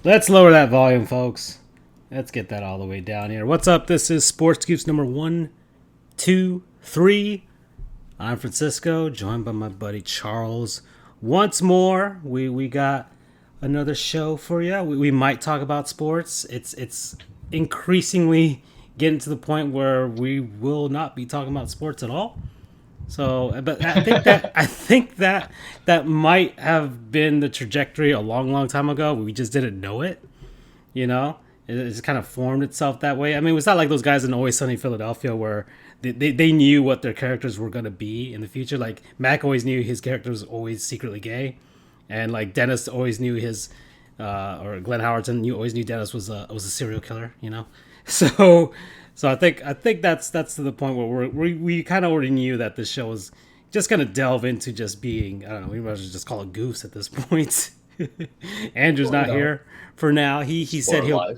Let's lower that volume, folks. Let's get that all the way down here. What's up? This is Sports GOOFS number 123. I'm Francisco, joined by my buddy Charles. Once more, we got another show for you. We might talk about sports. It's increasingly getting to the point where we will not be talking about sports at all. So, but I think that might have been the trajectory a long time ago. We just didn't know it. You know, it just kind of formed itself that way. I mean, it's not like those guys in Always Sunny Philadelphia where they knew what their characters were going to be in the future. Like Mac always knew his character was always secretly gay, and like Dennis always knew his, or Glenn Howerton always knew Dennis was a serial killer. You know, so. So I think that's to the point where we kind of already knew that this show was just gonna delve into just being, I don't know, we might as well just call it goofs at this point. Andrew's not here for now. He said he'll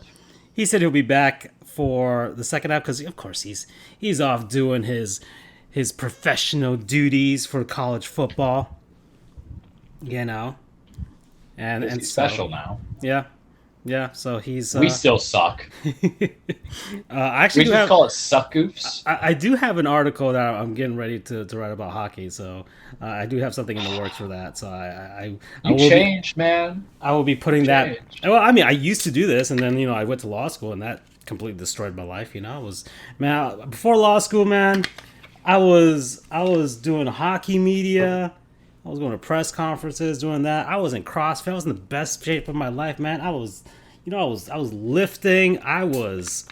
be back for the second half because of course he's off doing his professional duties for college football. You know, and he's special now. Yeah. Yeah, so he's... we still suck. Actually, we just call it suck goofs. I do have an article that I'm getting ready to write about hockey, so I do have something in the works for that. So I will changed, man. I will be putting that... Well, I mean, I used to do this, and then, I went to law school, and that completely destroyed my life, before law school, man, I was doing hockey media. I was going to press conferences, doing that. I was in CrossFit. I was in the best shape of my life, man. I was lifting. I was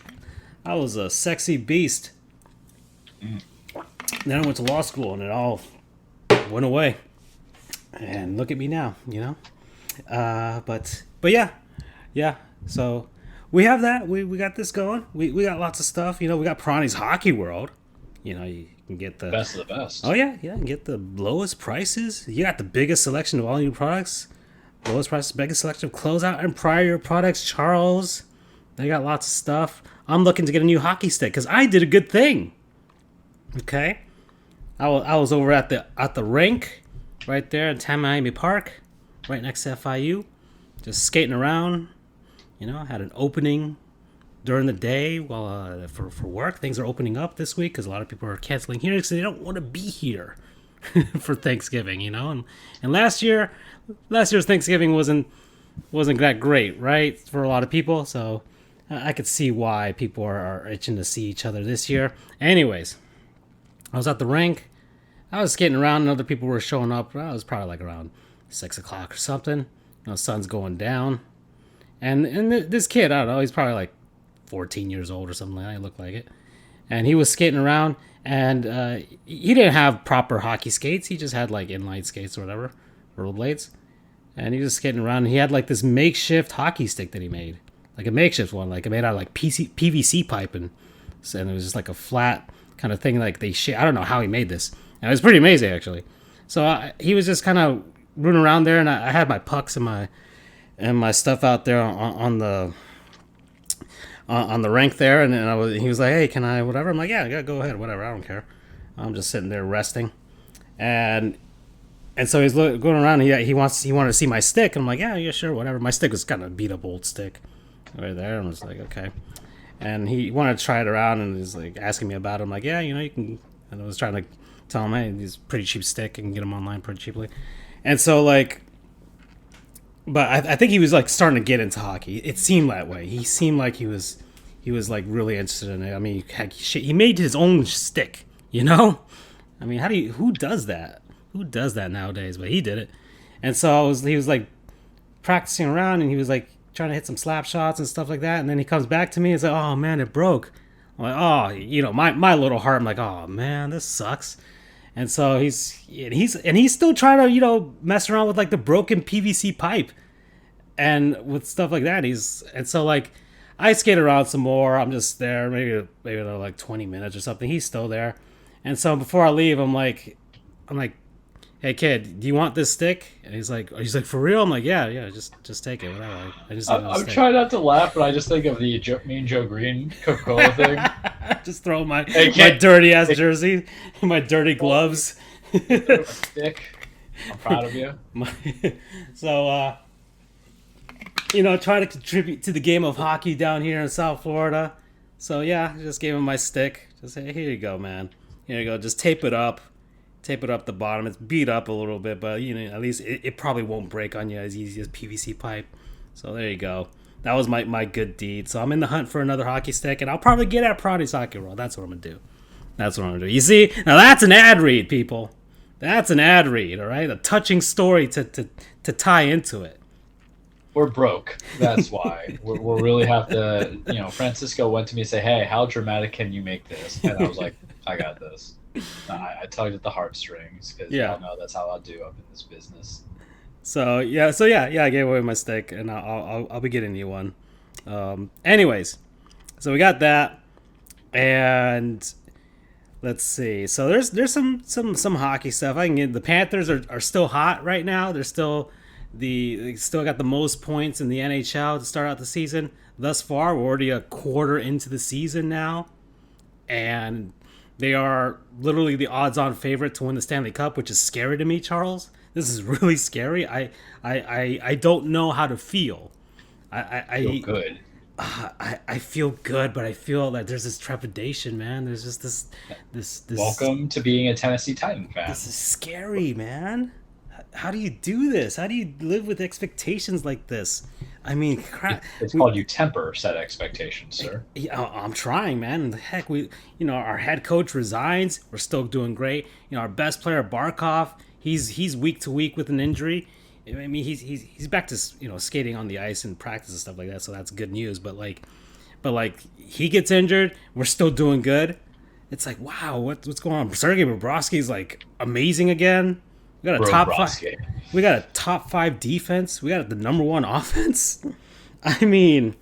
a sexy beast. And then I went to law school, and it all went away. And look at me now, But yeah. So we have that. We got this going. We got lots of stuff. We got Prani's Hockey World. You can get the best of the best. Oh yeah, and get the lowest prices. You got the biggest selection of all new products, lowest prices, biggest selection of closeout and prior products. Charles, they got lots of stuff. I'm looking to get a new hockey stick because I did a good thing. Okay, I was over at the rink right there in Miami Park, right next to FIU, just skating around. I had an opening during the day while for work. Things are opening up this week because a lot of people are canceling here because they don't want to be here for Thanksgiving, and last year's Thanksgiving wasn't that great, right, for a lot of people. So I could see why people are itching to see each other this year. Anyways, I was at the rink. I was skating around and other people were showing up. I was probably like around 6 o'clock or something. Sun's going down, and this kid, I don't know, he's probably like 14 years old or something like that. He looked like it. And he was skating around, and he didn't have proper hockey skates. He just had like inline skates or whatever, rollerblades. And he was skating around, and he had like this makeshift hockey stick that he made. Like a makeshift one, like it made out of like PVC pipe, and it was just like a flat kind of thing. Like I don't know how he made this. And it was pretty amazing, actually. So he was just kind of running around there, and I had my pucks and my stuff out there on the rink there, and he was like, "Hey, can I whatever?" I'm like, "Yeah, go ahead, whatever. I don't care. I'm just sitting there resting." And so he's going around. And he wanted to see my stick. And I'm like, "Yeah, sure, whatever." My stick was kind of beat up old stick right there. I'm just like, "Okay." And he wanted to try it around, and he's like asking me about it. I'm like, "Yeah, you can." And I was trying to tell him, "Hey, he's a pretty cheap stick. I can get him online pretty cheaply." And so like. But I think he was like starting to get into hockey. It seemed that way. He seemed like he was like really interested in it. I mean, he made his own stick. I mean, who does that? Who does that nowadays? But he did it. And so he was like practicing around, and he was like trying to hit some slap shots and stuff like that. And then he comes back to me and says, "Oh man, it broke." I'm like, "Oh, my little heart." I'm like, "Oh man, this sucks." And so he's still trying to mess around with like the broken PVC pipe and with stuff like that. And so like I skate around some more. I'm just there maybe like 20 minutes or something. He's still there. And so before I leave, I'm like, "Hey kid, do you want this stick?" And he's like, "For real?" I'm like, yeah, just take it, whatever. I'm trying not to laugh, but I just think of the Mean Joe Green Coca-Cola thing. Just throw my dirty ass jersey, my dirty gloves. Stick. I'm proud of you. trying to contribute to the game of hockey down here in South Florida. So yeah, I just gave him my stick. Just say, here you go, man. Here you go. Just tape it up. Tape it up the bottom. It's beat up a little bit, but at least it probably won't break on you as easy as PVC pipe. So there you go. That was my good deed. So I'm in the hunt for another hockey stick, and I'll probably get at Proddy's Hockey Roll. That's what I'm gonna do. That's what I'm gonna do. You see, now that's an ad read, people. That's an ad read, all right? A touching story to tie into it. We're broke. That's why. We'll really have to, Francisco went to me and say, hey, how dramatic can you make this? And I was like, I got this. I tugged at the heartstrings because y'all know that's how I'll do up in this business. So I gave away my stick, and I'll be getting you one. Anyways, so we got that, and let's see. So there's some hockey stuff. I can get. The Panthers are still hot right now. They still got the most points in the NHL to start out the season. Thus far, we're already a quarter into the season now, and they are literally the odds-on favorite to win the Stanley Cup, which is scary to me, Charles. This is really scary. I don't know how to feel. I feel good. I feel good, but I feel that there's this trepidation, man. There's just this. Welcome to being a Tennessee Titan fan. This is scary, man. How do you do this? How do you live with expectations like this? I mean, crap. It's called you temper set expectations, sir. Yeah, I'm trying, man. Heck, our head coach resigns. We're still doing great. Our best player, Barkov, he's week to week with an injury. I mean, he's back to skating on the ice and practice and stuff like that. So that's good news. But he gets injured. We're still doing good. It's like, wow, what's going on? Sergei Bobrovsky's like amazing again. We got a top 5. We got a top 5 defense. We got the number 1 offense. I mean,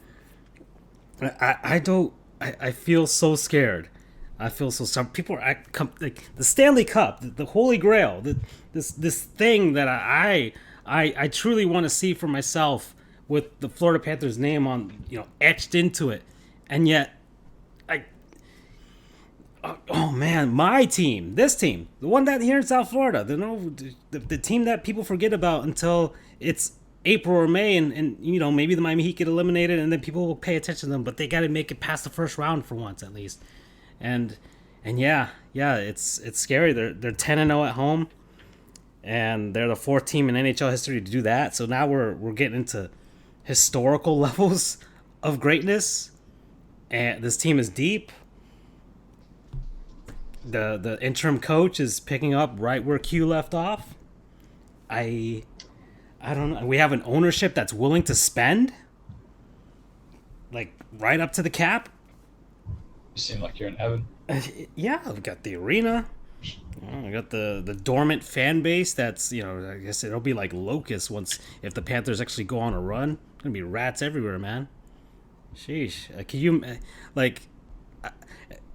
I feel so scared. I feel so. Some people are like the Stanley Cup, the Holy Grail, this thing that I truly want to see for myself with the Florida Panthers name on etched into it, and yet oh man, my team, this team, the one that here in South Florida, the team that people forget about until it's April or May, and maybe the Miami Heat get eliminated, and then people will pay attention to them, but they got to make it past the first round for once at least, and yeah, it's scary. They're 10-0 at home, and they're the 4th team in NHL history to do that. So now we're getting into historical levels of greatness, and this team is deep. The interim coach is picking up right where Q left off. I don't know. We have an ownership that's willing to spend, like right up to the cap. You seem like you're in heaven. Yeah, we've got the arena. We got the dormant fan base. That's I guess it'll be like locusts if the Panthers actually go on a run. It's gonna be rats everywhere, man. Sheesh. Can you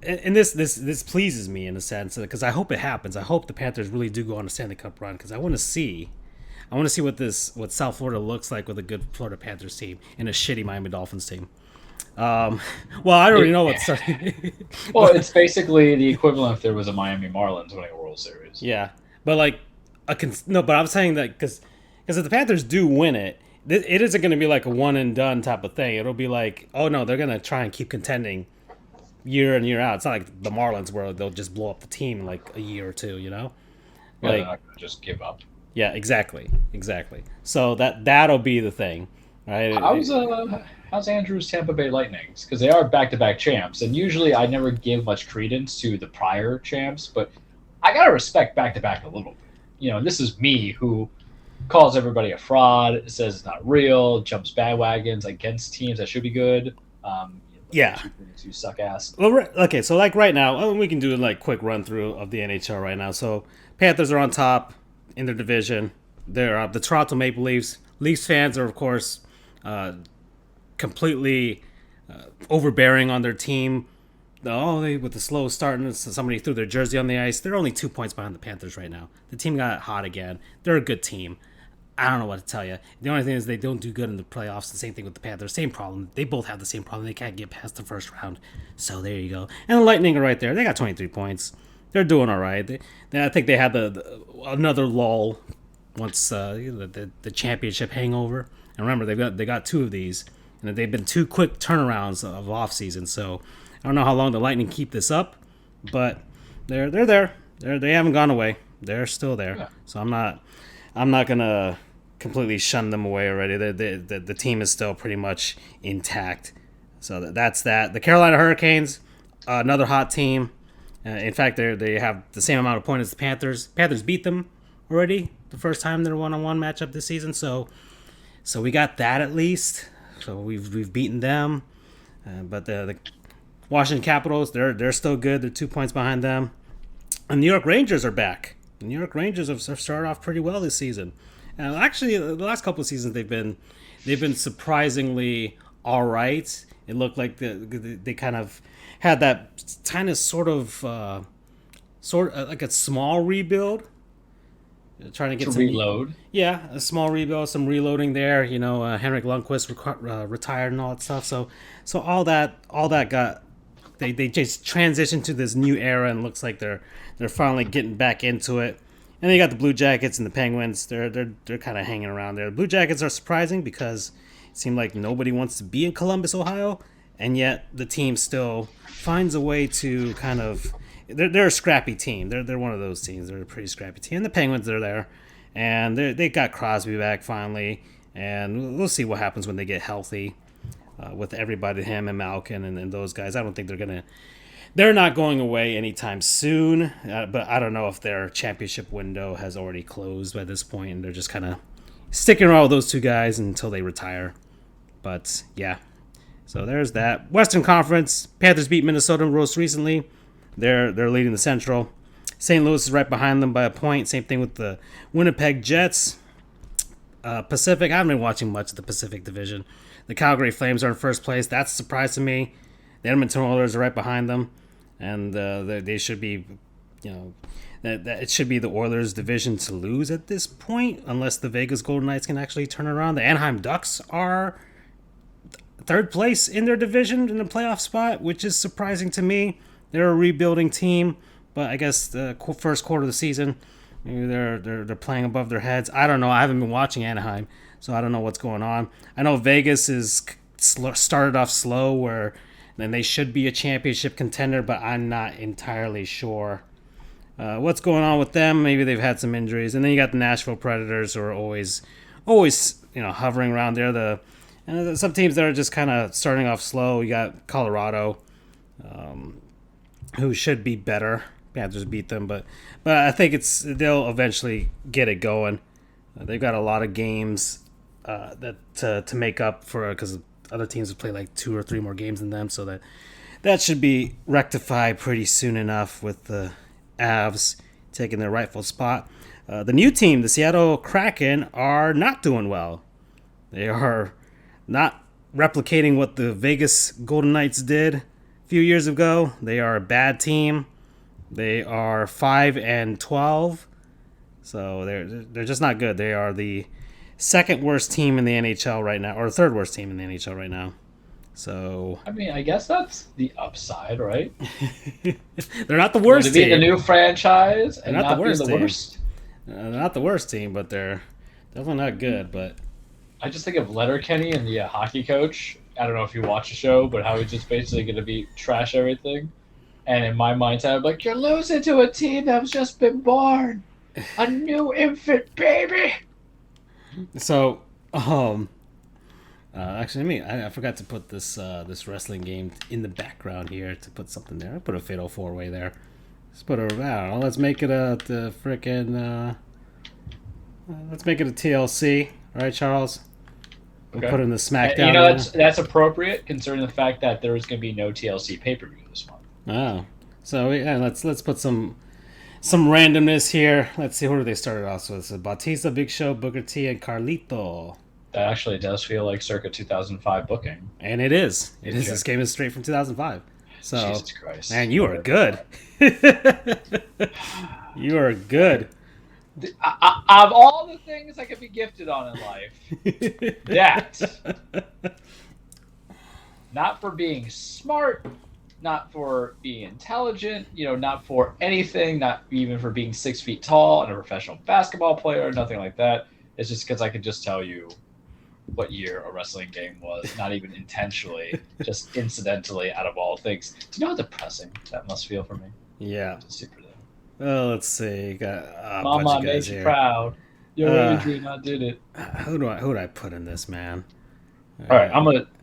And this pleases me in a sense because I hope it happens. I hope the Panthers really do go on a Stanley Cup run because I want to see what South Florida looks like with a good Florida Panthers team and a shitty Miami Dolphins team. Well, I already know what's. Well, it's basically the equivalent if there was a Miami Marlins winning a World Series. Yeah, but but I'm saying that because if the Panthers do win it isn't going to be like a one and done type of thing. It'll be like, oh no, they're going to try and keep contending year in year out. It's not like the Marlins where they'll just blow up the team in like a year or two, Yeah, they're not going to just give up. Yeah, exactly. So that'll be the thing, right? How's Andrew's Tampa Bay Lightnings? Because they are back-to-back champs, and usually I never give much credence to the prior champs, but I gotta respect back-to-back a little bit. This is me who calls everybody a fraud, says it's not real, jumps bandwagons against teams that should be good. Yeah. You suck ass. Well, okay, so like right now, we can do a quick run through of the NHL right now. So Panthers are on top in their division. They're the Toronto Maple Leafs. Leafs fans are, of course, completely overbearing on their team. With the slow start, and somebody threw their jersey on the ice. They're only 2 points behind the Panthers right now. The team got hot again. They're a good team. I don't know what to tell you. The only thing is they don't do good in the playoffs. The same thing with the Panthers. Same problem. They both have the same problem. They can't get past the first round. So there you go. And the Lightning are right there. They got 23 points. They're doing all right. I think they had another lull once the championship hangover. And remember, they got 2 of these, and they've been 2 quick turnarounds of off season. So I don't know how long the Lightning keep this up, but they're there. They haven't gone away. They're still there. Yeah. So I'm not gonna completely shun them away already. The team is still pretty much intact. So that's that. The Carolina Hurricanes, another hot team. In fact, they have the same amount of points as the Panthers. Panthers beat them already the first time their one-on-one matchup this season. So we got that at least. So we've beaten them. But the Washington Capitals, they're still good. They're 2 points behind them. And New York Rangers are back. The New York Rangers have started off pretty well this season. And actually, the last couple of seasons they've been surprisingly all right. It looked like they kind of had that kind of sort of like a small rebuild, trying to get some reload. Yeah, a small rebuild, some reloading there. Henrik Lundqvist retired and all that stuff. So all that got they just transitioned to this new era, and looks like they're finally getting back into it. And then you got the Blue Jackets and the Penguins. They're kind of hanging around there. The Blue Jackets are surprising because it seemed like nobody wants to be in Columbus, Ohio, and yet the team still finds a way to kind of. They're a scrappy team. They're one of those teams. They're a pretty scrappy team. And the Penguins are there, and they got Crosby back finally, and we'll see what happens when they get healthy with everybody, him and Malkin and those guys. I don't think they're not going away anytime soon, but I don't know if their championship window has already closed by this point, and they're just kind of sticking around with those 2 guys until they retire. But yeah, so there's that. Western Conference, Panthers beat Minnesota most recently. They're leading the Central. St. Louis is right behind them by a point. Same thing with the Winnipeg Jets. Pacific, I haven't been watching much of the Pacific Division. The Calgary Flames are in first place. That's a surprise to me. The Edmonton Oilers are right behind them, and they should be, that it should be the Oilers' division to lose at this point, unless the Vegas Golden Knights can actually turn around. The Anaheim Ducks are 3rd place in their division in the playoff spot, which is surprising to me. They're a rebuilding team, but I guess the first quarter of the season, maybe they're playing above their heads. I don't know. I haven't been watching Anaheim, so I don't know what's going on. I know Vegas is started off slow, where then they should be a championship contender, but I'm not entirely sure what's going on with them. Maybe they've had some injuries, and then you got the Nashville Predators, who are always hovering around there. Some teams that are just kind of starting off slow. You got Colorado, who should be better. Panthers beat them, but I think they'll eventually get it going. They've got a lot of games that to make up for, because other teams have played like 2 or 3 more games than them, so that should be rectified pretty soon enough, with the Avs taking their rightful spot. The new team, the Seattle Kraken, are not doing well. They are not replicating what the Vegas Golden Knights did a few years ago. They are a bad team. They are 5-12, so they're just not good. They are the 2nd worst team in the NHL right now, or 3rd worst team in the NHL right now. So I mean, I guess that's the upside, right? They're not the worst to be team. the new franchise and not not the worst be the team. worst. They're not the worst team, but they're definitely not good. But I just think of Letterkenny and the hockey coach. I don't know if you watch the show, but how he's just basically going to be trash everything. And in my mindset, I'm like, you're losing to a team that's just been born. A new infant baby. So, actually, I forgot to put this wrestling game in the background here, to put something there. I put a Fatal 4-Way there. Let's put I don't know. Let's make it let's make it a TLC. All right, Charles? We'll put in the SmackDown. That's appropriate, considering the fact that there is going to be no TLC pay-per-view this month. Oh, so yeah, let's put some randomness here. Let's see, who do they start off with? So Batista, Big Show, Booker T, and Carlito. That actually does feel like circa 2005 booking. And it is. It is. This game is straight from 2005. So, Jesus Christ. Man, you are good. You are good. Of all the things I could be gifted on in life, that, not for being smart, not for being intelligent, not for anything, not even for being 6 feet tall and a professional basketball player, nothing like that. It's just because I can just tell you what year a wrestling game was, not even intentionally, just incidentally out of all things. Do you know how depressing that must feel for me? Yeah. Just super dumb. Well, let's see. Got a bunch Mama, I of guys made you here. proud. Yo, Uh, Adrian, I did it. who do I put in this, man? All right,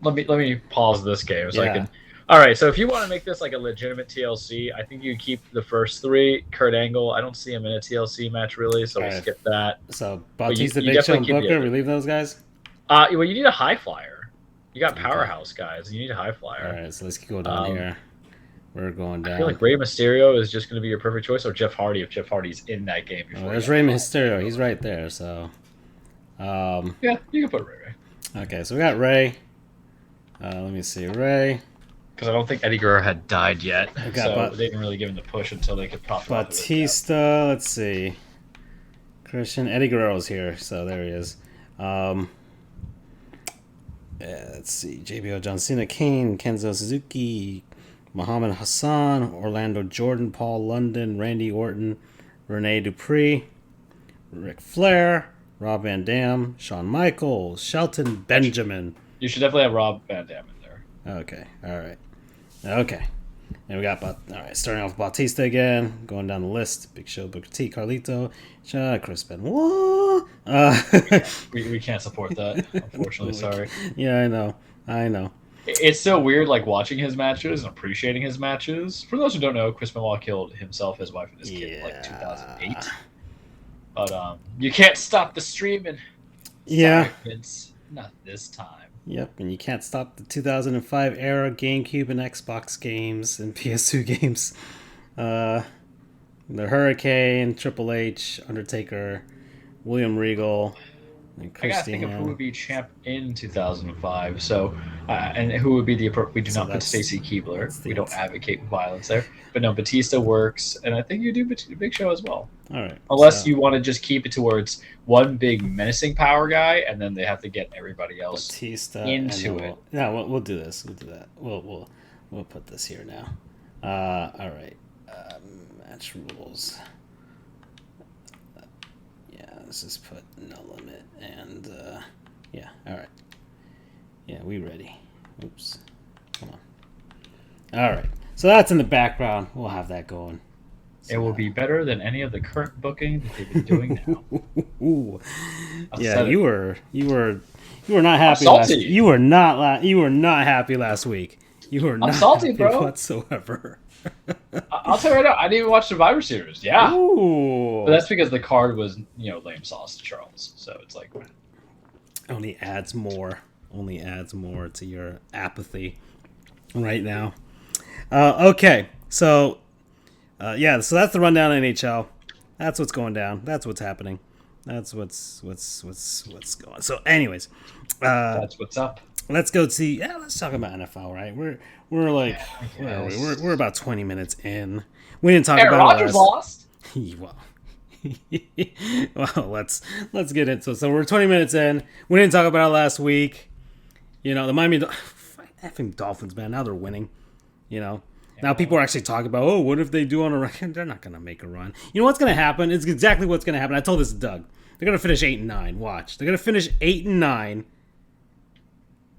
let me pause this game so I Yeah. can. All right, so if you want to make this like a legitimate TLC, I think you keep the first three. Kurt Angle, I don't see him in a TLC match really, so we'll All right. skip that. So But you Bautista, Big Show, definitely and keep the Booker. other- We leave those guys. Well, you need a high flyer. You got Okay. powerhouse guys. You need a high All flyer. right. So let's go down here. We're going down. I feel like Rey Mysterio is just going to be your perfect choice, or Jeff Hardy if Jeff Hardy's in that game. Before There's Rey Mysterio. He's right there. So. Yeah, you can put Ray. Okay, so we got Ray. Let me see, Ray. Because I don't think Eddie Guerrero had died yet, got so they didn't really give him the push until they could pop him off of his Batista. Let's see. Christian Eddie Guerrero's here, so there he is. Let's see. JBL, John Cena, Kane, Kenzo Suzuki, Muhammad Hassan, Orlando Jordan, Paul London, Randy Orton, Rene Dupree, Ric Flair, Rob Van Dam, Shawn Michaels, Shelton Benjamin. You should definitely have Rob Van Dam in there. Okay, all right. Okay. And we got, all right, starting off with Bautista again, going down the list. Big Show, Booker T, Carlito, Chris Benoit. We can't support that, unfortunately. Sorry. Yeah, I know. It's so weird, like, watching his matches and appreciating his matches. For those who don't know, Chris Benoit killed himself, his wife, and his kid in, like, 2008. But you can't stop the streaming. Yeah. Sorry, Vince. Not this time. Yep, and you can't stop the 2005 era GameCube and Xbox games and PS2 games. The Hurricane, Triple H, Undertaker, William Regal, and I gotta think of who would be champ in 2005. So, and who would be the appropriate? We do not put Stacy Keibler. We don't advocate violence there. But no, Batista works, and I think you do Big Show as well. All right. Unless you want to just keep it towards one big menacing power guy, and then they have to get everybody else Batista into it. No, we'll do this. We'll do that. We'll put this here now. All right. Match rules. Yeah, let's just put no limit and yeah. All right. Yeah, we ready. Oops. Come on. All right. So that's in the background. We'll have that going. It will be better than any of the current booking that they've been doing now. Ooh. Yeah, said you were not happy salty. you were not happy last week. You were not salty, happy bro. whatsoever. I'll tell you right now, I didn't even watch Survivor Series. Yeah. Ooh. But that's because the card was, lame sauce to Charles. So it's like, Only adds more to your apathy right now. Okay, so yeah, so that's the rundown of NHL. That's what's going down. That's what's happening. That's what's going. So, anyways, that's what's up. let's go see. Yeah, let's talk about NFL. Right, we're like, where are we? We're about 20 minutes in. We didn't talk Aaron about Rodgers lost. Well, well, let's get into it. So we're 20 minutes in. We didn't talk about it last week. The Miami effing Dolphins, man. Now they're winning. Now people are actually talking about, what if they do on a run? They're not going to make a run. You know what's going to happen? It's exactly what's going to happen. I told this to Doug. They're going to finish 8-9. Watch. They're going to finish 8-9.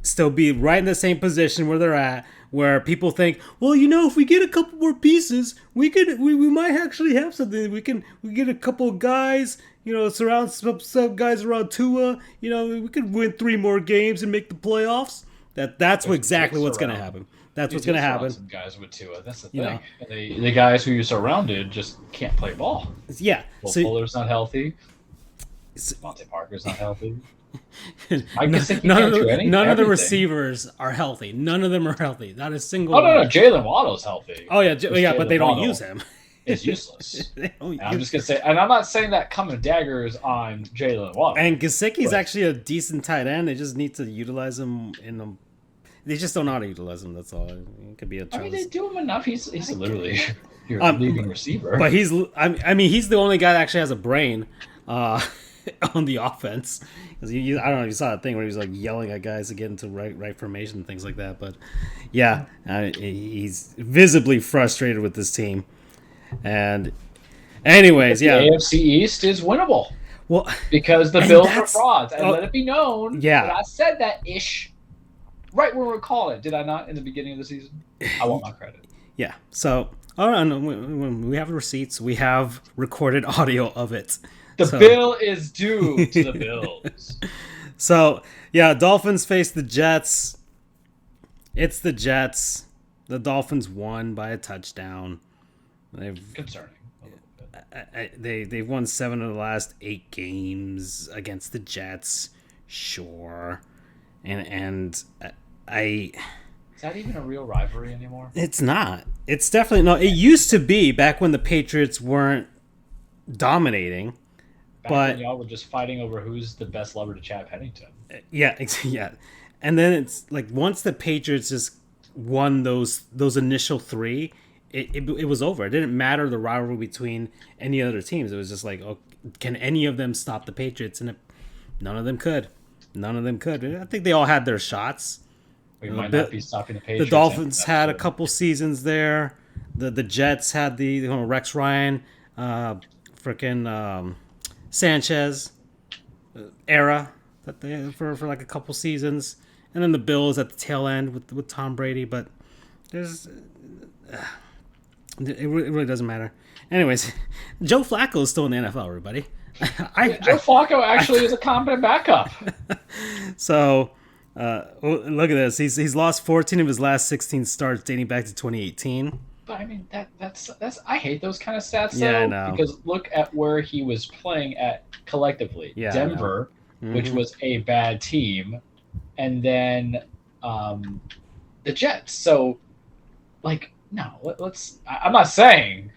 Still be right in the same position where they're at, where people think, well, if we get a couple more pieces, we might actually have something. We get a couple of guys, surround some guys around Tua. We could win 3 more games and make the playoffs. That's exactly what's going to happen. That's what's going to happen. Some guys with Tua. That's the thing. The guys who you surrounded just can't play ball. Yeah. Well, Fuller's not healthy. Monte Parker's not healthy. None of the receivers are healthy. None of them are healthy. Not a single. Oh no, Jalen Waddle's healthy. Oh yeah, but they don't use him. It's useless. I'm just gonna say, and I'm not saying that coming daggers on Jalen Waddle. And Gesicki's actually a decent tight end. They just need to utilize him in them. They just don't know how to utilize him. That's all. It could be a. They do him enough. He's literally your leading receiver. But he's the only guy that actually has a brain on the offense. Because I don't know if you saw that thing where he was like yelling at guys to get into right formation and things like that. But yeah, he's visibly frustrated with this team. And anyways, the yeah, AFC East is winnable. Well, because the Bills are frauds. And let it be known yeah. that I said that ish right when we were calling it. Did I not in the beginning of the season? I want my credit. Yeah. So, when we have receipts, we have recorded audio of it. The bill is due to the Bills. So, yeah, Dolphins face the Jets. It's the Jets. The Dolphins won by a touchdown. Concerning. They've won 7 of the last 8 games against the Jets. Sure. And I... Is that even a real rivalry anymore? It's not. It's definitely not. It used to be back when the Patriots weren't dominating. Back when y'all were just fighting over who's the best lover to Chad Pennington. Yeah. And then it's like once the Patriots just won those initial 3, it was over. It didn't matter the rivalry between any other teams. It was just like, oh, can any of them stop the Patriots? And none of them could. I think they all had their shots. We might not be stopping the Patriots. The Dolphins had a couple seasons there. The Jets had the Rex Ryan, Sanchez era that they for like a couple seasons, and then the Bills at the tail end with Tom Brady. But it really doesn't matter. Anyways, Joe Flacco is still in the NFL, everybody. Joe Flacco actually is a competent backup. So. Look at this. He's lost 14 of his last 16 starts dating back to 2018. But I mean that's I hate those kind of stats though. Yeah, I know. Because look at where he was playing at collectively. Yeah, Denver, which was a bad team, and then the Jets. So like no, let's I'm not saying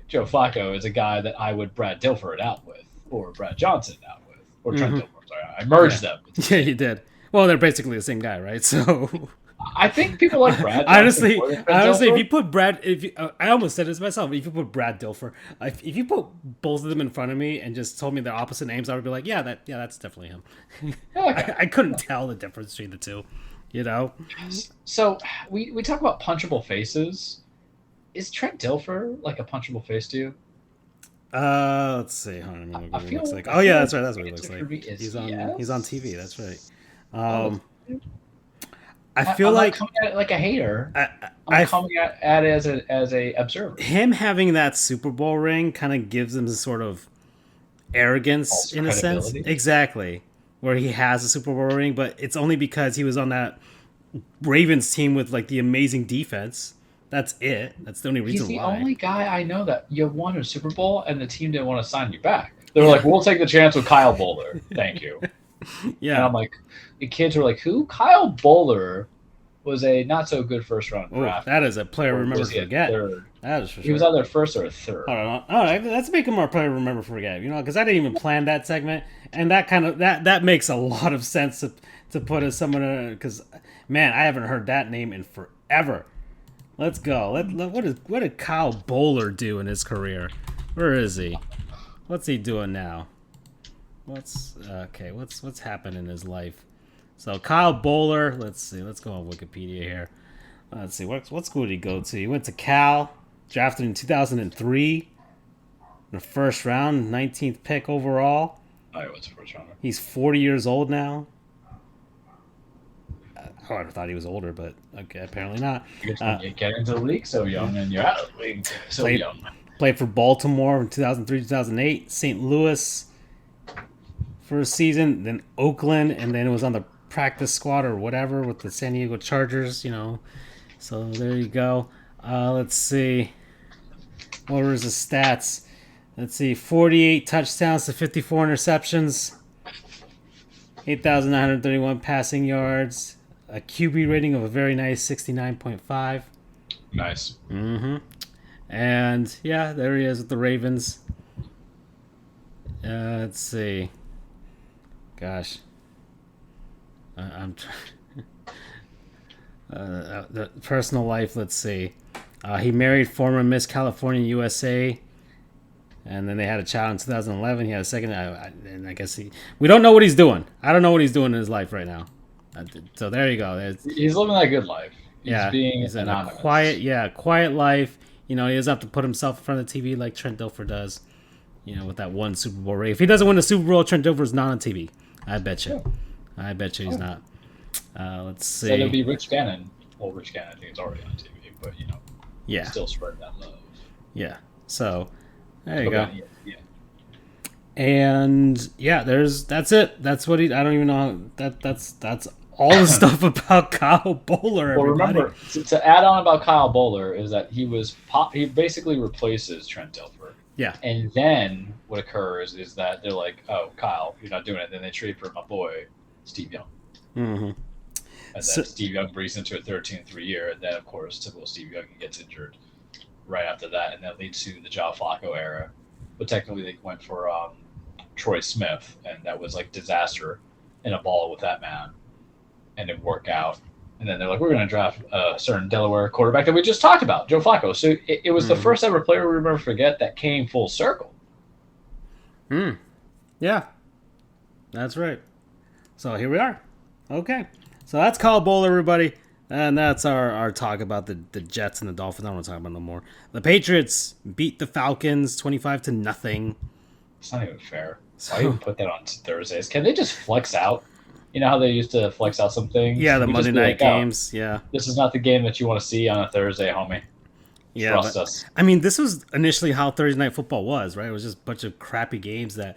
Joe Flacco is a guy that I would Brad Dilfer it out with, or Brad Johnson out with, or Trent Dilfer. Sorry, I merged them. Yeah, you did. Well, they're basically the same guy, right? So, I think people like Brad. honestly, if you put Brad, I almost said this myself. If you put Brad Dilfer, if you put both of them in front of me and just told me their opposite names, I would be like, that's definitely him. Okay. I couldn't tell the difference between the two, you know. So we talk about punchable faces. Is Trent Dilfer like a punchable face to you? Let's see. Hold on, what he looks like. Oh yeah, that's right. That's what he looks like. He's on TV. That's right. I feel I'm like not coming at it like a hater. I'm coming at it as a observer. Him having that Super Bowl ring kind of gives him this sort of arrogance False in a sense. Exactly, where he has a Super Bowl ring, but it's only because he was on that Ravens team with like the amazing defense. That's it. That's the only reason why. He's the only guy I know that you won a Super Bowl and the team didn't want to sign you back. They were like, "We'll take the chance with Kyle Boller. Thank you." Yeah, and I'm like, the kids were like, "Who?" Kyle Boller was a not so good first round draft. That is a player remember forget. That is for sure. He was either first or third. All right, let's make him our player remember forget. You know, because I didn't even plan that segment, and that kind of that makes a lot of sense to put as someone because man, I haven't heard that name in forever. Let's go. What did Kyle Boller do in his career? Where is he? What's he doing now? What's happened in his life? So Kyle Boller, let's see. Let's go on Wikipedia here. Let's see. What school did he go to? He went to Cal, drafted in 2003 in the first round, 19th pick overall. I was first rounder. He's 40 years old now. I would have thought he was older, but okay, apparently not. You get into the league so young, and you're out of the league so young. Played for Baltimore in 2003, 2008, St. Louis for a season, then Oakland, and then it was on the practice squad or whatever with the San Diego Chargers, you know. So there you go. Let's see. What was his stats? Let's see. 48 touchdowns to 54 interceptions. 8,931 passing yards. A QB rating of a very nice 69.5. Nice. Mm-hmm. And, yeah, there he is with the Ravens. Let's see. Gosh. I'm trying. The personal life, let's see. He married former Miss California USA. And then they had a child in 2011. He had a second. And I guess we don't know what he's doing. I don't know what he's doing in his life right now. So there you go. He's living that good life. He's in a quiet life. You know, he doesn't have to put himself in front of the TV like Trent Dilfer does. with that one Super Bowl ring. If he doesn't win the Super Bowl, Trent Dilfer's not on TV. I bet you. Yeah. I bet you he's not. Let's see. So it'll be Rich Gannon. Well, Rich Gannon, I think, is already on TV, but yeah, still spread that love. Yeah. So there you go. Yeah. And that's it. That's what I don't even know. That's all the stuff about Kyle Boller. Well, remember to add on about Kyle Boller is that he basically replaces Trent Dilfer. Yeah. And then what occurs is that they're like, "Oh, Kyle, you're not doing it." Then they trade for my boy Steve Young. Mm-hmm. And then Steve Young breathes into a 13-3 year, and then of course typical Steve Young gets injured right after that, and that leads to the Joe Flacco era. But technically, they went for Troy Smith, and that was like disaster in a ball with that man, and it didn't work out. And then they're like, we're going to draft a certain Delaware quarterback that we just talked about, Joe Flacco. So it was the first ever player we'll never forget that came full circle. Yeah, that's right. So here we are. Okay. So that's Kyle Boller, everybody. And that's our talk about the Jets and the Dolphins. I don't want to talk about no more. The Patriots beat the Falcons 25-0. It's not even fair. Why even put that on Thursdays? Can they just flex out? You know how they used to flex out some things? Yeah, the Monday night games. Yeah. This is not the game that you want to see on a Thursday, homie. Yeah. Trust us. I mean, this was initially how Thursday night football was, right? It was just a bunch of crappy games that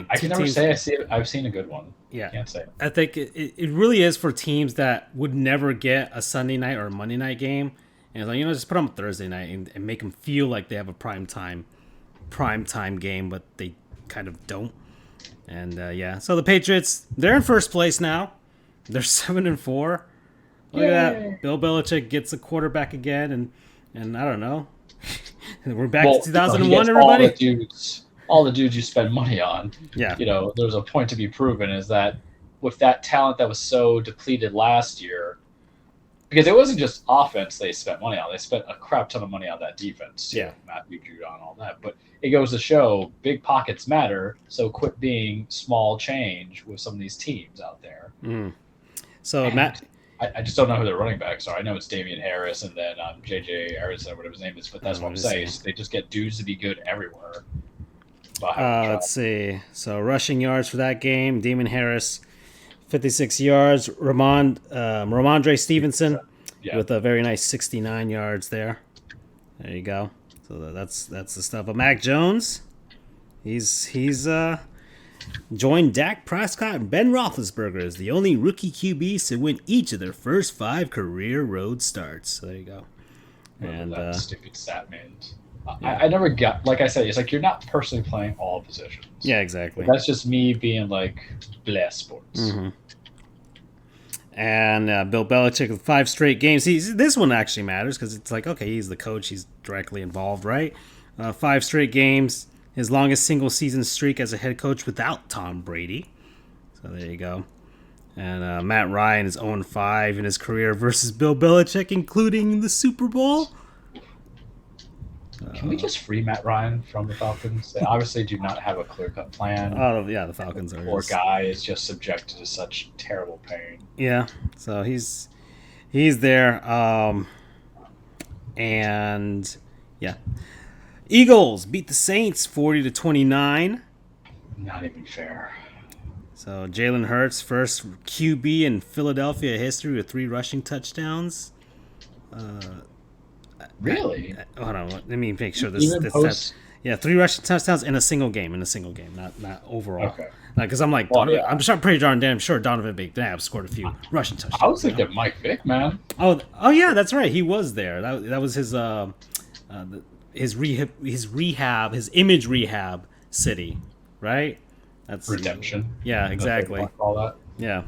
I can never say I've seen a good one. Yeah. I can't say. I think it really is for teams that would never get a Sunday night or a Monday night game. And it's like, just put them on Thursday night and make them feel like they have a prime time game, but they kind of don't. And so the Patriots, they're in first place now. They're 7-4. Look at that. Bill Belichick gets a quarterback again, and I don't know. We're back to 2001, everybody. All the dudes you spend money on. Yeah. There's a point to be proven is that with that talent that was so depleted last year, because it wasn't just offense they spent money on. They spent a crap ton of money on that defense. Yeah. Matthew Judon, all that. But it goes to show big pockets matter, so quit being small change with some of these teams out there. So, and Matt... I just don't know who their running backs are. I know it's Damian Harris and then J.J. Harrison, whatever his name is, but that's what I'm saying. They just get dudes to be good everywhere. Let's see. So, rushing yards for that game, Damian Harris, 56 yards. Ramondre Stevenson with a very nice 69 yards there. There you go. So that's the stuff. But Mac Jones, he's joined Dak Prescott and Ben Roethlisberger as the only rookie QBs to win each of their first 5 career road starts. So there you go. And that stupid stat man. I never got, like I said, it's like you're not personally playing all positions. Yeah, exactly. But that's just me being like, bless sports. Mm-hmm. And Bill Belichick with 5 straight games. This one actually matters because it's like, okay, he's the coach. He's directly involved, right? 5 straight games. His longest single season streak as a head coach without Tom Brady. So there you go. And Matt Ryan is 0-5 in his career versus Bill Belichick, including the Super Bowl. Can we just free Matt Ryan from the Falcons? They obviously do not have a clear-cut plan. Oh, yeah, the Falcons are. Poor guy is just subjected to such terrible pain. Yeah, so he's there. And, yeah. Eagles beat the Saints 40-29. Not even fair. So Jalen Hurts, first QB in Philadelphia history with 3 rushing touchdowns. Really? Hold on, let me make sure this. 3 rushing touchdowns in a single game. Not overall. Okay. Because I'm like, I'm pretty darn sure Donovan McNabb scored a few rushing touchdowns. I was thinking Mike Vick, man. Oh yeah, that's right. He was there. That was his image rehab city, right? That's redemption. Yeah, exactly. All that. Yeah.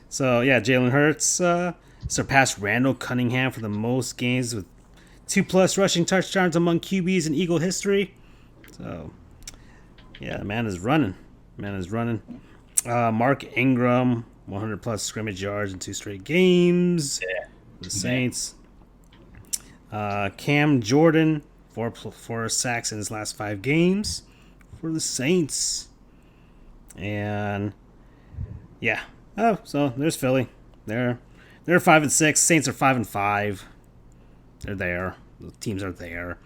So yeah, Jalen Hurts surpassed Randall Cunningham for the most games with 2+ rushing touchdowns among QBs in Eagle history. So yeah, the man is running. Mark Ingram, 100+ scrimmage yards in 2 straight games. Yeah. For the Saints. Cam Jordan, 4 sacks in his last 5 games for the Saints. And yeah. Oh, so there's Philly. They're 5-6. Saints are 5-5. They're there. The teams are there.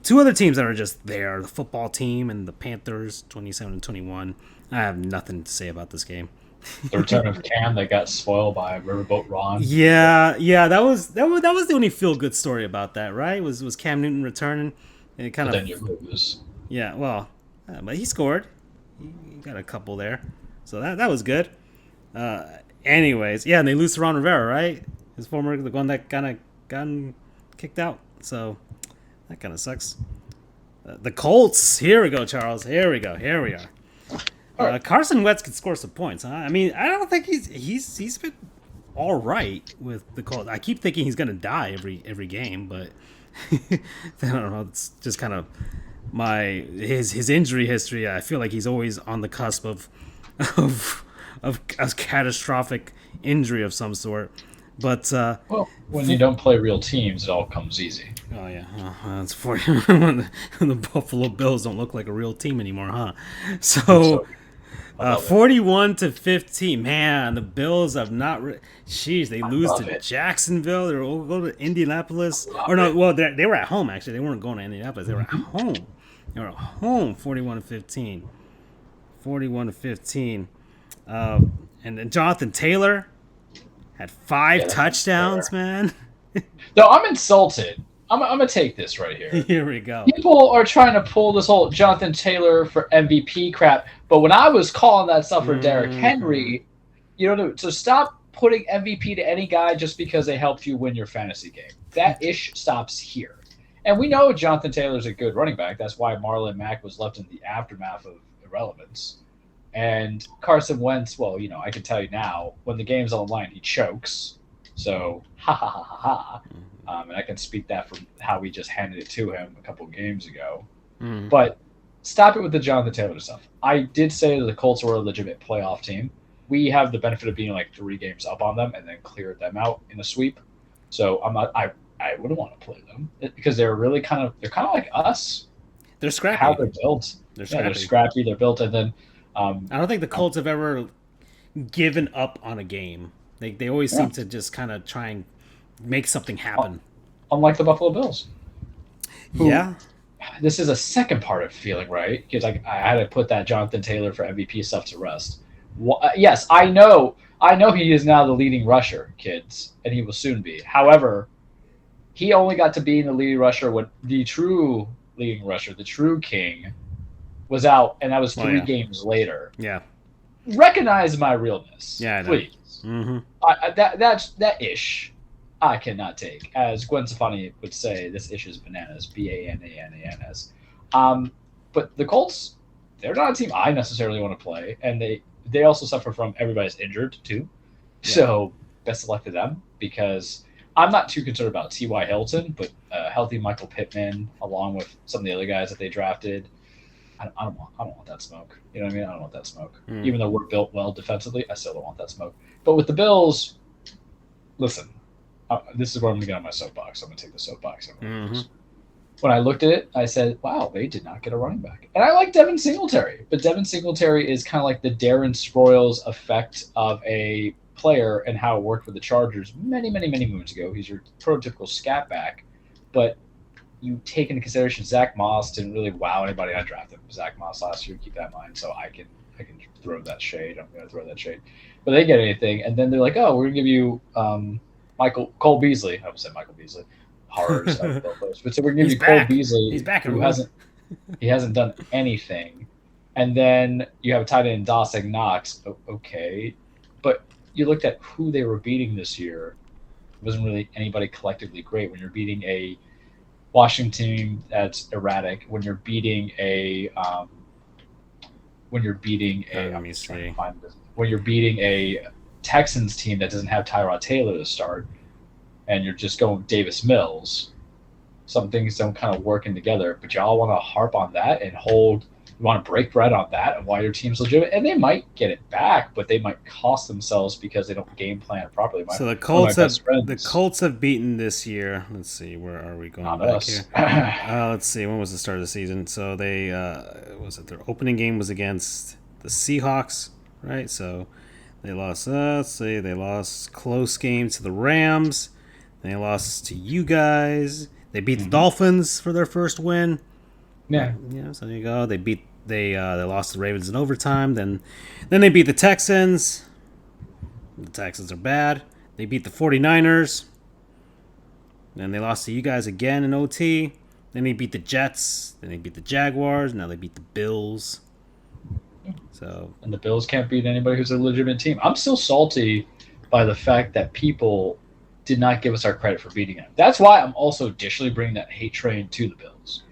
Two other teams that are just there: the football team and the Panthers, 27-21. I have nothing to say about this game. The return of Cam that got spoiled by Riverboat Ron. Yeah, that was the only feel good story about that, right? Was Cam Newton returning? And it kind But of then you lose. yeah, well, but he scored. He got a couple there, so that was good. Anyways, yeah, and they lose to Ron Rivera, right? His former, the one that kind of gotten kicked out. So that kind of sucks. The Colts. Here we go, Charles. Here we go. Here we are. Right. Carson Wentz could score some points. Huh? I mean, I don't think he's been all right with the Colts. I keep thinking he's gonna die every game, but I don't know. It's just kind of his injury history. I feel like he's always on the cusp of a catastrophic injury of some sort. But Well, when you don't play real teams, it all comes easy. oh yeah, that's for when the Buffalo Bills don't look like a real team anymore, huh? So. 41-15. Man, the Bills have not. Jeez, they lose to Jacksonville. They're go to Indianapolis. Or no, well, they were at home actually. They weren't going to Indianapolis. They were at home. They were at home. 41-15. 41-15. And then Jonathan Taylor had 5 touchdowns. Man. No, I'm insulted. I'm gonna take this right here. Here we go. People are trying to pull this whole Jonathan Taylor for MVP crap, but when I was calling that stuff for Derrick Henry, so stop putting MVP to any guy just because they helped you win your fantasy game. That ish stops here. And we know Jonathan Taylor's a good running back. That's why Marlon Mack was left in the aftermath of irrelevance. And Carson Wentz, well, I can tell you now, when the game's on the line, he chokes. So, ha ha ha ha ha. And I can speak that from how we just handed it to him a couple of games ago. But stop it with the Jonathan Taylor stuff. I did say that the Colts were a legitimate playoff team. We have the benefit of being like 3 games up on them and then cleared them out in a sweep. So I wouldn't want to play them because they're kind of like us. They're scrappy. How they're built. They're scrappy. They're built, and then I don't think the Colts have ever given up on a game. They always seem to just kind of try and make something happen. Unlike the Buffalo Bills. Yeah. This is a second part of feeling right, because I had to put that Jonathan Taylor for MVP stuff to rest. Yes, I know he is now the leading rusher, kids, and he will soon be. However, he only got to be in the leading rusher when the true leading rusher, the true king, was out, and that was 3 games later. Yeah. Recognize my realness. Yeah, I know. Please. Mm-hmm. That ish I cannot take. As Gwen Stefani would say, this ish is bananas. BANANANS. But the Colts, they're not a team I necessarily want to play, and they also suffer from everybody's injured too. Yeah. So best of luck to them, because I'm not too concerned about T.Y. Hilton, but healthy Michael Pittman, along with some of the other guys that they drafted. I don't want that smoke. You know what I mean? I don't want that smoke. Even though we're built well defensively, I still don't want that smoke. But with the Bills, listen, this is where I'm going to get on my soapbox. I'm going to take the soapbox. When I looked at it, I said, wow, they did not get a running back. And I like Devin Singletary. But Devin Singletary is kind of like the Darren Sproles effect of a player and how it worked with the Chargers many, many, many moons ago. He's your prototypical scat back. But you take into consideration Zach Moss didn't really wow anybody. I drafted Zach Moss last year. Keep that in mind. So I can throw that shade. I'm going to throw that shade. But they get anything, and then they're like, oh, we're going to give you Cole Beasley. I would say Michael Beasley. Horrors. But so we're going to give you Cole Beasley. He's back. Who hasn't done anything. And then you have a tight end, Dawson Knox. Okay. But you looked at who they were beating this year. It wasn't really anybody collectively great. When you're beating a Washington team that's erratic, when you're beating a Texans team that doesn't have Tyrod Taylor to start, and you're just going Davis Mills, some things don't kind of working together. But y'all want to harp on that and you want to break bread on that and why your team's legitimate, and they might get it back, but they might cost themselves because they don't game plan properly. So the Colts have beaten this year. Let's see, where are we going? Not back us. Here? Let's see, when was the start of the season? So they their opening game was against the Seahawks, right? So they lost. They lost close game to the Rams. They lost to you guys. They beat the Dolphins for their first win. Yeah. So there you go. They lost to the Ravens in overtime. Then they beat the Texans. The Texans are bad. They beat the 49ers. Then they lost to you guys again in OT. Then they beat the Jets. Then they beat the Jaguars. Now they beat the Bills. And the Bills can't beat anybody who's a legitimate team. I'm still salty by the fact that people did not give us our credit for beating them. That's why I'm also additionally bringing that hate train to the Bills.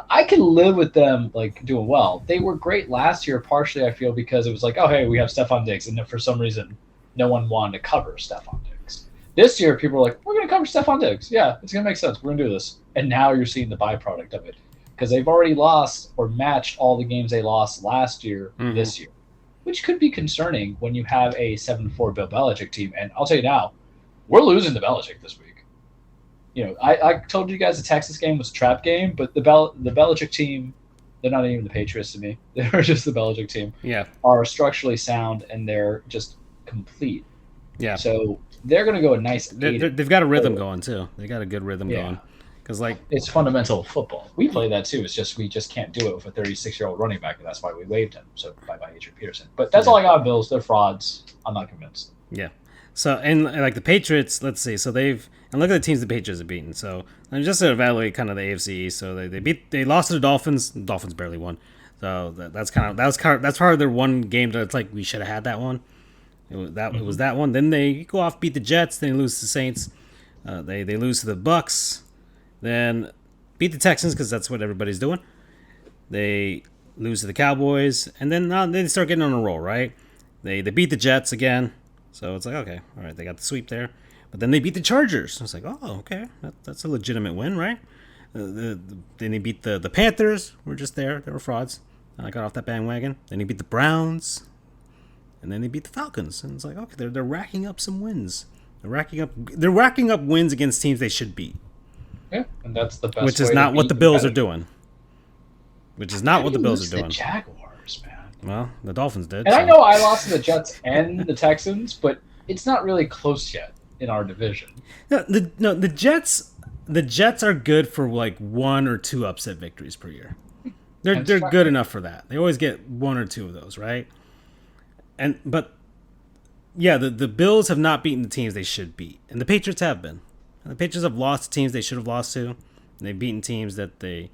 I can live with them like doing well. They were great last year, partially I feel because it was like, oh hey, we have Stephon Diggs, and then for some reason, no one wanted to cover Stephon Diggs. This year, people were like, we're going to cover Stephon Diggs. Yeah, it's going to make sense. We're going to do this. And now you're seeing the byproduct of it because they've already lost or matched all the games they lost last year this year, which could be concerning when you have a 7-4 Bill Belichick team. And I'll tell you now, we're losing to Belichick this week. You know, I told you guys the Texas game was a trap game, but the Belichick team, they're not even the Patriots to me. They're just the Belichick team. Yeah, are structurally sound and they're just complete. Yeah. So they're going to go a nice. They've got a rhythm going too. They got a good rhythm going. Because it's fundamental football. We play that too. It's just we just can't do it with a 36-year-old running back, and that's why we waived him. So bye Adrian Peterson. But that's all I got on Bills. They're frauds. I'm not convinced. Yeah. So and like the Patriots, let's see. So they've and look at the teams the Patriots have beaten. So just to evaluate kind of the AFC East. So they lost to the Dolphins. The Dolphins barely won. So that's part of their one game that it's like we should have had that one. It was that one. Then they go off beat the Jets. Then they lose to the Saints. They lose to the Bucks. Then beat the Texans because that's what everybody's doing. They lose to the Cowboys, and then they start getting on a roll, right? They beat the Jets again, so it's like, okay, all right, they got the sweep there. But then they beat the Chargers. It's like, oh, okay, that's a legitimate win, right? Then they beat the Panthers. We're just there. They were frauds. I got off that bandwagon. Then they beat the Browns, and then they beat the Falcons. And it's like, okay, they're racking up some wins. They're racking up wins against teams they should beat. Yeah, and that's the best. Which is not what the Bills are doing. The Jaguars, man. Well, the Dolphins did. And I know I lost to the Jets and the Texans, but it's not really close yet in our division. The Jets are good for like 1 or 2 upset victories per year. They're good enough for that. They always get 1 or 2 of those, right? But the Bills have not beaten the teams they should beat, and the Patriots have been. The Patriots have lost to teams they should have lost to, and they've beaten teams that they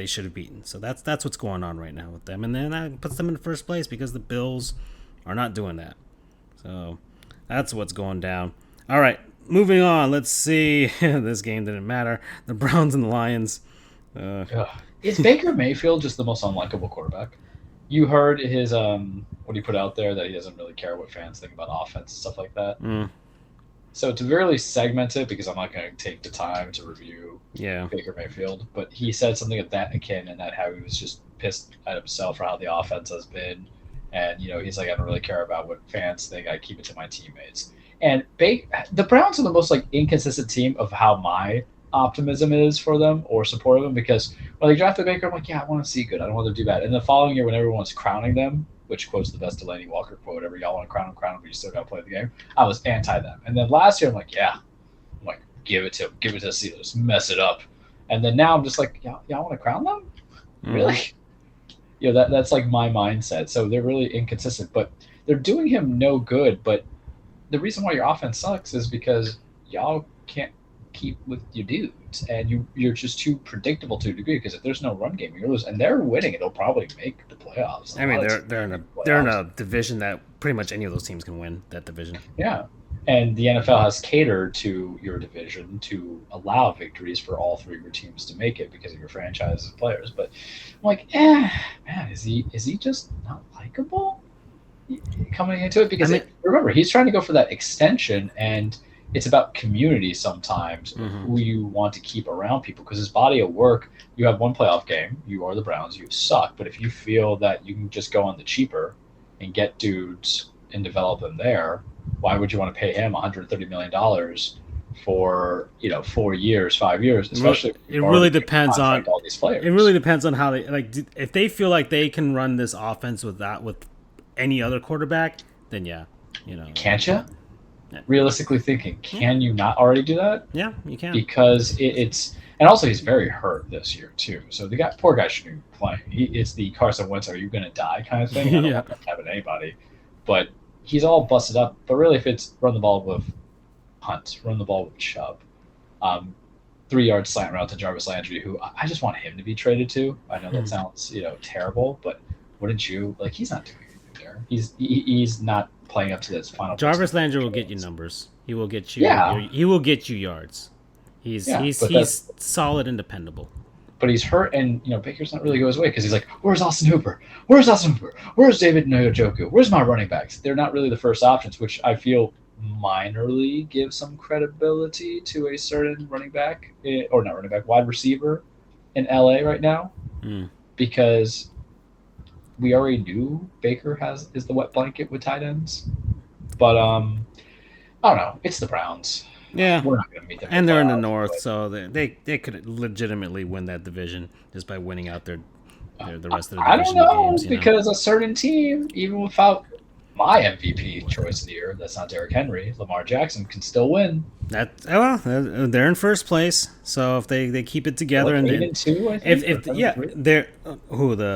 should have beaten. So that's what's going on right now with them, and then that puts them in first place because the Bills are not doing that. So that's what's going down. All right, moving on. Let's see. This game didn't matter. The Browns and the Lions. Is Baker Mayfield just the most unlikable quarterback? You heard his what he put out there that he doesn't really care what fans think about offense and stuff like that. So to really segment it, because I'm not going to take the time to review Baker Mayfield, but he said something of that akin, and that how he was just pissed at himself for how the offense has been, and he's like, I don't really care about what fans think. I keep it to my teammates. And the Browns are the most like inconsistent team of how my optimism is for them or support of them, because when they drafted Baker, I'm like, yeah, I want to see good. I don't want them to do bad. And the following year, when everyone's crowning them, which quotes the best Delaney Walker quote, whatever, y'all want to crown them, but you still got to play the game. I was anti them. And then last year, I'm like, give it to the Steelers, mess it up. And then now I'm just like, y'all want to crown them? Really? That's like my mindset. So they're really inconsistent, but they're doing him no good. But the reason why your offense sucks is because y'all can't keep with your dudes, and you're just too predictable to a degree, because if there's no run game, you're losing. And they're winning, it'll probably make the playoffs. I mean, they're in a division that pretty much any of those teams can win that division. Yeah, and the NFL has catered to your division to allow victories for all 3 of your teams to make it because of your franchise and players. But I'm like, man, is he just not likable coming into it? Because remember, he's trying to go for that extension, and it's about community sometimes, who you want to keep around people, because his body of work, you have one playoff game, you are the Browns, you suck. But if you feel that you can just go on the cheaper and get dudes and develop them there, why would you want to pay him $130 million for 4 years, 5 years? Especially it really depends on all these players. It really depends on how they if they feel like they can run this offense with any other quarterback, then yeah, Can't you? realistically thinking, can you not already do that? Yeah, you can. Because it's and also he's very hurt this year too. So the poor guy shouldn't be playing. It's the Carson Wentz, are you going to die kind of thing. I don't Yeah. want that to happen to anybody. But he's all busted up. But really, if it's run the ball with Hunt, run the ball with Chubb, 3-yard slant route to Jarvis Landry, who I just want him to be traded to. I know that sounds terrible, but wouldn't you? Like, he's not doing anything there. He's not playing up to this final. Jarvis Landry will get you numbers. He will get you. Yeah. He will get you yards. He's solid and dependable. But he's hurt, and Baker's not really go his way because he's like, "Where's Austin Hooper? Where's Austin Hooper? Where's David Njoku? Where's my running backs?" They're not really the first options, which I feel minorly gives some credibility to a certain running back, or not running back, wide receiver in LA right now, because we already knew Baker is the wet blanket with tight ends, but I don't know. It's the Browns. Yeah, we're not going to meet them. And they're in the North, so they could legitimately win that division just by winning out the rest of the division. I don't know, games, because a certain team, even without my MVP choice of the year, that's not Derrick Henry, Lamar Jackson, can still win. They're in first place, so if they keep it together and 8-2, I think, they're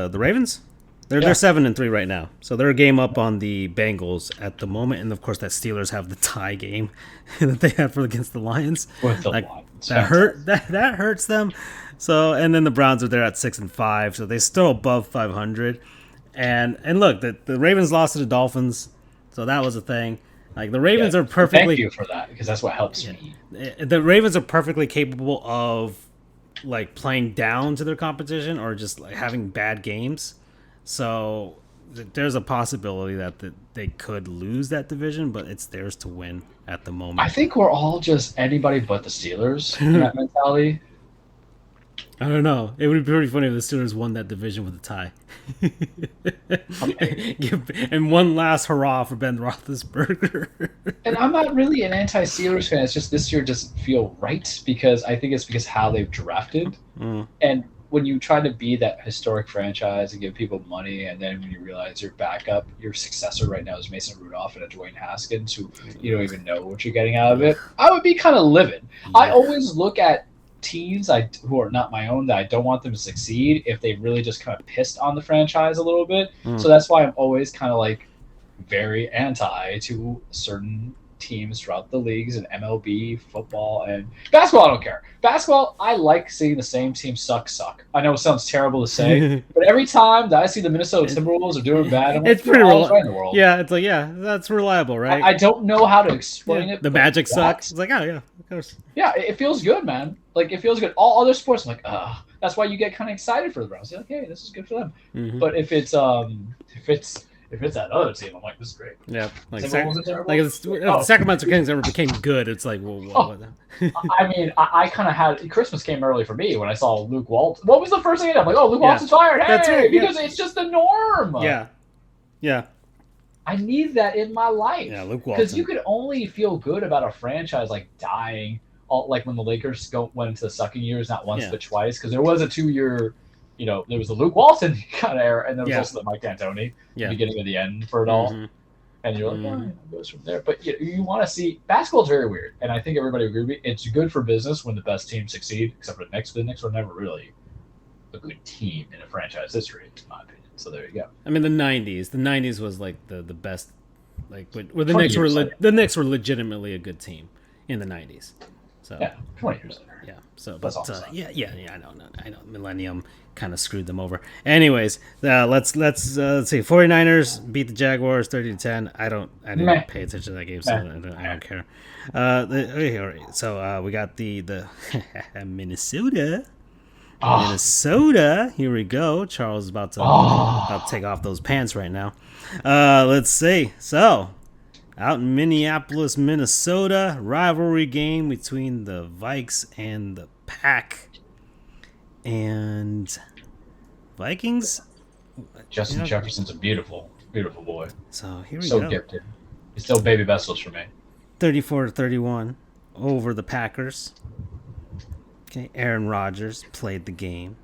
the Ravens. They're 7-3 right now, so they're a game up on the Bengals at the moment, and of course that Steelers have the tie game that they have against the Lions. With the Lions, that hurts them. So, and then the Browns are there at 6-5, so they're still above 500. And look, the Ravens lost to the Dolphins, so that was a thing. Like, the Ravens are perfectly. Thank you for that, because that's what helps me. The Ravens are perfectly capable of like playing down to their competition or just like having bad games. So there's a possibility that they could lose that division, but it's theirs to win at the moment. I think we're all just anybody but the Steelers in that mentality. I don't know. It would be pretty funny if the Steelers won that division with a tie. And one last hurrah for Ben Roethlisberger. And I'm not really an anti-Steelers fan. It's just this year doesn't feel right because I think it's because how they've drafted. And when you try to be that historic franchise and give people money, and then when you realize your backup, your successor right now is Mason Rudolph and a Dwayne Haskins, who you don't even know what you're getting out of it, I would be kind of livid. Yeah. I always look at teams who are not my own that I don't want them to succeed if they really just kind of pissed on the franchise a little bit. So that's why I'm always kind of like very anti to certain teams throughout the leagues and MLB, football, and basketball. I don't care. Basketball, I like seeing the same team suck. I know it sounds terrible to say, but every time that I see the Minnesota Timberwolves are doing bad, I'm like, it's pretty reliable. In the world. Yeah, it's like, that's reliable, right? I don't know how to explain it. The Magic sucks. It's like, oh yeah, of course. Yeah, it feels good, man. Like, it feels good. All other sports, I'm like, that's why you get kind of excited for the Browns. You're like, hey, this is good for them. But if it's that other team, I'm like, this is great. Yeah, if the Sacramento Kings ever became good, it's like, what? I mean, I kind of had Christmas came early for me when I saw Luke Walton. What was the first thing I did? I'm like, Luke Walton's fired. Hey, that's right, because it's just the norm. Yeah. I need that in my life. Yeah, Luke Walton. Because you could only feel good about a franchise like dying, like when the Lakers went into the sucking years, not once but twice. Because there was a 2-year. There was the Luke Walton kind of era, and there was also the Mike D'Antoni, beginning of the end for it all. And you're like, it goes from there. But you want to see basketball is very weird, and I think everybody agrees with me. It's good for business when the best teams succeed, except for the Knicks. The Knicks were never really a good team in a franchise history, in my opinion. So there you go. I mean, the '90s was like the best, like where the Knicks were legitimately a good team in the '90s. So 20 years later. Yeah. So, but I know. Millennium kind of screwed them over. Anyways, let's see. 49ers beat the Jaguars 30-10. I didn't pay attention to that game, so I don't care. So we got the Minnesota. Minnesota. Here we go. Charles is about to take off those pants right now. Let's see. So, out in Minneapolis, Minnesota, rivalry game between the Vikes and the Pack. And Vikings. Justin Jefferson's a beautiful, beautiful boy. So here we go. So gifted. He's still baby vessels for me. 34-31 over the Packers. Okay, Aaron Rodgers played the game.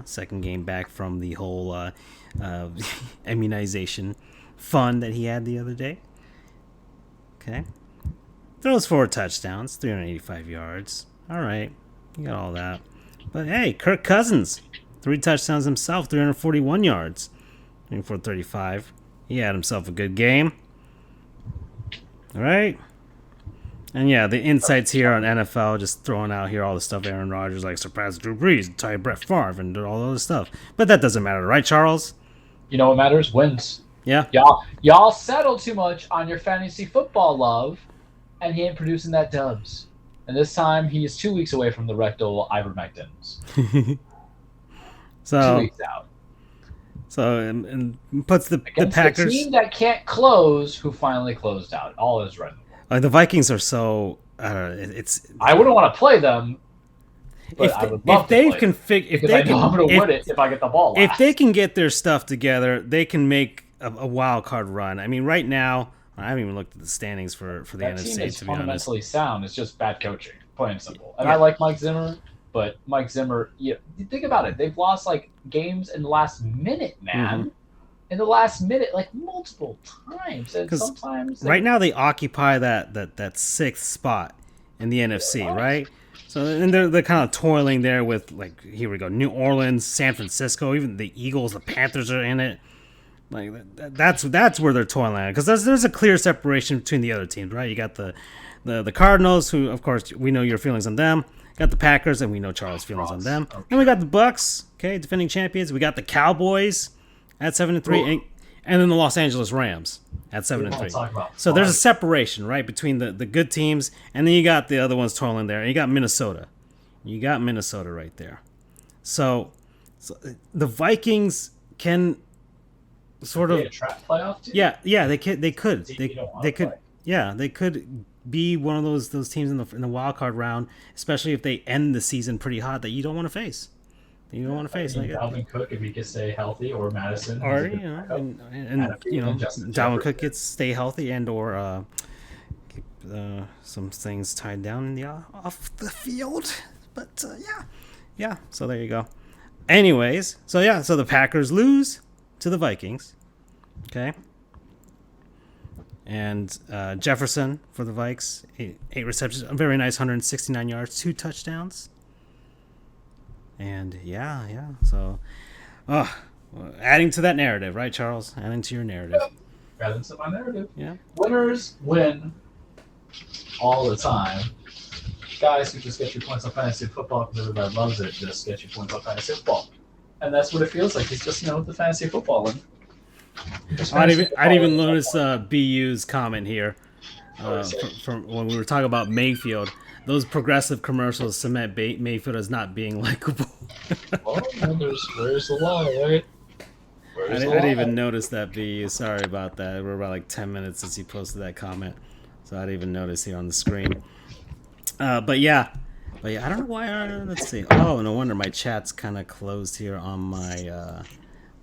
Second game back from the whole immunization fun that he had the other day. Okay. Throws 4 touchdowns, 385 yards. All right, you got all that. But hey, Kirk Cousins, 3 touchdowns himself, 341 yards, 435. He had himself a good game. All right. And yeah, the insights here on NFL, just throwing out here all the stuff Aaron Rodgers like surpassed Drew Brees, tied Brett Favre, and all the other stuff. But that doesn't matter, right, Charles? You know what matters? Wins. Yeah. Y'all settle too much on your fantasy football love, and he ain't producing that dubs. And this time, he is 2 weeks away from the rectal ivermectins. 2 weeks out. So and puts the Packers. The team that can't close, who finally closed out. All is right. The Vikings are so. It's. I wouldn't want to play them. But I would love to play them. Because I know I'm going to win it if I get the ball last. If they can get their stuff together, they can make a wild card run. I mean, right now, I haven't even looked at the standings for the NFC. That team is to be honest, fundamentally sound. It's just bad coaching, plain and simple. And I like Mike Zimmer, but Mike Zimmer, you think about it. They've lost like games in the last minute, man. Mm-hmm. In the last minute, like multiple times, and sometimes right now they occupy that sixth spot in the NFC, right? So and they're kind of toiling there with like here we go, New Orleans, San Francisco, even the Eagles, the Panthers are in it. Like that's where they're toiling at because there's a clear separation between the other teams, right? You got the Cardinals, who of course we know your feelings on them. Got the Packers, and we know Charles' feelings on them. Okay. And we got the Bucks, okay, defending champions. We got the Cowboys at 7-3, and then the Los Angeles Rams at 7-3. So there's a separation, right, between the good teams, and then you got the other ones toiling there, and you got Minnesota. You got Minnesota right there. So the Vikings can sort of a trap playoff team? Yeah, they could. They could. Yeah, they could be one of those teams in the wild card round, especially if they end the season pretty hot that you don't want to face. You don't want to face like Dalvin Cook if he can stay healthy, or Madison, or and Dalvin Cook gets stay healthy and or keep some things tied down in the off the field. But yeah. So there you go. Anyways, so the Packers lose to the Vikings. Okay. And Jefferson for the Vikes, 8 receptions, a very nice 169 yards, 2 touchdowns. And so adding to that narrative, right, Charles? Adding to your narrative. Yep. Adding to my narrative. Yeah. Winners win all the time. Guys who just get your points on fantasy football because everybody loves it, just get your points on fantasy football. And that's what it feels like. It's just, the fantasy football. I'd even notice BU's comment here from when we were talking about Mayfield. Those progressive commercials cement Mayfield as not being likable. Well, where's the lie, right? I didn't even notice that, BU. Sorry about that. We're about like 10 minutes since you posted that comment, so I didn't even notice here on the screen. But yeah, I don't know why. Let's see. Oh, no wonder my chat's kind of closed here on my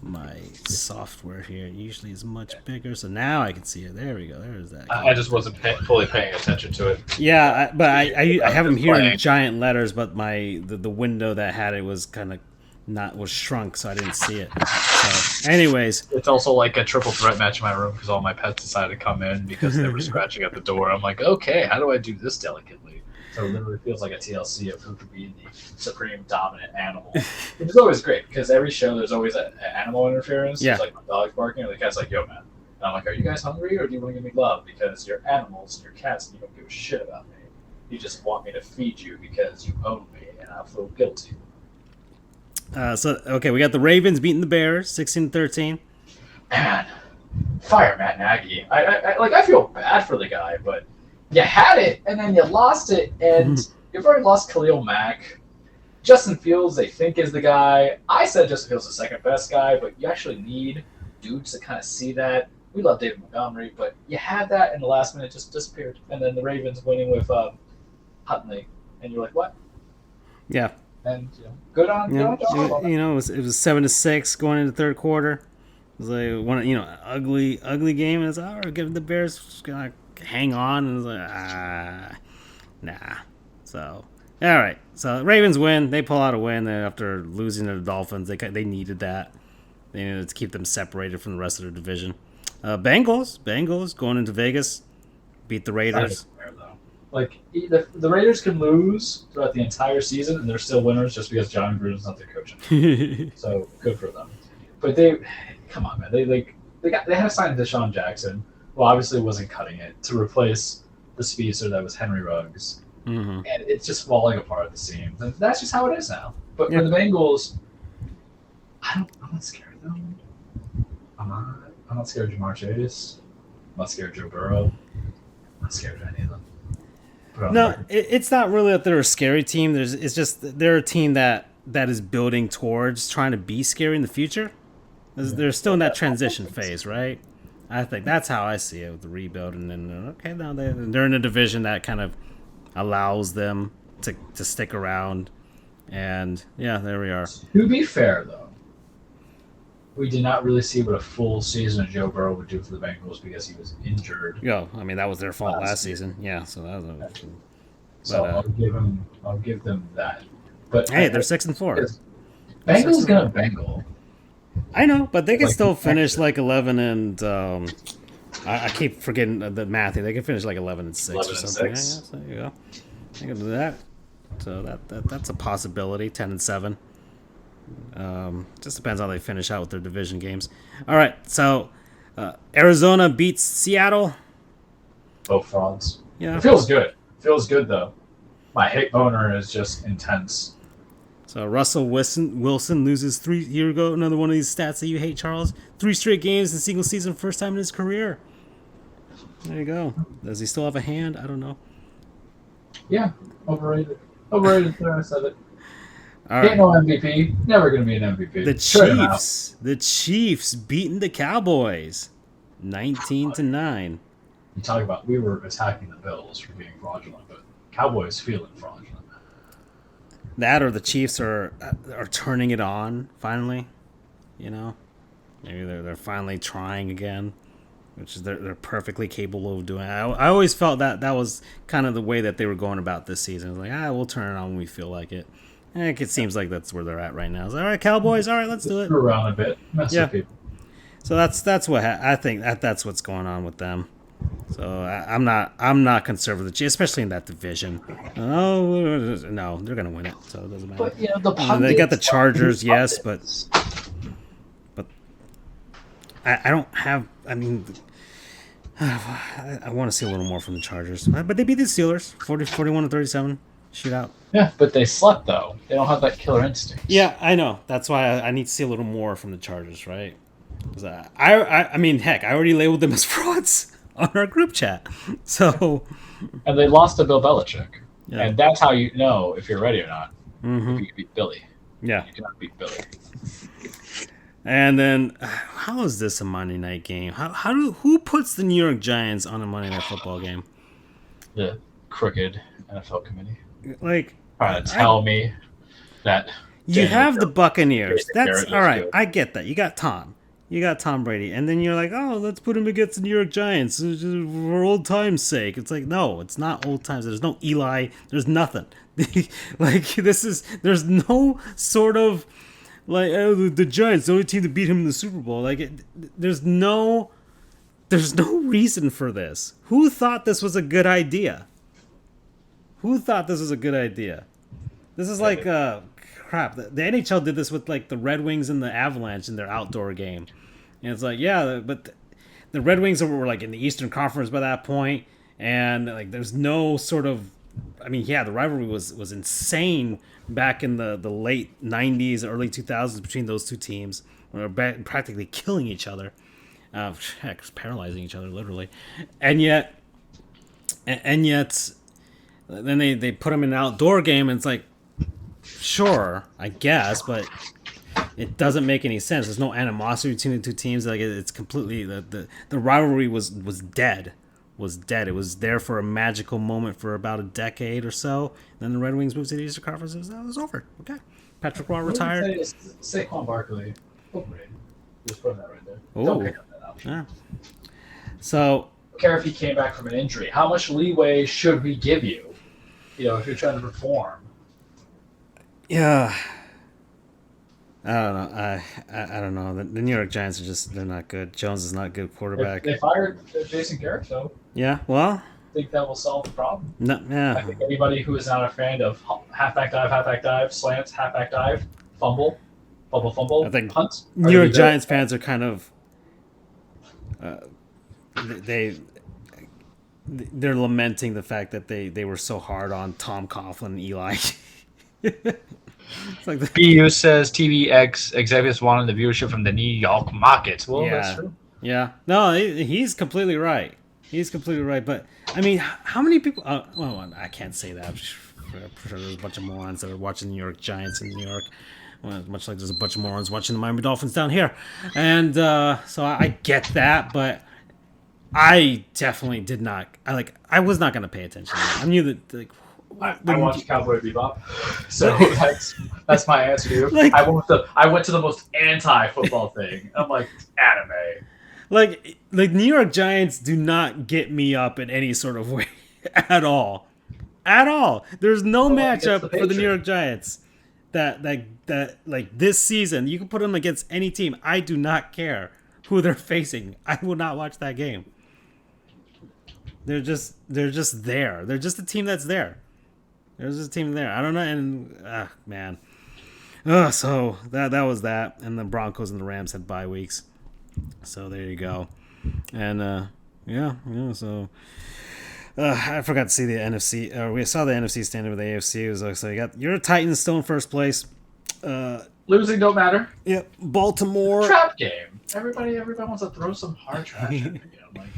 my software here. It usually is much bigger, so now I can see it. There we go. There's that. I just wasn't fully paying attention to it. Yeah, but I have them here in giant letters, but the window that had it was kind of was shrunk, so I didn't see it. So, anyways, it's also like a triple threat match in my room because all my pets decided to come in because they were scratching at the door. I'm like, okay, how do I do this delicately? So it literally feels like a TLC of who could be the supreme dominant animal, which is always great because every show there's always an animal interference. Yeah. There's like my dog's barking, or the cat's like, "Yo, man." And I'm like, "Are you guys hungry, or do you want to give me love? Because you're animals and you're cats, and you don't give a shit about me. You just want me to feed you because you own me, and I feel guilty." Okay, we got the Ravens beating the Bears, 16-13. Man, fire Matt Nagy. I feel bad for the guy, but. You had it, and then you lost it, and you've already lost Khalil Mack. Justin Fields, they think, is the guy. I said Justin Fields is the second best guy, but you actually need dudes to kind of see that. We love David Montgomery, but you had that, and the last minute just disappeared. And then the Ravens winning with Huntley, and you're like, what? Yeah. And good on it was 7-6 going into the third quarter. It was like one, ugly game, and it's give the Bears gonna hang on, and it's like nah. So all right, so Ravens win. They pull out a win after losing to the Dolphins. They needed that. They needed to keep them separated from the rest of the division. Bengals going into Vegas, beat the Raiders. Like the Raiders can lose throughout the entire season, and they're still winners just because John Gruden's not their coach. So good for them. But come on, man. They had to sign Deshaun Jackson. Well, obviously wasn't cutting it to replace the speedster that was Henry Ruggs, and it's just falling apart at the seams. And that's just how it is now. But for the Bengals, I'm not scared though. I'm not scared of Jamar Chase. I'm not scared of Joe Burrow. I'm not scared of any of them. No, it's not really that they're a scary team. It's just they're a team that is building towards trying to be scary in the future. They're still in that transition phase, right? I think that's how I see it with the rebuild. And then, okay, now they're in a division that kind of allows them to stick around. And, yeah, there we are. To be fair, though, we did not really see what a full season of Joe Burrow would do for the Bengals because he was injured. Yeah, I mean that was their fault last season. Yeah, so that was. So I'll give them that. But hey, they're 6-4. Bengals gonna Bengal. I know, but they can still finish like 11 and I keep forgetting the math. They can finish like 11-6 or something. Yeah, so there you go. They can do that. So that's a possibility. 10-7. Just depends how they finish out with their division games. All right, so Arizona beats Seattle. Both frauds. Yeah, it feels good. Feels good though. My hate boner is just intense. So Russell Wilson loses 3. Here we go, another one of these stats that you hate, Charles. 3 straight games in single season, first time in his career. There you go. Does he still have a hand? I don't know. Yeah, overrated. Overrated. I said it. All right. Ain't no MVP. Never gonna be an MVP. The Chiefs beating the Cowboys, 19-9. You talk about we were attacking the Bills for being fraudulent, but Cowboys feeling fraudulent. That or the Chiefs are turning it on finally. You know, maybe they're finally trying again, which is they're perfectly capable of doing. I always felt that was kind of the way that they were going about this season. It was like, we'll turn it on when we feel like it. And it seems like that's where they're at right now. It's like, all right, Cowboys, all right, let's do it. Screw around a bit, mess with people. So that's what I think that's what's going on with them. So I'm not concerned with the Chiefs, especially in that division. No, they're gonna win it, so it doesn't matter. But they got the Chargers, yes, but I don't have. I mean, I want to see a little more from the Chargers, but they beat the Steelers 41-37 shootout. Yeah, but they slept though. They don't have that killer instinct. Yeah, I know. That's why I need to see a little more from the Chargers, right? I mean, heck, I already labeled them as frauds on our group chat. So, and they lost to Bill Belichick, yeah. And that's how you know if you're ready or not. Mm-hmm. If you can beat Billy. Yeah, you cannot beat Billy. And then, how is this a Monday night game? Who puts the New York Giants on a Monday night football game? The crooked NFL committee. Like, trying to tell me that you have the Buccaneers. That's all right. Good. I get that. You got Tom Brady, and then you're like, oh, let's put him against the New York Giants for old times' sake. It's like, no, it's not old times. There's no Eli. There's nothing. There's no sort of like the Giants, the only team to beat him in the Super Bowl. Like, there's no reason for this. Who thought this was a good idea? This is like crap. The NHL did this with like the Red Wings and the Avalanche in their outdoor game, and it's like, yeah, but the Red Wings were like in the Eastern Conference by that point, and like there's no sort of, I mean, yeah, the rivalry was insane back in the late '90s, early 2000s between those two teams, where they were practically killing each other, paralyzing each other literally, and yet. Then they put them in an outdoor game, and it's like, sure, I guess, but it doesn't make any sense. There's no animosity between the two teams. Like, it's completely the rivalry was dead. It was there for a magical moment for about a decade or so. Then the Red Wings moved to the Eastern Conference. That was over. Okay, Patrick Roy retired. Saquon Barkley. Just put that right there. Ooh. Don't pick up that option. Yeah. So. I don't care if he came back from an injury. How much leeway should we give you? You know, if you're trying to perform. Yeah. I don't know. I don't know. The New York Giants they're not good. Jones is not a good quarterback. They fired Jason Garrett, though. Yeah, well, think that will solve the problem. No, yeah. I think anybody who is not a fan of halfback dive, slants, halfback dive, fumble, I think punt. New York Giants fans are kind of they're lamenting the fact that they were so hard on Tom Coughlin and Eli. It's like BU says TVX executives wanted the viewership from the New York market. Well, yeah, that's true. Yeah. No, he's completely right. He's completely right. But I mean, how many people? Well, I can't say that. I'm sure there's a bunch of morons that are watching the New York Giants in New York. Well, much like there's a bunch of morons watching the Miami Dolphins down here, and so I get that, but I definitely did not. I was not going to pay attention. I knew that. Like, I watched Cowboy Bebop, so that's my answer to you. Like, I went to the most anti-football thing. I'm like, anime. Like New York Giants do not get me up in any sort of way at all. At all. There's no matchup for the New York Giants that like this season. You can put them against any team. I do not care who they're facing. I will not watch that game. They're just there. They're just a team that's there. There's just a team there. I don't know. And man. So that was that. And the Broncos and the Rams had bye weeks. So there you go. And so I forgot to see the NFC. We saw the NFC standing with the AFC. It was like, so you got your Titans still in first place. Losing don't matter. Yep. Baltimore. Trap game. Everybody wants to throw some hard trash at me. I'm like,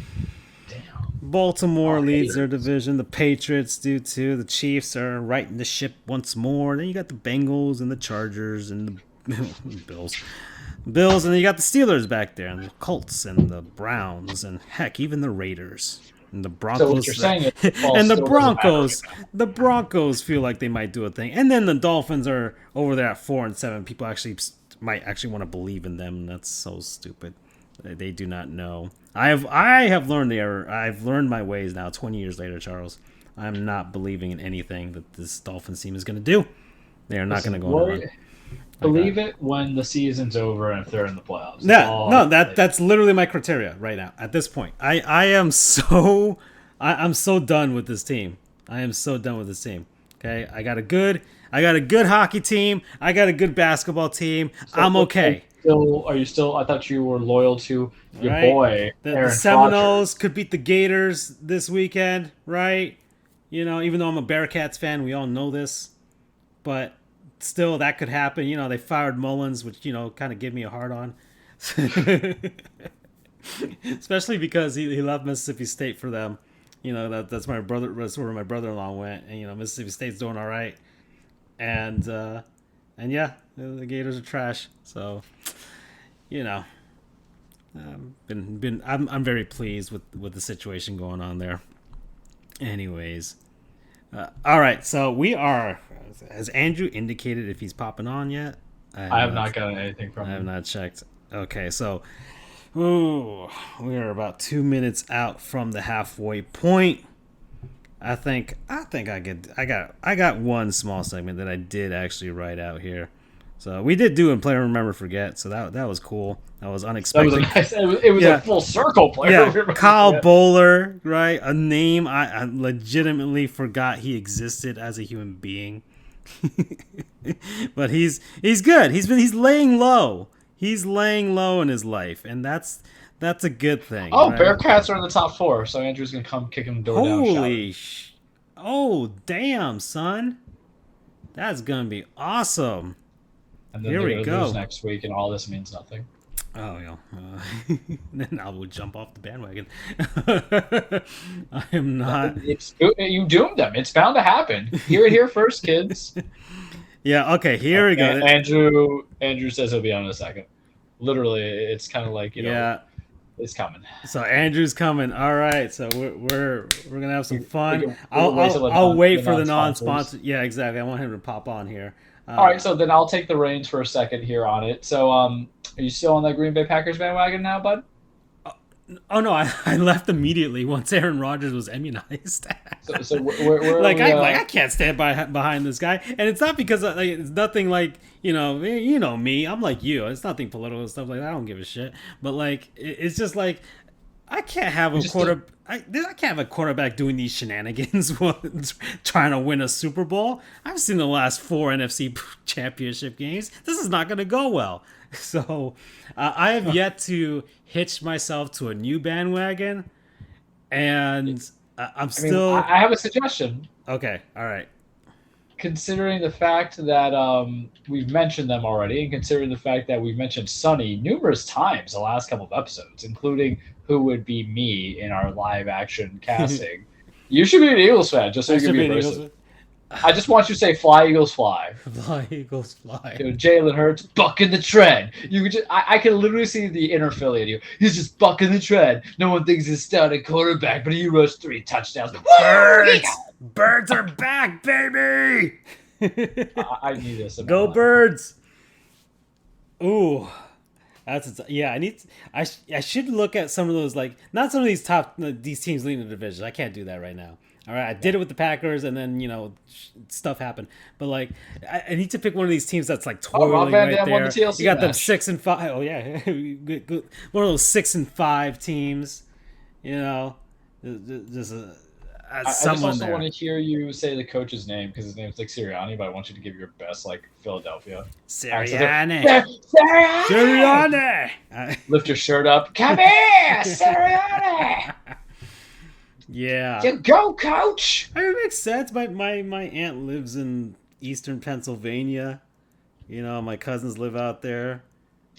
damn. Baltimore leads their division. The Patriots do too. The Chiefs are righting the ship once more. Then you got the Bengals and the Chargers and the Bills, and then you got the Steelers back there, and the Colts and the Browns, and heck, even the Raiders and the Broncos. So what you're saying is and the Broncos feel like they might do a thing, and then the Dolphins are over there at 4-7. People might want to believe in them. That's so stupid. They do not know. I have learned the error. I've learned my ways now. 20 years later, Charles, I'm not believing in anything that this Dolphins team is going to do. They are not going to go on a run. Believe it when the season's over and if they're in the playoffs. That's literally my criteria right now. At this point, I'm so done with this team. I am so done with this team. Okay, I got a good hockey team. I got a good basketball team. So I'm okay. Are you still? I thought you were loyal to your boy. The Seminoles could beat the Gators this weekend, right? You know, even though I'm a Bearcats fan, we all know this, but. Still, that could happen. You know, they fired Mullins, which, you know, kind of gave me a hard on. Especially because he left Mississippi State for them. You know, that's my brother. That's where my brother-in-law went. And, you know, Mississippi State's doing all right. And yeah, the Gators are trash. So, you know, I'm very pleased with the situation going on there. Anyways. All right, so we are. Has Andrew indicated if he's popping on yet? I have not gotten anything from him. I have not checked. Okay, so we are about 2 minutes out from the halfway point. I think I got one small segment that I did actually write out here. So we did do in Player Remember Forget, so that was cool. That was unexpected. It was a full circle player. Yeah, Kyle Boller, right? A name I legitimately forgot he existed as a human being. But he's good. He's laying low. He's laying low in his life, and that's a good thing. Oh, right? Bearcats are in the top 4, so Andrew's gonna come kick him door down. Holy oh, damn, son. That's gonna be awesome. And then here we go. Next week, and all this means nothing. Oh, yeah. Then I will jump off the bandwagon. I am not. You doomed them. It's bound to happen. Hear it here first, kids. Yeah. Okay. Here we go. Andrew says he'll be on in a second. Literally, it's kind of like yeah, it's coming. So Andrew's coming. All right. So we're gonna have some fun. I'll wait for the non-sponsor. Yeah, exactly. I want him to pop on here. All right, so then I'll take the reins for a second here on it. So, are you still on that Green Bay Packers bandwagon now, bud? Oh no, I left immediately once Aaron Rodgers was immunized. so where I can't stand behind this guy, and it's not because it's nothing like you know me. I'm like you. It's nothing political and stuff like that. I don't give a shit. But like, it's just like I can't have a I can't have a quarterback doing these shenanigans trying to win a Super Bowl. I've seen the last 4 NFC championship games. This is not going to go well. So I have yet to hitch myself to a new bandwagon, and I'm still. I have a suggestion. Okay, all right. Considering the fact that we've mentioned them already, and considering the fact that we've mentioned Sonny numerous times the last couple of episodes, including who would be me in our live action casting, you should be an Eagles fan, just so you can be a person. I just want you to say "Fly Eagles Fly." Fly Eagles Fly. Jalen Hurts bucking the trend. You could I can literally see the inner Philly in you. He's just bucking the trend. No one thinks he's a starting quarterback, but he rushed 3 touchdowns. Birds! Birds are back, baby! I need this. Go Birds! Ooh, I should look at some of those, like, not some of these teams leading the division. I can't do that right now. All right, I did it with the Packers, and then stuff happened. But like, I need to pick one of these teams that's like twirling right there. You got them 6-5. Oh yeah, one of those 6-5 teams. Just I just also want to hear you say the coach's name because his name's like Sirianni, but I want you to give your best like Philadelphia. Sirianni. Lift your shirt up. Come here, Sirianni. Yeah. You go, coach. I mean, it makes sense. My aunt lives in eastern Pennsylvania. My cousins live out there.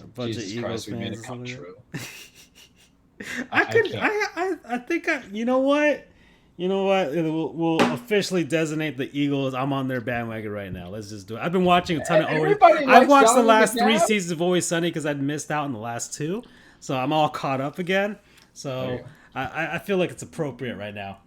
A bunch of Eagles fans. I think you know what? We'll officially designate the Eagles. I'm on their bandwagon right now. Let's just do it. I've been watching a ton of Always. I've watched the last 3 seasons of Always Sunny because I'd missed out on the last 2, so I'm all caught up again. So I feel like it's appropriate right now.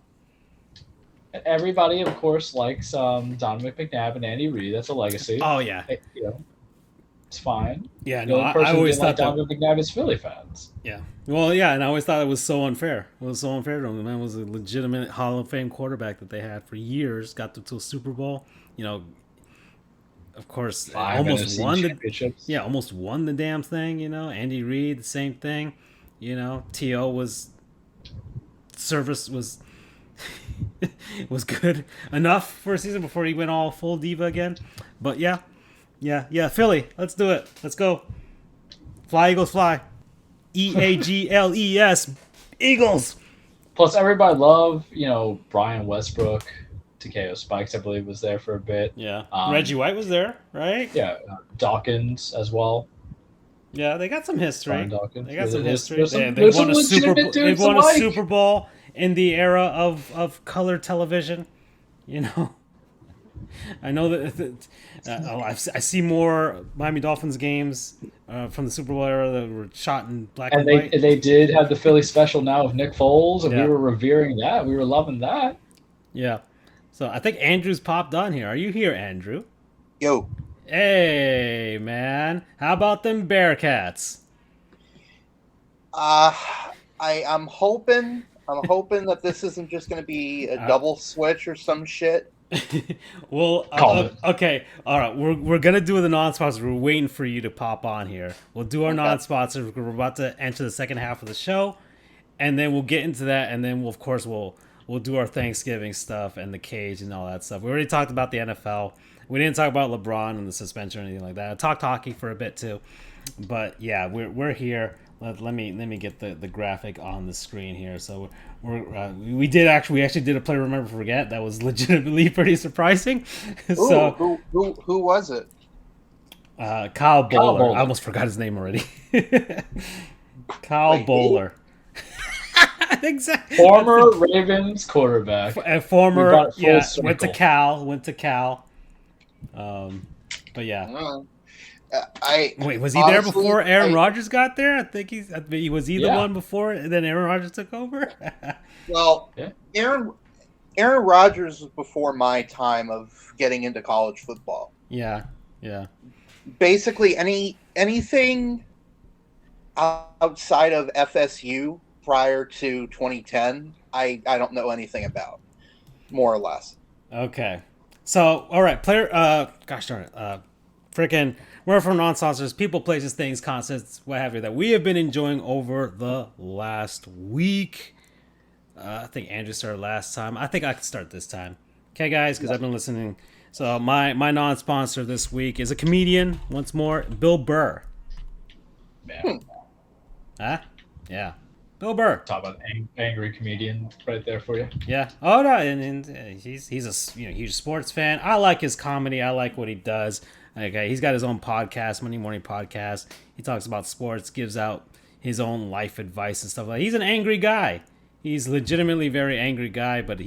Everybody, of course, likes Donovan McNabb and Andy Reid. That's a legacy. Oh yeah, it's fine. Yeah, no, I always thought Donovan McNabb is Philly fans. Yeah, well, yeah, and I always thought it was so unfair. It was so unfair to him. The man was a legitimate Hall of Fame quarterback that they had for years. Got to a Super Bowl. Of course, almost won the damn thing. Andy Reid, the same thing. T.O. was was good enough for a season before he went all full diva again. But yeah, Philly, let's do it. Let's go. Fly Eagles Fly. EAGLES Eagles. Plus, everybody loved, Brian Westbrook. Takeo Spikes, I believe, was there for a bit. Yeah. Reggie White was there, right? Yeah. Dawkins as well. Yeah, they got some history. They got some history. They've won a Super Bowl in the era of color television. I know that I see more Miami Dolphins games from the Super Bowl era that were shot in black and white. And they did have the Philly special now of Nick Foles, and we were revering that. We were loving that. Yeah. So I think Andrew's popped on here. Are you here, Andrew? Yo. Hey, man. How about them Bearcats? I'm hoping that this isn't just going to be a double switch or some shit. Well, okay, all right. We're gonna do the non-sponsors. We're waiting for you to pop on here. We'll do our non-sponsors. We're about to enter the second half of the show, and then we'll get into that, and then we'll do our Thanksgiving stuff and the cage and all that stuff. We already talked about the NFL. We didn't talk about LeBron and the suspension or anything like that. I talked hockey for a bit too, but yeah, we're here. Let me get the graphic on the screen here. So we actually did a play Remember Forget that was legitimately pretty surprising. So who was it? Kyle Boller. I almost forgot his name already. Kyle Boller. Exactly. Former Ravens quarterback. Went to Cal. But yeah. Wait, was he there before Aaron Rodgers got there? I think was he the one before, and then Aaron Rodgers took over? Well, Aaron Rodgers was before my time of getting into college football. Yeah. Basically, anything outside of FSU prior to 2010, I don't know anything about, more or less. Okay. So, all right, player. Gosh darn it. Freaking We're from non-sponsors, people, places, things, concepts, what have you, that we have been enjoying over the last week. I think Andrew started last time. I think I could start this time. Okay, guys, because I've been listening. So my non-sponsor this week is a comedian, once more, Bill Burr. Man. Huh? Yeah. Bill Burr. Talk about angry comedian right there for you. Yeah. Oh no, and he's a huge sports fan. I like his comedy. I like what he does. Okay, he's got his own podcast, Monday Morning Podcast. He talks about sports, gives out his own life advice and stuff like that. He's an angry guy. He's legitimately very angry guy, but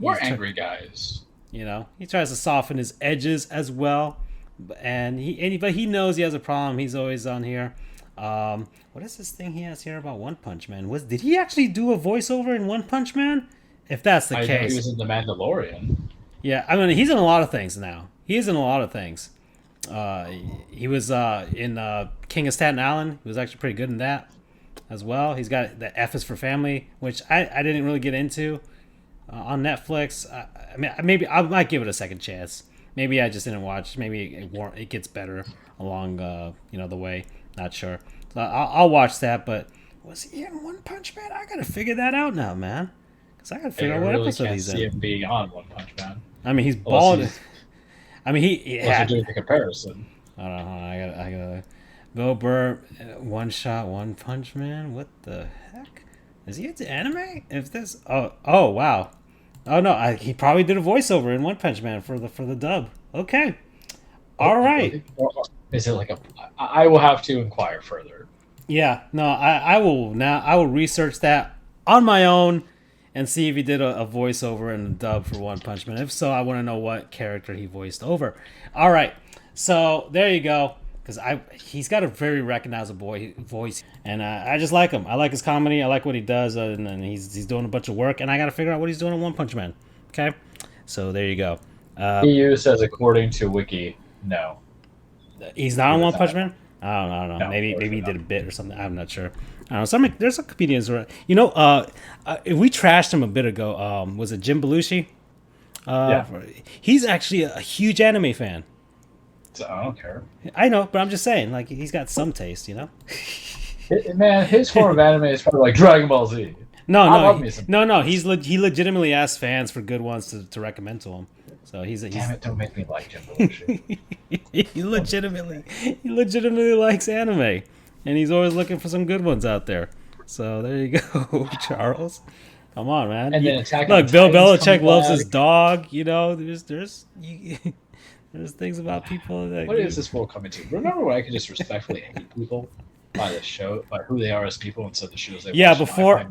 we're angry guys. You know, he tries to soften his edges as well, but he knows he has a problem. He's always on here. What is this thing he has here about One Punch Man? Did he actually do a voiceover in One Punch Man? If that's the case, know he was in The Mandalorian. Yeah, I mean he's in a lot of things now. He was in King of Staten Island. He was actually pretty good in that as well. He's got the F is for Family, which I didn't really get into on Netflix. I mean, maybe I might give it a second chance. Maybe I just didn't watch. Maybe it gets better along the way. Not sure. So I'll watch that. But was he in One Punch Man? I gotta figure that out now, man. Because I gotta figure out what episode he's in. I really can't see him being on One Punch Man. I mean, he's bald. I mean, he had doing the comparison. I don't know. I gotta. Bill Burr, One Shot, One Punch Man. What the heck? Is he into anime? If this, oh wow, oh no, he probably did a voiceover in One Punch Man for the dub. Okay, all right. Is it like I will have to inquire further. Yeah, no, I will research that on my own and see if he did a voiceover and a dub for One Punch Man. If so, I want to know what character he voiced over. All right, so there you go. Because he's got a very recognizable voice, and I just like him. I like his comedy. I like what he does, and he's doing a bunch of work. And I got to figure out what he's doing in One Punch Man. Okay, so there you go. He says, according to Wiki, no. He's not on One Punch Man. I don't know. No, maybe he did a bit or something. I'm not sure. I don't know. There's some comedians where we trashed him a bit ago. Was it Jim Belushi? Yeah. He's actually a huge anime fan. I don't care. I know, but I'm just saying, like, he's got some taste, you know? Man, his form of anime is probably like Dragon Ball Z. No. He legitimately asks fans for good ones to recommend to him. So damn it! Don't make me like Jim Belushi. he legitimately likes anime, and he's always looking for some good ones out there. So there you go, Charles. Come on, man. And then look, Bill Belichick loves his dog. You know, there's things about people that. What is this world coming to? Remember when I could just respectfully hate people by the show, by who they are as people, instead of the shows they watch?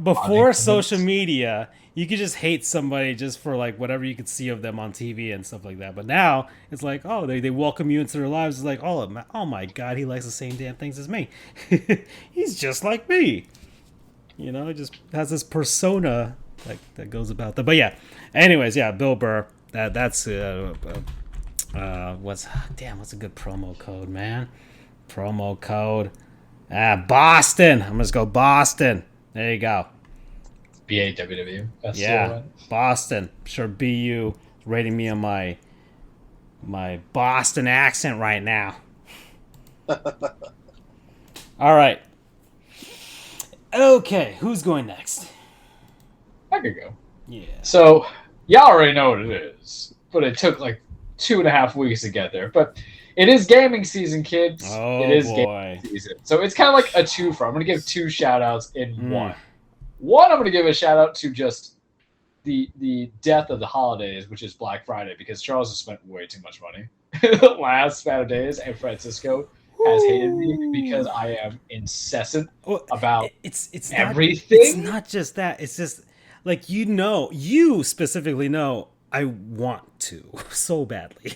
Before social media, you could just hate somebody just for like whatever you could see of them on TV and stuff like that. But now it's like, oh, they welcome you into their lives. It's like, oh my God, he likes the same damn things as me. He's just like me. You know, just has this persona that goes about that. But yeah, anyways, yeah, Bill Burr. That's what's a good promo code, man? Promo code Boston. I'm just go Boston. There you go. BAWW. That's yeah, Boston. Sure, BU rating me on my Boston accent right now. All right. Okay, who's going next? I could go. Yeah. So y'all already know what it is, but it took like 2.5 weeks to get there. But it is gaming season, kids. Oh, it is boy. gaming season. So it's kind of like a twofer. I'm going to give 2 shout-outs in one. One, I'm going to give a shout-out to just the death of the holidays, which is Black Friday, because Charles has spent way too much money the last span of days, and Francisco has hated me because I am incessant about it's everything. It's not just that. It's just, like, you specifically know I want to so badly.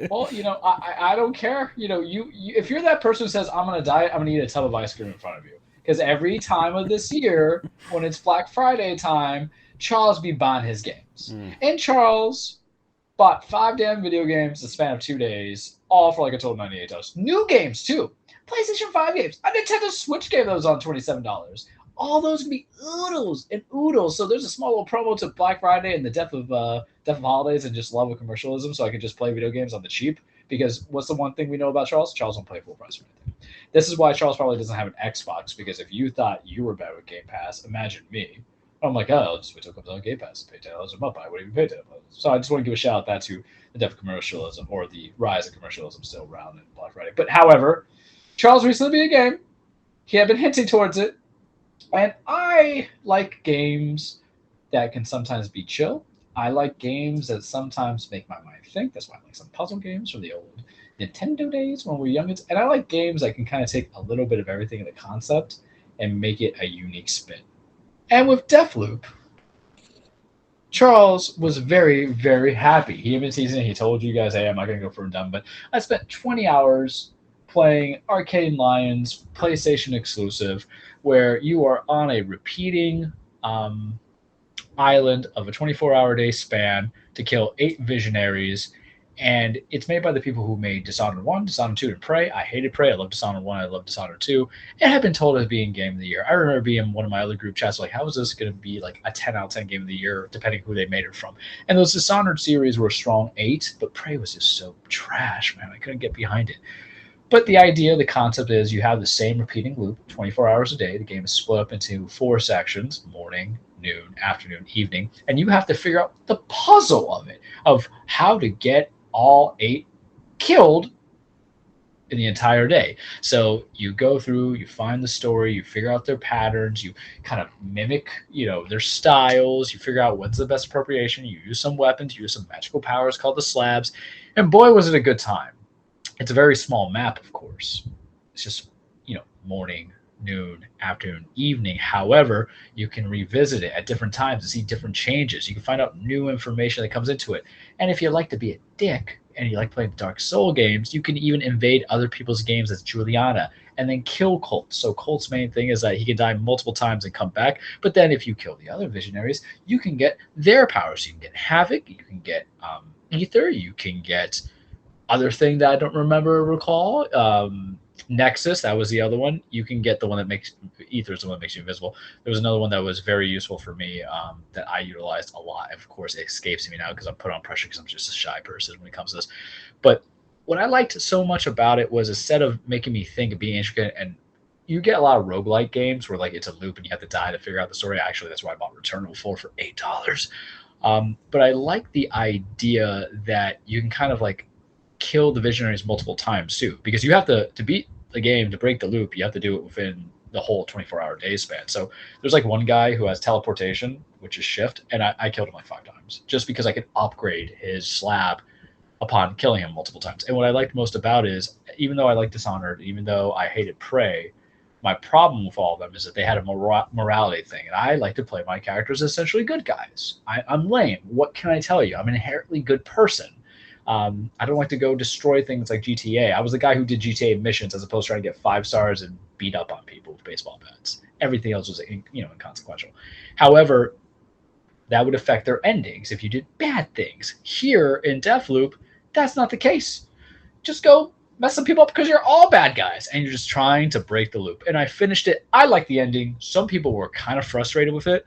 Well, I don't care. You if you're that person who says, I'm going to diet, I'm going to eat a tub of ice cream in front of you. Because every time of this year, when it's Black Friday time, Charles be buying his games. And Charles bought 5 damn video games in the span of 2 days, all for like a total of $98. New games, too. PlayStation 5 games. A Nintendo Switch game that was on $27. All those can be oodles and oodles. So there's a small little promo to Black Friday and the death of holidays and just love of commercialism, so I can just play video games on the cheap. because what's the one thing we know about Charles? Charles don't play full price or anything. This is why Charles probably doesn't have an Xbox, because if you thought you were better with Game Pass, imagine me. I'm like, oh, I'll just wait till it comes on Game Pass and pay $10 a month. I wouldn't even pay $10. So I just want to give a shout out that to the death of commercialism, or the rise of commercialism still around in Black Friday. But however, Charles recently beat a game. He had been hinting towards it. And I like games that can sometimes be chill. I like games that sometimes make my mind think. That's why I like some puzzle games from the old Nintendo days when we were youngins. And I like games that can kind of take a little bit of everything in the concept and make it a unique spin. And with Deathloop, Charles was very, very happy. He even teasing it. He told you guys, hey, I'm not going to go for a dumb, but I spent 20 hours playing Arcane Lions, PlayStation exclusive, where you are on a repeating island of a 24-hour day span to kill 8 visionaries. And it's made by the people who made Dishonored 1, Dishonored 2, and Prey. I hated Prey. I love Dishonored 1. I love Dishonored 2. It had been told as being Game of the Year. I remember being in one of my other group chats like, how is this going to be like a 10 out of 10 Game of the Year, depending who they made it from? And those Dishonored series were a strong 8, but Prey was just so trash, man. I couldn't get behind it. But the idea, the concept is you have the same repeating loop, 24 hours a day. The game is split up into 4 sections, morning, noon, afternoon, evening. And you have to figure out the puzzle of it, of how to get all 8 killed in the entire day. So you go through, you find the story, you figure out their patterns, you kind of mimic, their styles, you figure out what's the best appropriation, you use some weapons, you use some magical powers called the slabs, and boy, was it a good time. It's a very small map, of course. It's just, morning, noon, afternoon, evening. However, you can revisit it at different times to see different changes. You can find out new information that comes into it. And if you like to be a dick and you like playing Dark Soul games, you can even invade other people's games as Juliana and then kill Colt. So Colt's main thing is that he can die multiple times and come back. But then if you kill the other visionaries, you can get their powers. You can get Havoc, you can get Ether, you can get other thing that I don't recall. Nexus, that was the other one. You can get the one that makes Ether is the one that makes you invisible. There was another one that was very useful for me that I utilized a lot. Of course, it escapes me now because I'm put on pressure because I'm just a shy person when it comes to this. But what I liked so much about it was, instead of making me think and being intricate, and you get a lot of roguelike games where like it's a loop and you have to die to figure out the story. Actually, that's why I bought Returnal 4 for $8. But I like the idea that you can kind of like kill the visionaries multiple times too, because you have to beat the game, to break the loop, you have to do it within the whole 24-hour day span. So there's like one guy who has teleportation, which is shift, and I killed him like 5 times just because I could upgrade his slab upon killing him multiple times. And what I liked most about it is, even though I like Dishonored, even though I hated Prey, my problem with all of them is that they had a morality thing, and I like to play my characters as essentially good guys. I'm lame. What can I tell you? I'm an inherently good person. I don't like to go destroy things like GTA. I was the guy who did GTA missions as opposed to trying to get 5 stars and beat up on people with baseball bats. Everything else was, inconsequential. However, that would affect their endings if you did bad things. Here in Deathloop, that's not the case. Just go mess some people up because you're all bad guys and you're just trying to break the loop. And I finished it. I liked the ending. Some people were kind of frustrated with it.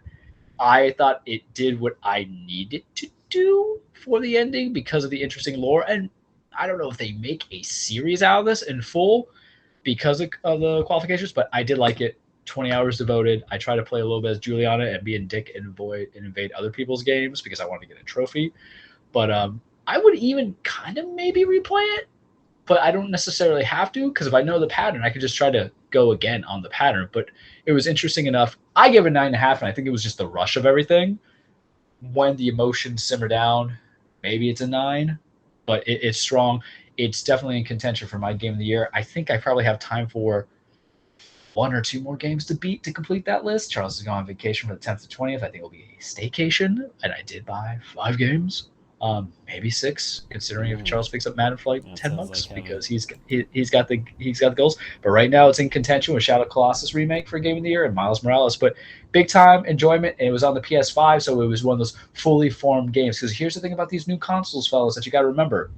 I thought it did what I needed to do for the ending because of the interesting lore. And I don't know if they make a series out of this in full because of the qualifications, but I did like it. 20 hours devoted. I try to play a little bit as Juliana and be a dick and invade other people's games because I wanted to get a trophy. But I would even kind of maybe replay it, but I don't necessarily have to, because if I know the pattern, I could just try to go again on the pattern. But it was interesting enough. I gave it 9.5, and I think it was just the rush of everything. When the emotions simmer down, maybe it's a 9, but it's strong. It's definitely in contention for my game of the year. I think I probably have time for 1 or 2 more games to beat to complete that list. Charles is going on vacation from the 10th to 20th. I think it'll be a staycation, and I did buy 5 games, maybe 6, considering if Charles picks up Madden for like $10 because he's got the goals. But right now it's in contention with Shadow Colossus remake for Game of the Year and Miles Morales. But big time enjoyment. And it was on the PS5, so it was one of those fully formed games. Because here's the thing about these new consoles, fellas, that you got to remember.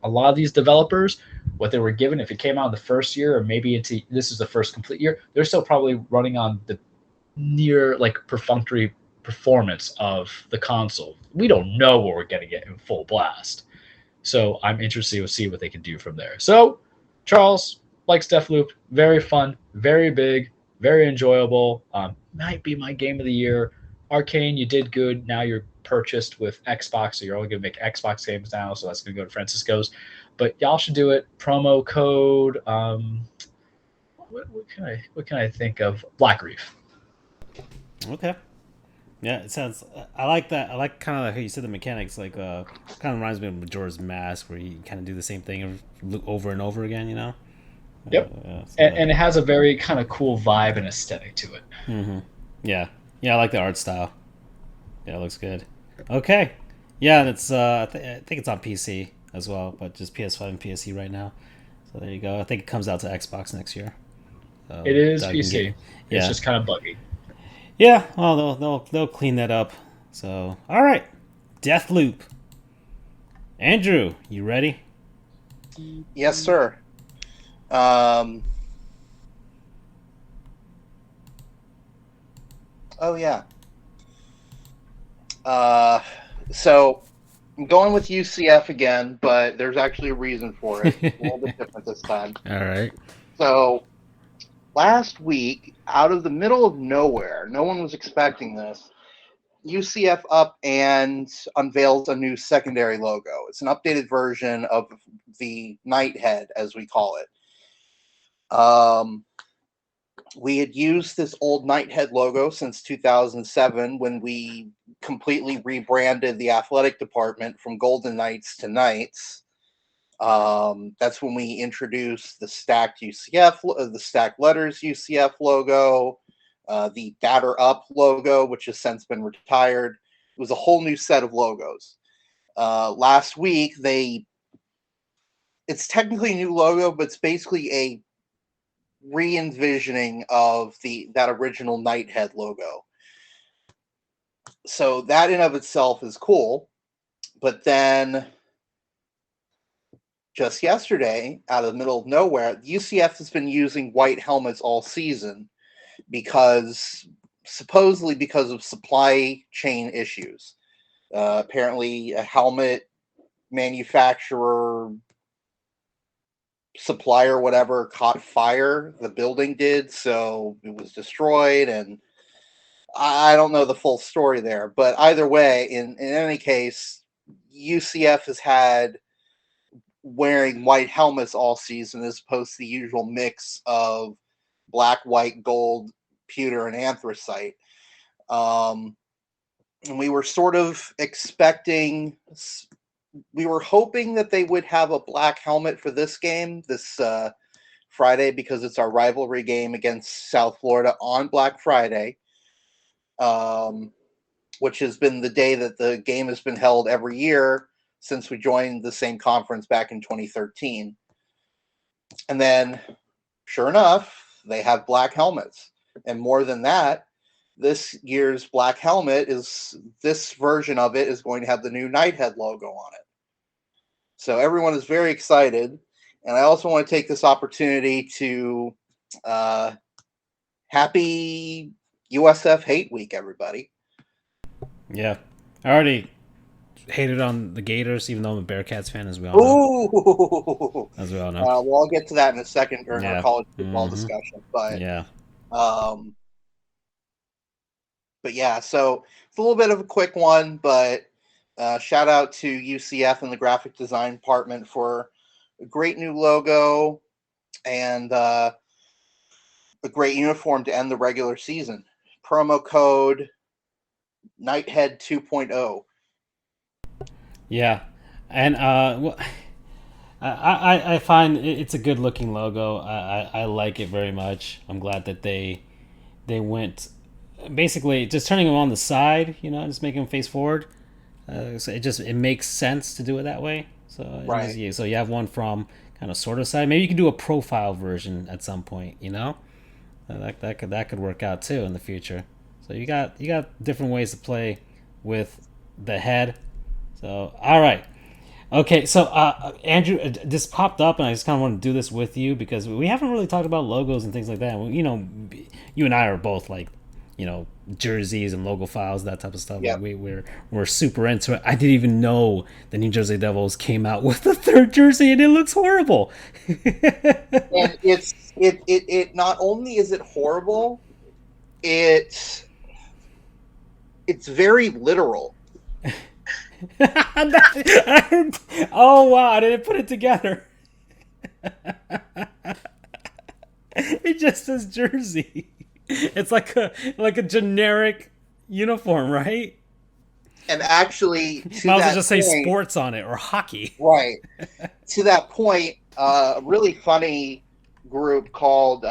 A lot of these developers, what they were given, if it came out in the first year or maybe this is the first complete year, they're still probably running on the near like perfunctory performance of the console. We don't know what we're going to get in full blast. So I'm interested to see what they can do from there. So Charles likes Deathloop. Very fun, very big, very enjoyable. Might be my game of the year. Arcane, you did good. Now you're purchased with Xbox, so you're only going to make Xbox games now. So that's going to go to Francisco's. But y'all should do it. Promo code. What can I think of? Black Reef. Okay. Yeah, it sounds. I like that. I like kind of like how you said the mechanics. Like, kind of reminds me of Majora's Mask, where you kind of do the same thing over and over again. You know. Yep. And it has a very kind of cool vibe and aesthetic to it. Mm-hmm. Yeah. Yeah, I like the art style. Yeah, it looks good. Okay. Yeah, and it's. I think it's on PC as well, but just PS5 and PSE right now. So there you go. I think it comes out to Xbox next year. So It is PC. Yeah. It's just kind of buggy. Yeah, well, they'll clean that up. So, all right, Deathloop. Andrew, you ready? Yes, sir. Oh yeah. So I'm going with UCF again, but there's actually a reason for it. A little bit different this time. All right. So last week, out of the middle of nowhere, no one was expecting this. UCF up and unveils a new secondary logo. It's an updated version of the Nighthead, as we call it. We had used this old Nighthead logo since 2007 when we completely rebranded the athletic department from Golden Knights to Knights. That's when we introduced the stacked UCF, the stacked letters UCF logo, the Batter Up logo, which has since been retired. It was a whole new set of logos. Last week, it's technically a new logo, but it's basically a re-envisioning of that original Nighthead logo. So that in of itself is cool. But then just yesterday, out of the middle of nowhere, UCF has been using white helmets all season supposedly because of supply chain issues. Apparently a helmet manufacturer, supplier, whatever, caught fire. The building did, so it was destroyed, and I don't know the full story there. But either way, in any case, UCF has had wearing white helmets all season as opposed to the usual mix of black, white, gold, pewter, and anthracite. And we were sort of we were hoping that they would have a black helmet for this game this Friday, because it's our rivalry game against South Florida on Black Friday, which has been the day that the game has been held every year since we joined the same conference back in 2013. And then, sure enough, they have black helmets. And more than that, this year's black helmet this version of it is going to have the new Nighthead logo on it. So everyone is very excited. And I also want to take this opportunity to happy USF Hate Week, everybody. Yeah. I already hated on the Gators, even though I'm a Bearcats fan, as we all know. Ooh. As we all know. Well, I'll get to that in a second during our college football discussion. But yeah. But yeah, so it's a little bit of a quick one, but shout out to UCF and the graphic design department for a great new logo and a great uniform to end the regular season. Promo code Nighthead 2.0. Yeah, and I find it's a good looking logo. I like it very much. I'm glad that they went basically just turning them on the side, just making them face forward. So it makes sense to do it that way. So right. So you have one from kind of sort of side. Maybe you could do a profile version at some point. That could work out too in the future. So you got different ways to play with the head. So all right. Okay, so Andrew, this popped up, and I just kind of want to do this with you because we haven't really talked about logos and things like that. You and I are both like, jerseys and logo files, that type of stuff. Yeah. Like we're super into it. I didn't even know the New Jersey Devils came out with the third jersey, and it looks horrible. And it not only is it horrible, it's very literal. Oh wow, I didn't put it together. It just says jersey. It's like a generic uniform, right? And actually, to Might as well that just say point, sports on it or hockey. right. To that point, a really funny group called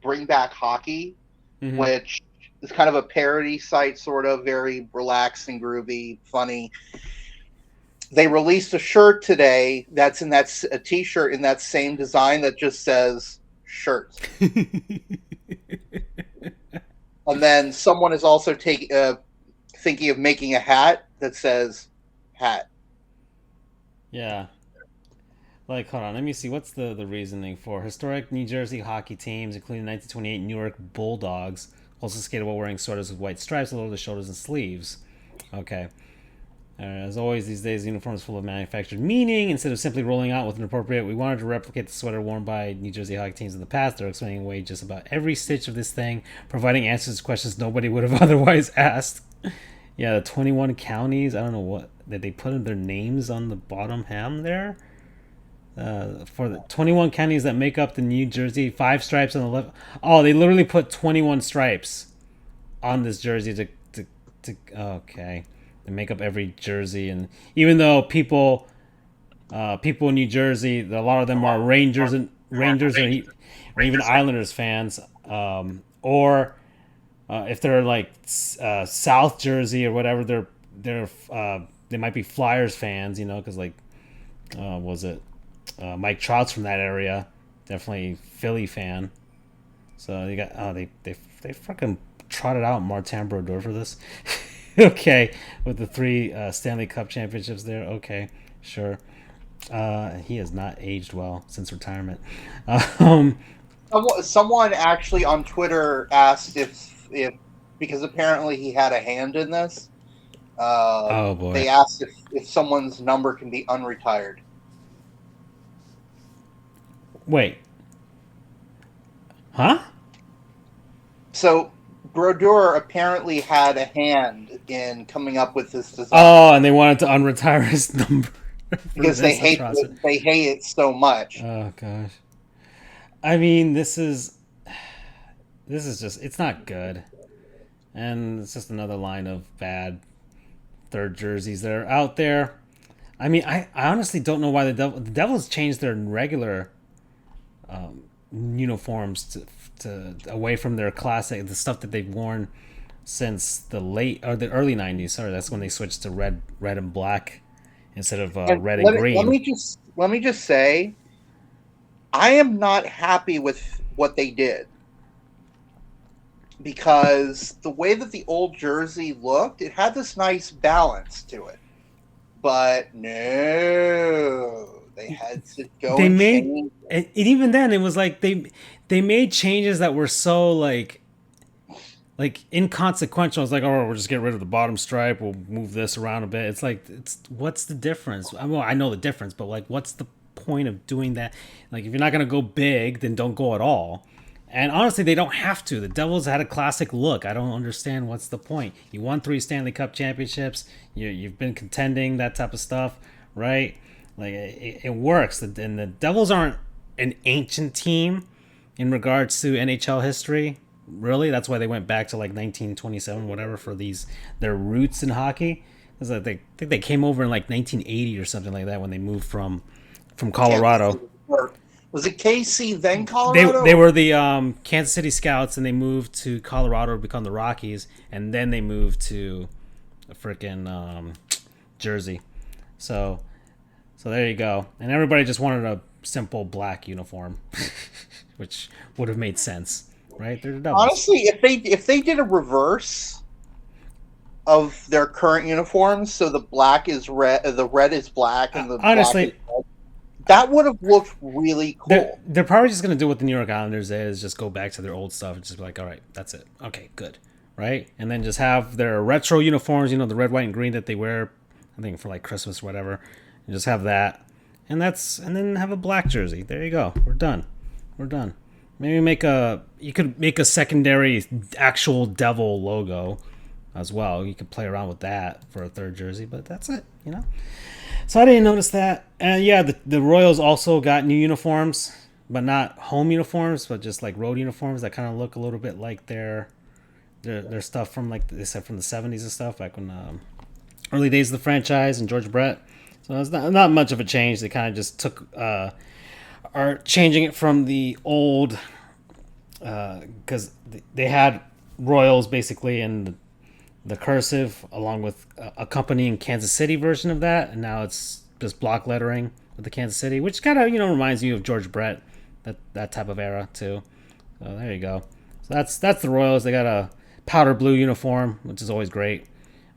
Bring Back Hockey, Mhm. which is kind of a parody site, sort of very relaxed and groovy, funny. They released a shirt today that's a T-shirt in that same design that just says "shirt." And then someone is also thinking of making a hat that says "hat." Yeah. Like, hold on, let me see. What's the reasoning for historic New Jersey hockey teams, including 1928 New York Bulldogs, also skated while wearing sweaters with white stripes below the shoulders and sleeves. Okay. As always, these days, the uniform is full of manufactured meaning. Instead of simply rolling out with an appropriate, we wanted to replicate the sweater worn by New Jersey hockey teams in the past. They're explaining away just about every stitch of this thing, providing answers to questions nobody would have otherwise asked. Yeah, the 21 counties. I don't know what did they put in their names on the bottom hem there. For the 21 counties that make up the New Jersey, 5 stripes on the left. Oh, they literally put 21 stripes on this jersey to okay. They make up every jersey, and even though people in New Jersey, a lot of them are Rangers or even Islanders fans, or if they're like South Jersey or whatever, they might be Flyers fans, because like was it Mike Trout's from that area, definitely Philly fan. So you got they fucking trotted out Martin Brodeur for this. Okay, with the 3 Stanley Cup championships there. Okay, sure. He has not aged well since retirement. Someone actually on Twitter asked if because apparently he had a hand in this. Oh boy! They asked if someone's number can be unretired. Wait. Huh? So Brodeur apparently had a hand in coming up with this design. Oh, and they wanted to unretire his number because they hate it so much. Oh gosh. I mean, this is just, it's not good. And it's just another line of bad third jerseys that are out there. I mean, I honestly don't know why the Devils changed their regular uniforms to away from their classic, the stuff that they've worn since the early 90s. Sorry, that's when they switched to red and black instead of red and green. Let me just say, I am not happy with what they did, because the way that the old jersey looked, it had this nice balance to it. But no, they had to go. Even then, it was like they made changes that were so like inconsequential. It's like, oh, we'll just get rid of the bottom stripe. We'll move this around a bit. It's like, what's the difference? I know the difference, but like, what's the point of doing that? Like, if you're not gonna go big, then don't go at all. And honestly, they don't have to. The Devils had a classic look. I don't understand what's the point. You won 3 Stanley Cup championships. You've been contending, that type of stuff, right? Like, it works. And the Devils aren't an ancient team in regards to NHL history. Really, that's why they went back to like 1927, whatever, for their roots in hockey. Because I think they came over in like 1980 or something like that when they moved from Colorado. Was it KC then Colorado? They were the Kansas City Scouts, and they moved to Colorado to become the Rockies, and then they moved to freaking Jersey. So there you go. And everybody just wanted a simple black uniform, which would have made sense, right? They're the Devils. Honestly, if they did a reverse of their current uniforms, so the black is red, the red is black, and the black is red, that would have looked really cool. They're probably just going to do what the New York Islanders is, just go back to their old stuff and just be like, all right, that's it. Okay, good. right? And then just have their retro uniforms, the red, white, and green that they wear, I think for like Christmas or whatever, and just have that, and then have a black jersey. There you go. We're done. Maybe you could make a secondary actual devil logo as well. You could play around with that for a third jersey, but that's it. So I didn't notice that. And yeah, the Royals also got new uniforms, but not home uniforms, but just like road uniforms that kind of look a little bit like their stuff from, like they said, from the 70s and stuff, back when early days of the franchise and George Brett. So it's not much of a change. They kind of just are changing it from the old, because they had Royals basically in the cursive along with accompanying Kansas City version of that, and now it's just block lettering with the Kansas City, which kind of reminds you of George Brett, that type of era too. So there you go. So that's the Royals. They got a powder blue uniform, which is always great.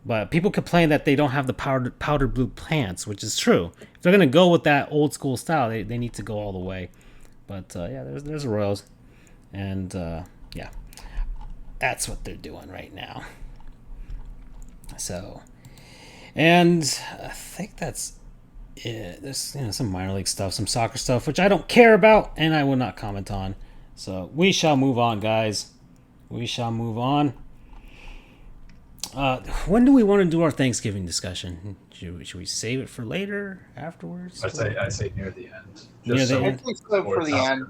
But people complain that they don't have the powder blue pants, which is true. If they're gonna go with that old school style, they need to go all the way. But yeah, there's the Royals, and yeah, that's what they're doing right now. So, and I think that's it. There's some minor league stuff, some soccer stuff, which I don't care about, and I will not comment on. So we shall move on, guys. We shall move on. When do we want to do our Thanksgiving discussion? Should we save it for later, afterwards? I say near the end. Near the end? For the end.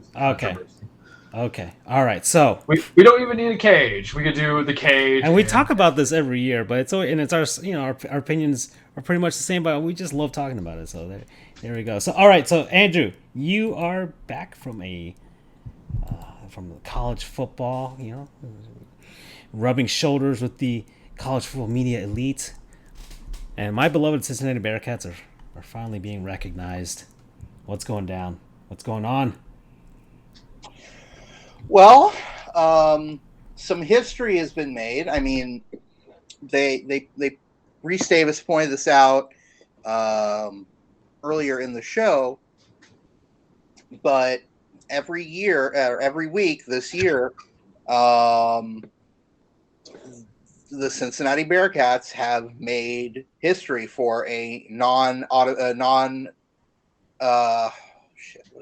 Okay. All right. So we don't even need a cage. We could do the cage. And we talk about this every year, but it's our opinions are pretty much the same, but we just love talking about it. So there we go. So all right. So Andrew, you are back from from college football. Rubbing shoulders with the college football media elite, and my beloved Cincinnati Bearcats are finally being recognized. What's going down? What's going on? Well, some history has been made. I mean, Reese Davis pointed this out earlier in the show, but every year or every week this year, the Cincinnati Bearcats have made history for a what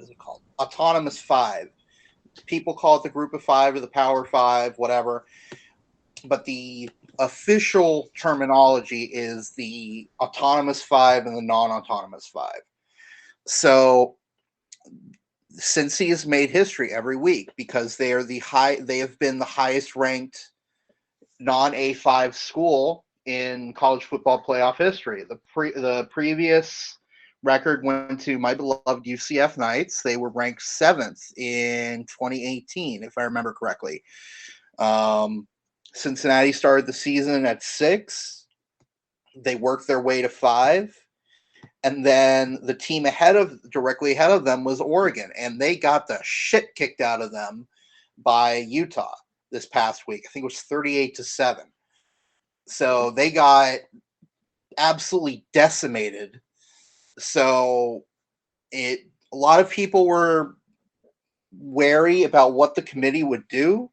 is it called? Autonomous five. People call it the Group of Five or the Power Five, whatever. But the official terminology is the Autonomous Five and the Non-Autonomous Five. So Cincy has made history every week because they have been the highest ranked non-A5 school in college football playoff history. The previous record went to my beloved UCF Knights. They were ranked 7th in 2018, if I remember correctly. Cincinnati started the season at 6. They worked their way to 5. And then the team directly ahead of them was Oregon, and they got the shit kicked out of them by Utah this past week. I think it was 38-7. So they got absolutely decimated. So a lot of people were wary about what the committee would do,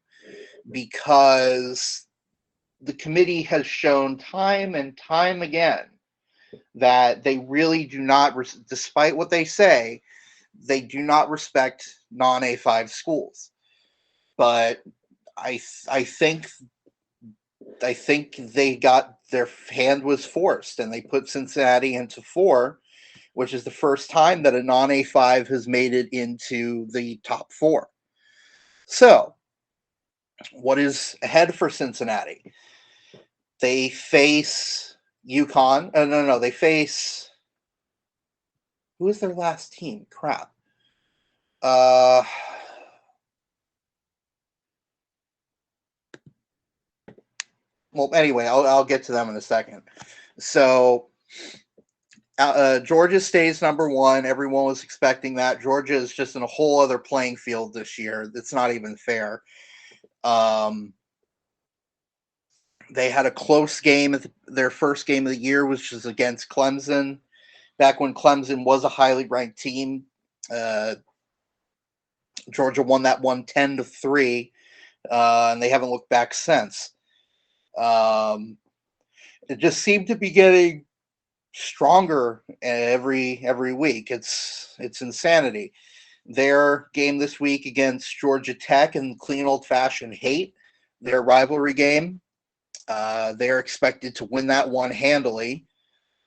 because the committee has shown time and time again that they really do not, despite what they say, they do not respect non-A5 schools. But I think they got their hand was forced, and they put Cincinnati into 4, which is the first time that a non-A5 has made it into the top 4. So, what is ahead for Cincinnati? They face UConn. No. They face, who is their last team? Crap. Well, anyway, I'll get to them in a second. So, Georgia stays number 1. Everyone was expecting that. Georgia is just in a whole other playing field this year. It's not even fair. They had a close game at their first game of the year, which was against Clemson. Back when Clemson was a highly ranked team, Georgia won that one 10-3, and they haven't looked back since. It just seemed to be getting stronger every week. It's insanity. Their game this week against Georgia Tech in clean old-fashioned hate, their rivalry game, they're expected to win that one handily,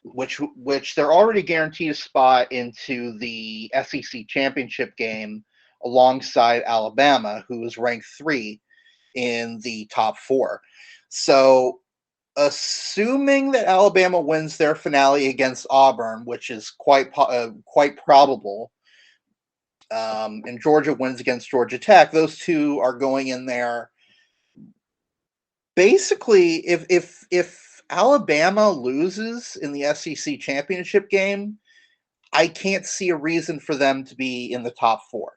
which they're already guaranteed a spot into the SEC championship game alongside Alabama, who is ranked 3 in the top 4. So assuming that Alabama wins their finale against Auburn, which is quite probable, and Georgia wins against Georgia Tech, those two are going in there. Basically, if Alabama loses in the SEC championship game, I can't see a reason for them to be in the top 4.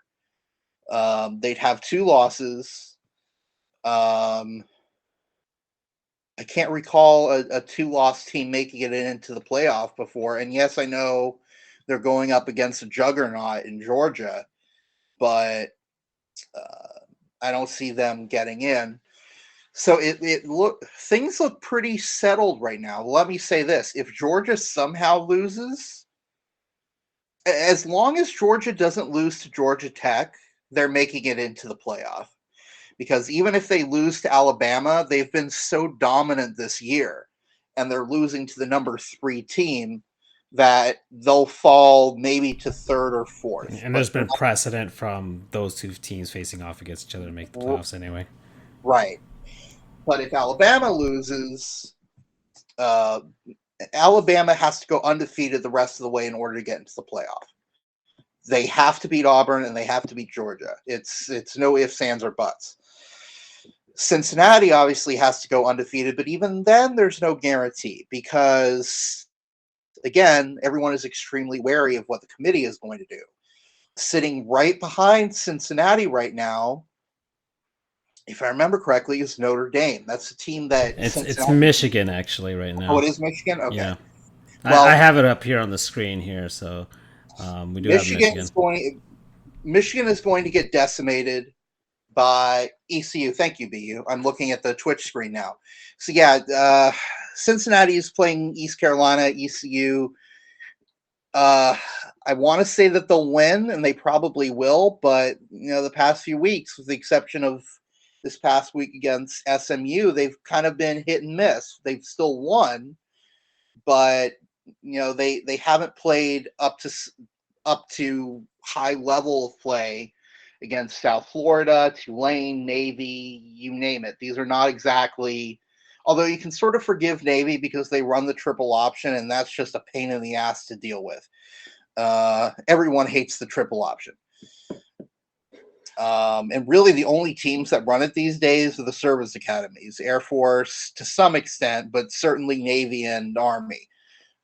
They'd have 2 losses. I can't recall a 2-loss team making it into the playoff before. And yes, I know they're going up against a juggernaut in Georgia, but I don't see them getting in. So things look pretty settled right now. Let me say this: if Georgia somehow loses, as long as Georgia doesn't lose to Georgia Tech, they're making it into the playoff. Because even if they lose to Alabama, they've been so dominant this year, and they're losing to the number 3 team, that they'll fall maybe to 3rd or 4th. And there's been precedent from those 2 teams facing off against each other to make the playoffs anyway. Right. But if Alabama loses, Alabama has to go undefeated the rest of the way in order to get into the playoff. They have to beat Auburn and they have to beat Georgia. It's no ifs, ands, or buts. Cincinnati obviously has to go undefeated, but even then there's no guarantee because, again, everyone is extremely wary of what the committee is going to do. Sitting right behind Cincinnati right now, if I remember correctly, is Notre Dame. That's a team that... It's Michigan, actually, right now. Oh, it is Michigan? Okay. Yeah. Well, I have it up here on the screen here, so we do have Michigan. Michigan is going to get decimated by ECU. Thank you, BU. I'm looking at the Twitch screen now. So, yeah, Cincinnati is playing East Carolina, ECU. I want to say that they'll win, and they probably will, but, the past few weeks, with the exception of this past week against SMU, they've kind of been hit and miss. They've still won, but, they haven't played up to high level of play against South Florida, Tulane, Navy, you name it. These are not exactly, although you can sort of forgive Navy because they run the triple option, and that's just a pain in the ass to deal with. Everyone hates the triple option. And really the only teams that run it these days are the service academies, Air Force to some extent, but certainly Navy and Army.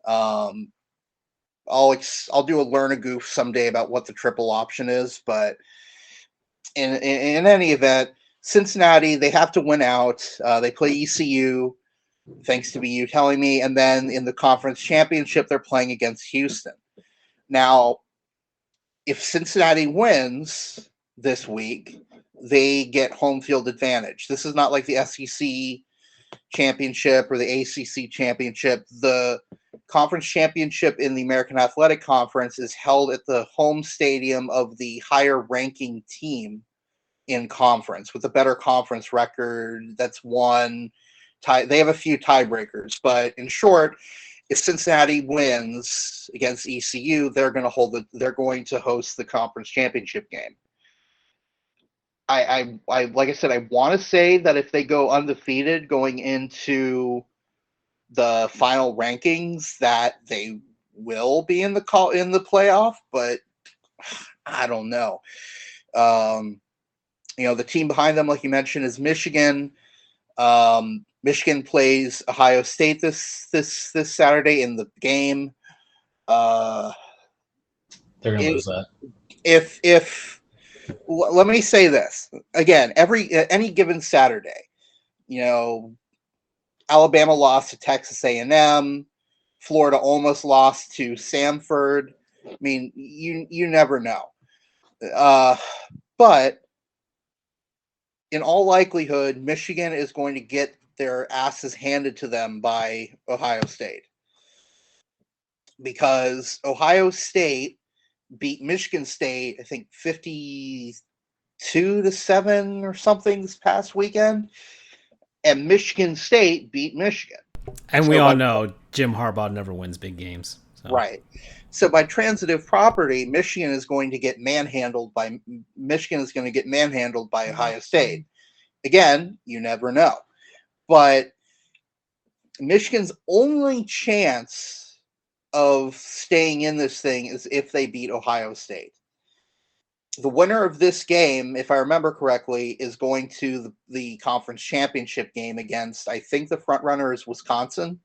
I'll do a learn a goof someday about what the triple option is, but in any event, Cincinnati, they have to win out. They play ECU, thanks to you telling me, and then in the conference championship, they're playing against Houston. Now, if Cincinnati wins this week, they get home field advantage. This is not like the SEC championship or the ACC championship. The conference championship in the American Athletic Conference is held at the home stadium of the higher ranking team in conference with a better conference record. That's one tie. They have a few tiebreakers, but in short, if Cincinnati wins against ECU, they're going to host the conference championship game. I like I said, I want to say that if they go undefeated going into the final rankings, that they will be in the playoff, but I don't know. The team behind them, like you mentioned, is Michigan. Michigan plays Ohio State this Saturday in the game. They're going to lose that. Let me say this again, any given Saturday, Alabama lost to Texas A&M, Florida almost lost to Samford. I mean, you never know. But in all likelihood, Michigan is going to get their asses handed to them by Ohio State. Because Ohio State beat Michigan State, I think 52-7 or something this past weekend. And Michigan State beat Michigan. And we all know Jim Harbaugh never wins big games. So. Right. So by transitive property, Michigan is going to get manhandled by Ohio State. Again, you never know. But Michigan's only chance of staying in this thing is if they beat Ohio State. The winner of this game, if I remember correctly, is going to the conference championship game against, I think the front runner is Wisconsin.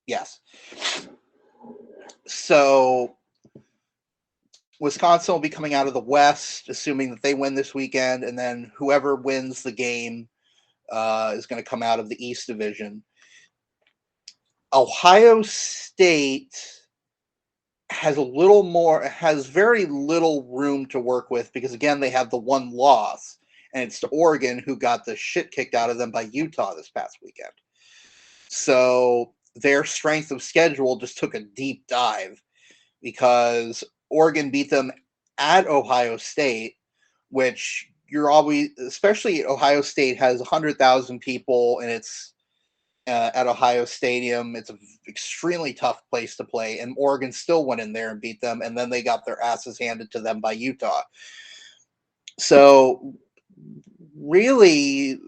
Yes. So Wisconsin will be coming out of the West, assuming that they win this weekend, and then whoever wins the game is going to come out of the East Division. Ohio State has very little room to work with because, again, they have the one loss, and it's to Oregon, who got the shit kicked out of them by Utah this past weekend. So their strength of schedule just took a deep dive because Oregon beat them at Ohio State, which especially Ohio State has 100,000 people, and it's at Ohio Stadium. It's an extremely tough place to play, and Oregon still went in there and beat them, and then they got their asses handed to them by Utah. So really,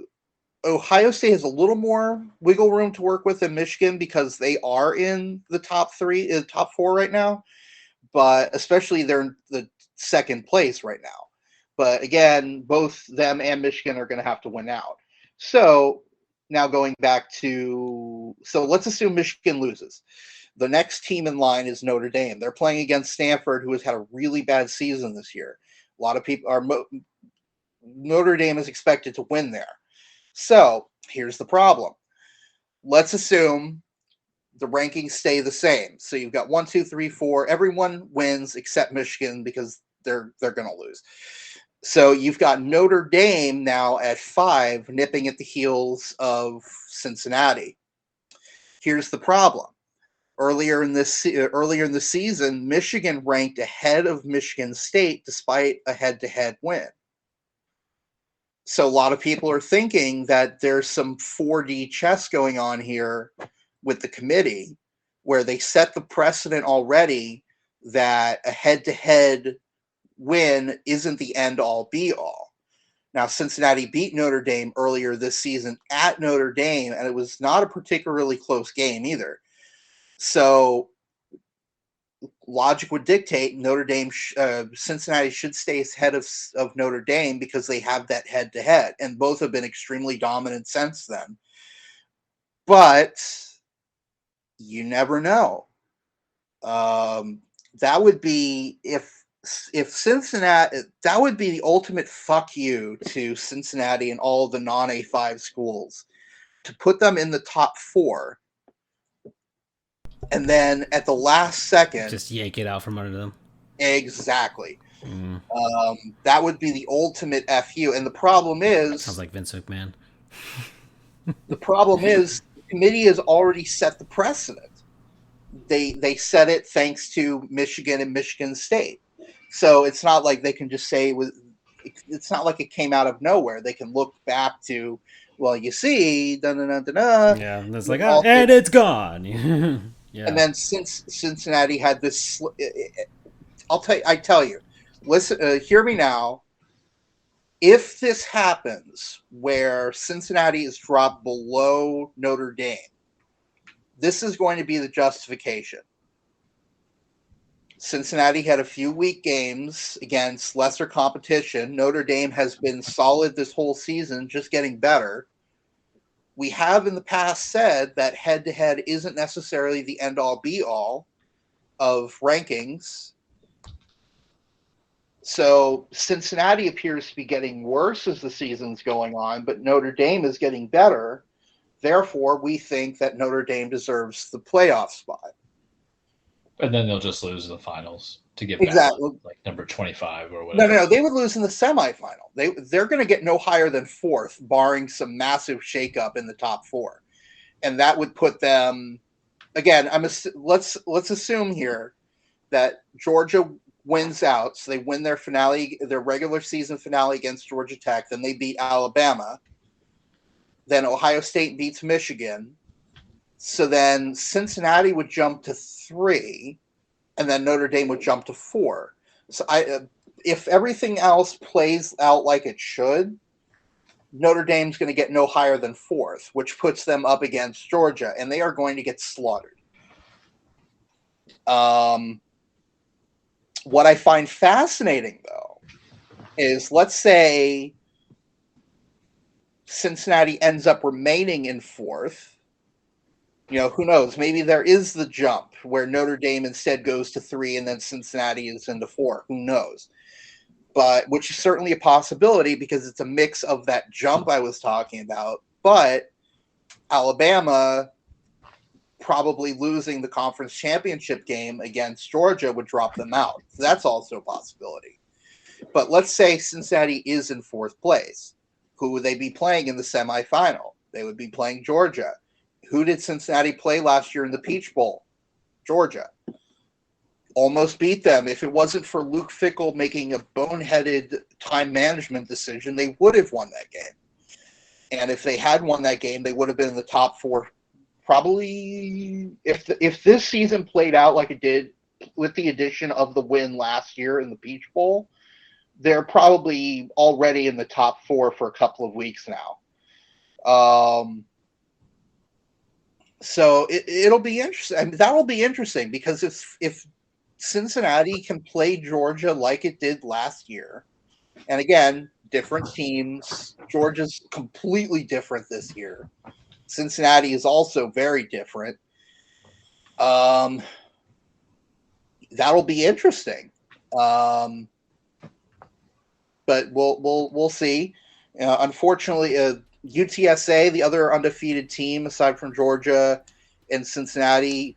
Ohio State has a little more wiggle room to work with than Michigan because they are in the top four right now, but especially they're in the second place right now. But again, both them and Michigan are going to have to win out. So now going back so let's assume Michigan loses. The next team in line is Notre Dame. They're playing against Stanford, who has had a really bad season this year. A lot of people Notre Dame is expected to win there. So here's the problem. Let's assume the rankings stay the same. So you've got 1, 2, 3, 4. Everyone wins except Michigan because they're going to lose. So you've got Notre Dame now at 5, nipping at the heels of Cincinnati. Here's the problem. Earlier in the season, Michigan ranked ahead of Michigan State despite a head-to-head win. So a lot of people are thinking that there's some 4D chess going on here with the committee where they set the precedent already that a head-to-head win isn't the end-all be-all. Now, Cincinnati beat Notre Dame earlier this season at Notre Dame, and it was not a particularly close game either. So logic would dictate Cincinnati should stay ahead of Notre Dame because they have that head-to-head, and both have been extremely dominant since then. But you never know. That would be if Cincinnati, that would be the ultimate fuck you to Cincinnati and all the non-A5 schools, to put them in the top 4. And then at the last second, just yank it out from under them. Exactly. That would be the ultimate FU. And the problem is, sounds like Vince McMahon. The problem is the committee has already set the precedent. They set it thanks to Michigan and Michigan State. So it's not like they can just say it's not like it came out of nowhere. They can look back to, well, you see, yeah, and it's like, and it's gone. Yeah. And then since Cincinnati had this, I tell you, listen, hear me now. If this happens where Cincinnati is dropped below Notre Dame, this is going to be the justification. Cincinnati had a few weak games against lesser competition. Notre Dame has been solid this whole season, just getting better. We have in the past said that head-to-head isn't necessarily the end-all be-all of rankings. So Cincinnati appears to be getting worse as the season's going on, but Notre Dame is getting better. Therefore, we think that Notre Dame deserves the playoff spot. And then they'll just lose in the finals to get Exactly. back like number 25 or No, whatever. no, they would lose in the semifinal. They're going to get no higher than fourth, barring some massive shakeup in the top four, and that would put them. Again, let's assume here that Georgia wins out, so they win their finale, their regular season finale against Georgia Tech. Then they beat Alabama. Then Ohio State beats Michigan. So then Cincinnati would jump to 3, and then Notre Dame would jump to 4. So if everything else plays out like it should, Notre Dame's going to get no higher than 4th, which puts them up against Georgia, and they are going to get slaughtered. What I find fascinating, though, is let's say Cincinnati ends up remaining in 4th. Who knows? Maybe there is the jump where Notre Dame instead goes to 3 and then Cincinnati is into 4. Who knows? But which is certainly a possibility because it's a mix of that jump I was talking about. But Alabama probably losing the conference championship game against Georgia would drop them out. So that's also a possibility. But let's say Cincinnati is in 4th place. Who would they be playing in the semifinal? They would be playing Georgia. Who did Cincinnati play last year in the Peach Bowl? Georgia. Almost beat them. If it wasn't for Luke Fickell making a boneheaded time management decision, they would have won that game. And if they had won that game, they would have been in the top 4. Probably, if this season played out like it did with the addition of the win last year in the Peach Bowl, they're probably already in the top 4 for a couple of weeks now. So it'll be interesting. I mean, that'll be interesting because if Cincinnati can play Georgia like it did last year, and again, different teams. Georgia's completely different this year. Cincinnati is also very different. That'll be interesting. But we'll see. Unfortunately, UTSA, the other undefeated team aside from Georgia and Cincinnati,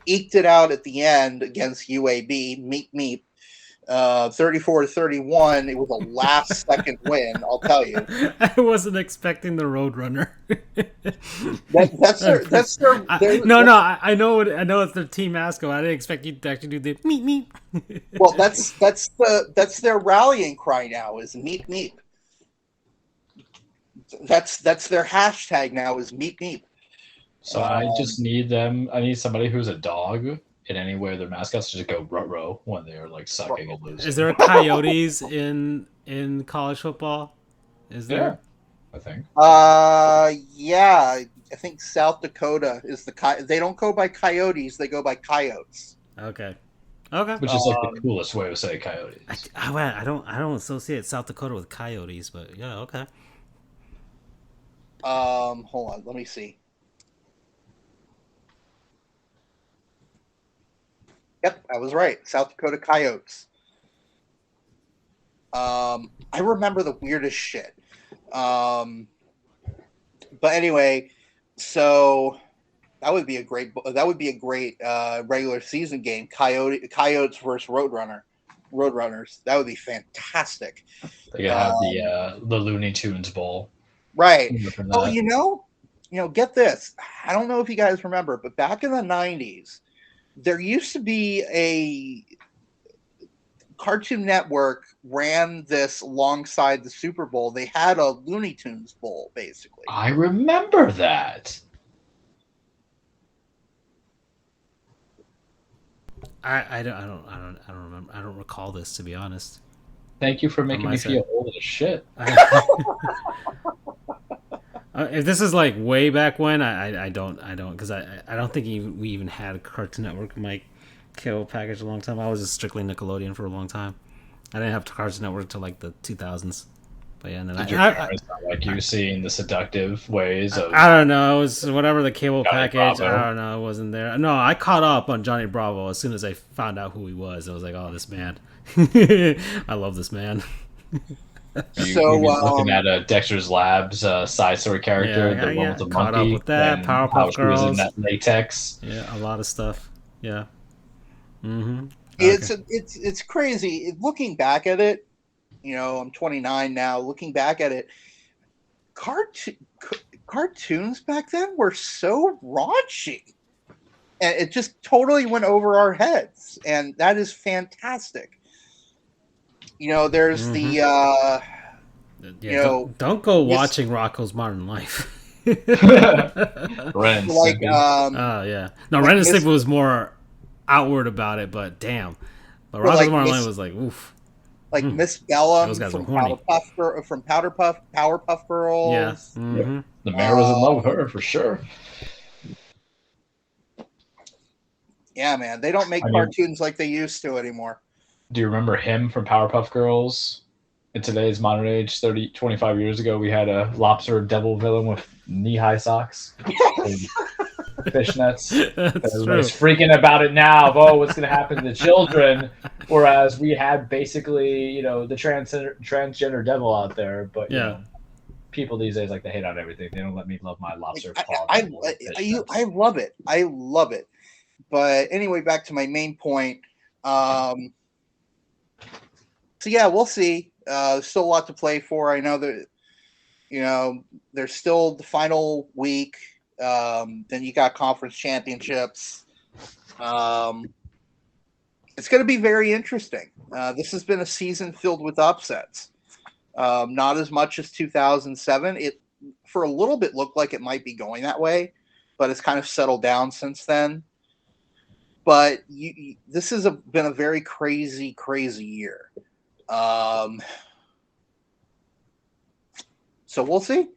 eked it out at the end against UAB. Meep. 34-31. It was a last-second win. I'll tell you. I wasn't expecting the Roadrunner. That's their. I know it's their team mascot. I didn't expect you to actually do the meep. Well, that's their rallying cry now. Is meep. That's their hashtag now. Is meep. So I just need them. I need somebody who's a dog. In any way, their mascots to just go rut-row when they're like sucking and losing. Is there a Coyotes in college football? Is there? Yeah, I think. Yeah. I think South Dakota is they don't go by Coyotes, they go by Coyotes. Okay. Which is like the coolest way to say Coyotes. I don't associate South Dakota with Coyotes, but yeah, okay. Hold on, let me see. Yep, I was right. South Dakota Coyotes. I remember the weirdest shit. But anyway, so that would be a great regular season game. Coyotes versus Roadrunners. That would be fantastic. They could have the Looney Tunes Bowl. Right. Oh, get this. I don't know if you guys remember, but back in the 90s, there used to be a Cartoon Network ran this alongside the Super Bowl. They had a Looney Tunes Bowl, basically. I remember that. I don't remember. I don't recall this, to be honest. Thank you for making me feel old as shit. If this is like way back when, I don't because I don't think we even had a Cartoon Network in my cable package a long time. I was just strictly Nickelodeon for a long time. I didn't have Cartoon Network till like the 2000s. But yeah, and then Did your parents not like you seeing the seductive ways of? I don't know. It was whatever the cable Johnny package. Bravo. I don't know. It wasn't there. No, I caught up on Johnny Bravo as soon as I found out who he was. I was like, oh, this man. I love this man. You looking at Dexter's Lab's side story character, the one with the caught monkey, up with that. and Powerpuff how she was in Girls. that latex. Yeah, a lot of stuff. Yeah. Mm-hmm. It's crazy. Looking back at it, I'm 29 now. Looking back at it, cartoons back then were so raunchy, and it just totally went over our heads, and that is fantastic. There's the don't go watching Rocco's Modern Life. Ren like yeah, no, Ren and Stimpy was more outward about it, but damn, but Rocco's Modern Life was like oof. Like Miss Bellum Those guys from are horny. Powerpuff Girls. Yeah. Mm-hmm. The mayor was in love with her for sure. Yeah, man, they don't make cartoons like they used to anymore. Do you remember him from Powerpuff Girls? In today's modern age, 25 years ago, we had a lobster devil villain with knee-high socks. Fishnets. Everybody's freaking about it now. Oh, what's going to happen to the children? Whereas we had basically, the transgender devil out there. But people these days like to hate on everything. They don't let me love my lobster claw. I love it. I love it. But anyway, back to my main point. So yeah, we'll see. Still a lot to play for. I know that there's still the final week. Then you got conference championships. It's going to be very interesting. This has been a season filled with upsets. Not as much as 2007. It for a little bit looked like it might be going that way, but it's kind of settled down since then. But this has been a very crazy year. So we'll see.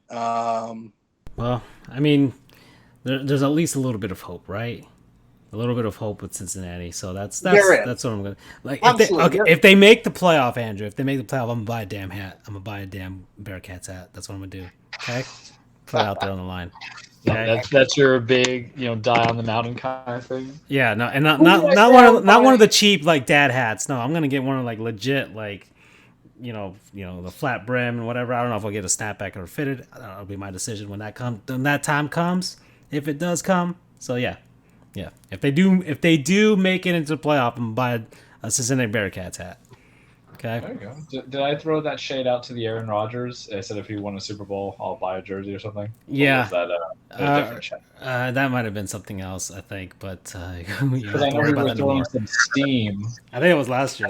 Well, I mean, there's at least a little bit of hope, right? A little bit of hope with Cincinnati. So that's what I'm gonna like. If they make the playoff, Andrew, if they make the playoff, I'm gonna buy a damn hat. I'm gonna buy a damn Bearcats hat. That's what I'm gonna do. Okay, put it out there on the line. Okay? That's your big, die on the mountain kind of thing. Yeah, no, and not one of the cheap like dad hats. No, I'm gonna get one of like legit like, the flat brim and whatever. I don't know if I'll get a snapback or fitted. That'll be my decision when that time comes, if it does come. So yeah. If they do make it into the playoff, I'm gonna buy a Cincinnati Bearcats hat. Okay. There you go. Did I throw that shade out to the Aaron Rodgers? I said if he won a Super Bowl, I'll buy a jersey or something. Yeah. Or was that a different shade? That might have been something else, I think. But because I know we were throwing some steam. I think it was last year.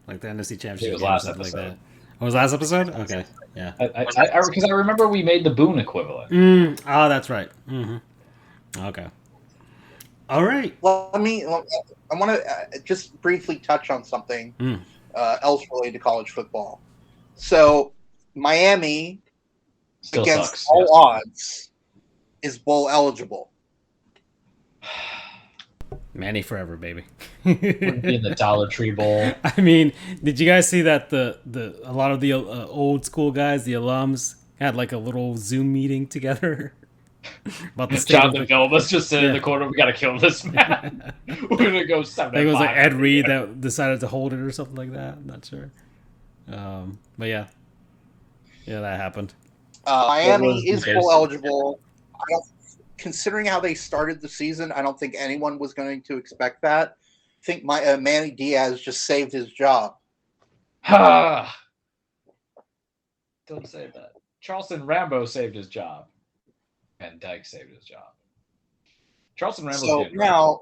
Like the NFC Championship. It was last episode. episode. Like that. Oh, it was last episode? Okay. Yeah. Because I remember we made the Boone equivalent. Oh, that's right. Mm-hmm. Okay. All right. Well, I want to just briefly touch on something else related to college football. So, Miami, Still against sucks, all odds, is bowl eligible. Manny forever, baby. Wouldn't be in the Dollar Tree Bowl. I mean, did you guys see that a lot of the old school guys, the alums, had like a little Zoom meeting together? About the Jonathan Gilbus just sitting in the corner. We got to kill this man. We're gonna go 7-5. I think it was like Ed Reed that decided to hold it or something like that. I'm not sure. But yeah, that happened. Miami is bowl eligible. Considering how they started the season, I don't think anyone was going to expect that. I think Manny Diaz just saved his job. Don't say that. Charleston Rambo saved his job. And Dyke saved his job. Charleston Rambo. So now,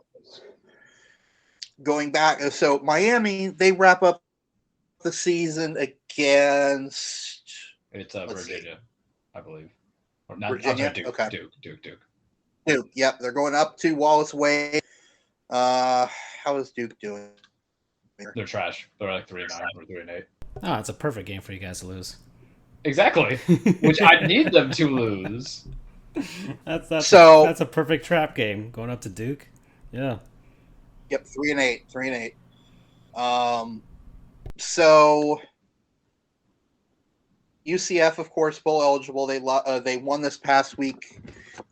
going back, so Miami, they wrap up the season against. It's Virginia, I believe. Or not Virginia. Duke. Okay. Duke. Yep, they're going up to Wallace Wade. How is Duke doing? They're trash. They're like 3-9 or 3-8. Oh, it's a perfect game for you guys to lose. Exactly. Which I need them to lose. That's a perfect trap game going up to Duke. Yeah. Yep, 3-8. So UCF, of course, bowl eligible. They won this past week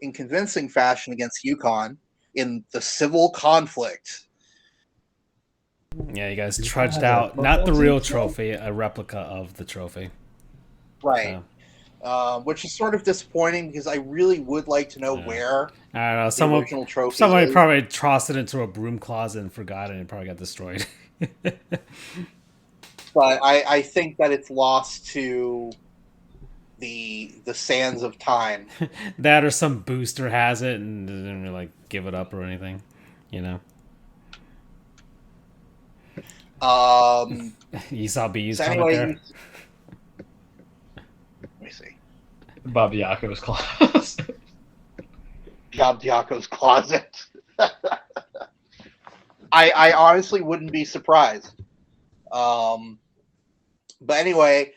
in convincing fashion against UConn in the civil conflict. Yeah, you guys trudged out. Not the real trophy, a replica of the trophy. Right. which is sort of disappointing because I really would like to know Yeah. where I don't know. the original trophy Somebody is. probably tossed it into a broom closet and forgot it, and it probably got destroyed. But I think that it's lost to the sands of time. That or some booster has it and didn't really, like, give it up or anything. You know, you saw B's So comment anyway, there. let me see. Bob Diaco's clause. Bob Diaco's closet. I honestly wouldn't be surprised. But anyway,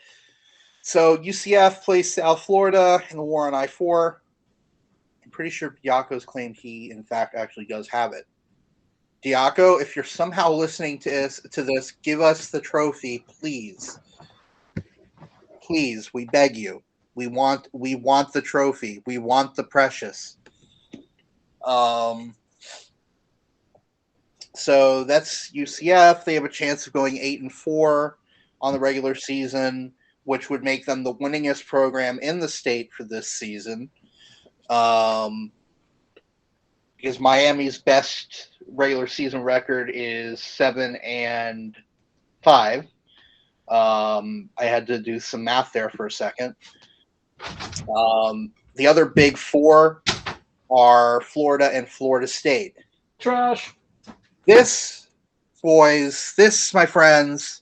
so UCF plays South Florida in the war on I-4. I'm pretty sure Diaco's claimed he, in fact, actually does have it. Diaco, if you're somehow listening to this, give us the trophy, please. Please, we beg you. We want the trophy. We want the precious. So that's UCF. They have a chance of going 8-4 on the regular season, which would make them the winningest program in the state for this season. Because Miami's best regular season record is 7-5. I had to do some math there for a second. The other big four are Florida and Florida State. Trash. This, boys, my friends,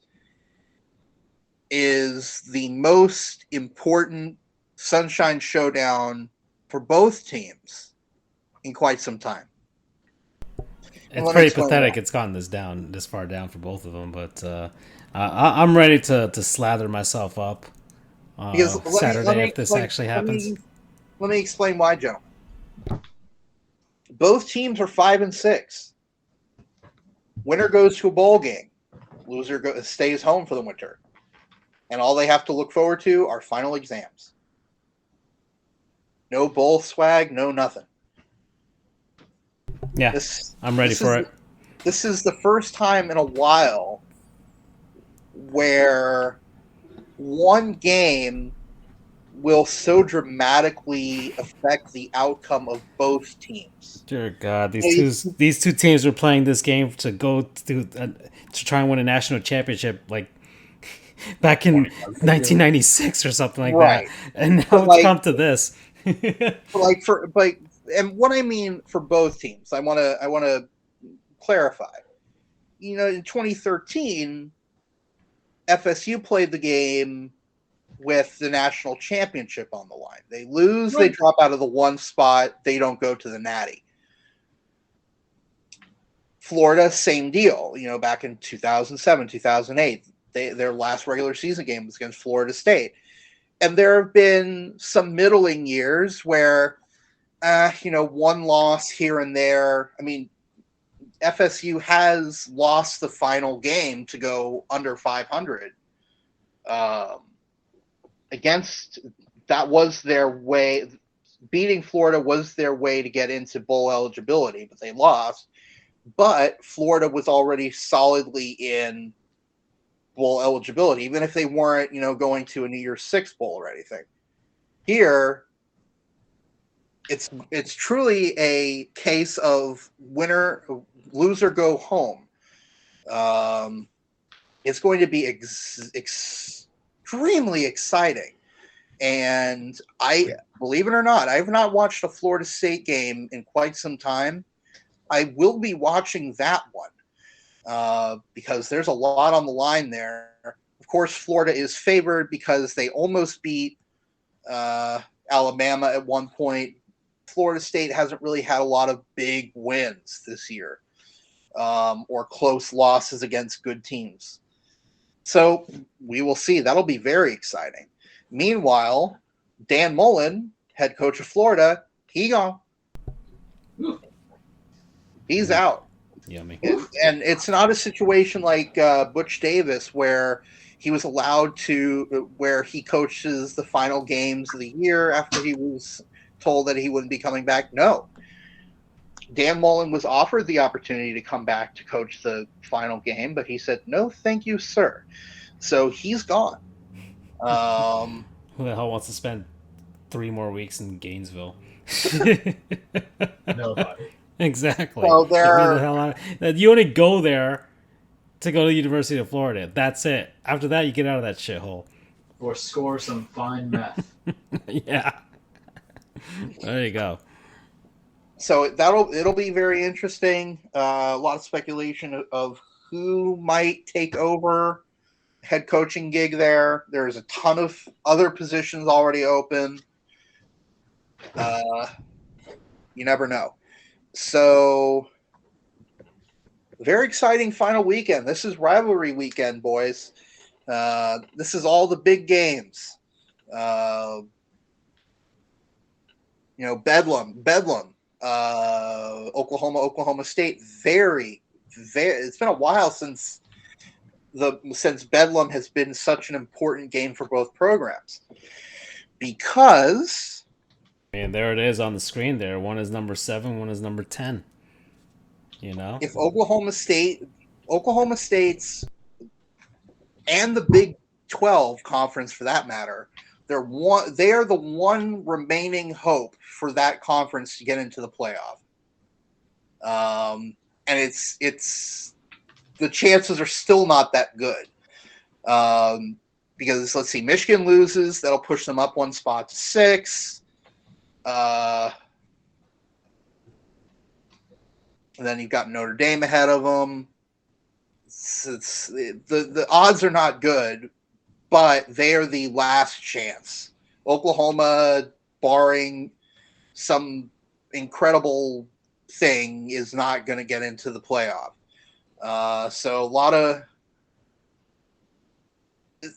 is the most important Sunshine Showdown for both teams in quite some time. It's pretty pathetic it's gotten this far down for both of them, but I'm ready to slather myself up Saturday if this actually happens. Let me explain why, gentlemen. Both teams are 5-6. Winner goes to a bowl game. Loser stays home for the winter. And all they have to look forward to are final exams. No bowl swag, no nothing. Yeah, I'm ready for it. This is the first time in a while where one game will so dramatically affect the outcome of both teams. Dear God, these two teams were playing this game to go to try and win a national championship, like back in 1996 or something like that, and now it's come to this. And what I mean for both teams, I want to clarify. You know, in 2013, FSU played the game with the national championship on the line. They lose, they drop out of the one spot, they don't go to the Natty. Florida, same deal. You know, back in 2007, 2008, their last regular season game was against Florida State. And there have been some middling years where, one loss here and there. I mean, FSU has lost the final game to go under 500. That was their way. Beating Florida was their way to get into bowl eligibility, but they lost. But Florida was already solidly in bowl eligibility, even if they weren't, going to a New Year's Six bowl or anything. Here, it's truly a case of loser go home. It's going to be extremely exciting. And believe it or not, I have not watched a Florida State game in quite some time. I will be watching that one because there's a lot on the line there. Of course, Florida is favored because they almost beat Alabama at one point. Florida State hasn't really had a lot of big wins this year or close losses against good teams. So we will see. That'll be very exciting. Meanwhile, Dan Mullen, head coach of Florida, he gone. He's out. Yummy. And it's not a situation like Butch Davis where he was allowed to, where he coaches the final games of the year after he was told that he wouldn't be coming back. No. Dan Mullen was offered the opportunity to come back to coach the final game, but he said, no, thank you, sir. So he's gone. Who the hell wants to spend 3 more weeks in Gainesville? Nobody. Exactly. So Get me the hell out. You only go there to go to the University of Florida. That's it. After that, you get out of that shithole. Or score some fine meth. Yeah. There you go. So it'll be very interesting. A lot of speculation of who might take over head coaching gig there. There's a ton of other positions already open. You never know. So very exciting final weekend. This is rivalry weekend, boys. This is all the big games. Bedlam. Oklahoma State. Very. It's been a while since Bedlam has been such an important game for both programs, because And there it is on the screen. There, one is number 7, one is number 10. if Oklahoma State's and the Big 12 conference, for that matter, they are the one remaining hope for that conference to get into the playoff. And it's the chances are still not that good. Because let's see, Michigan loses, that'll push them up 1 spot to 6. And then you've got Notre Dame ahead of them. The odds are not good, but they are the last chance. Oklahoma, barring some incredible thing, is not going to get into the playoff. So a lot of,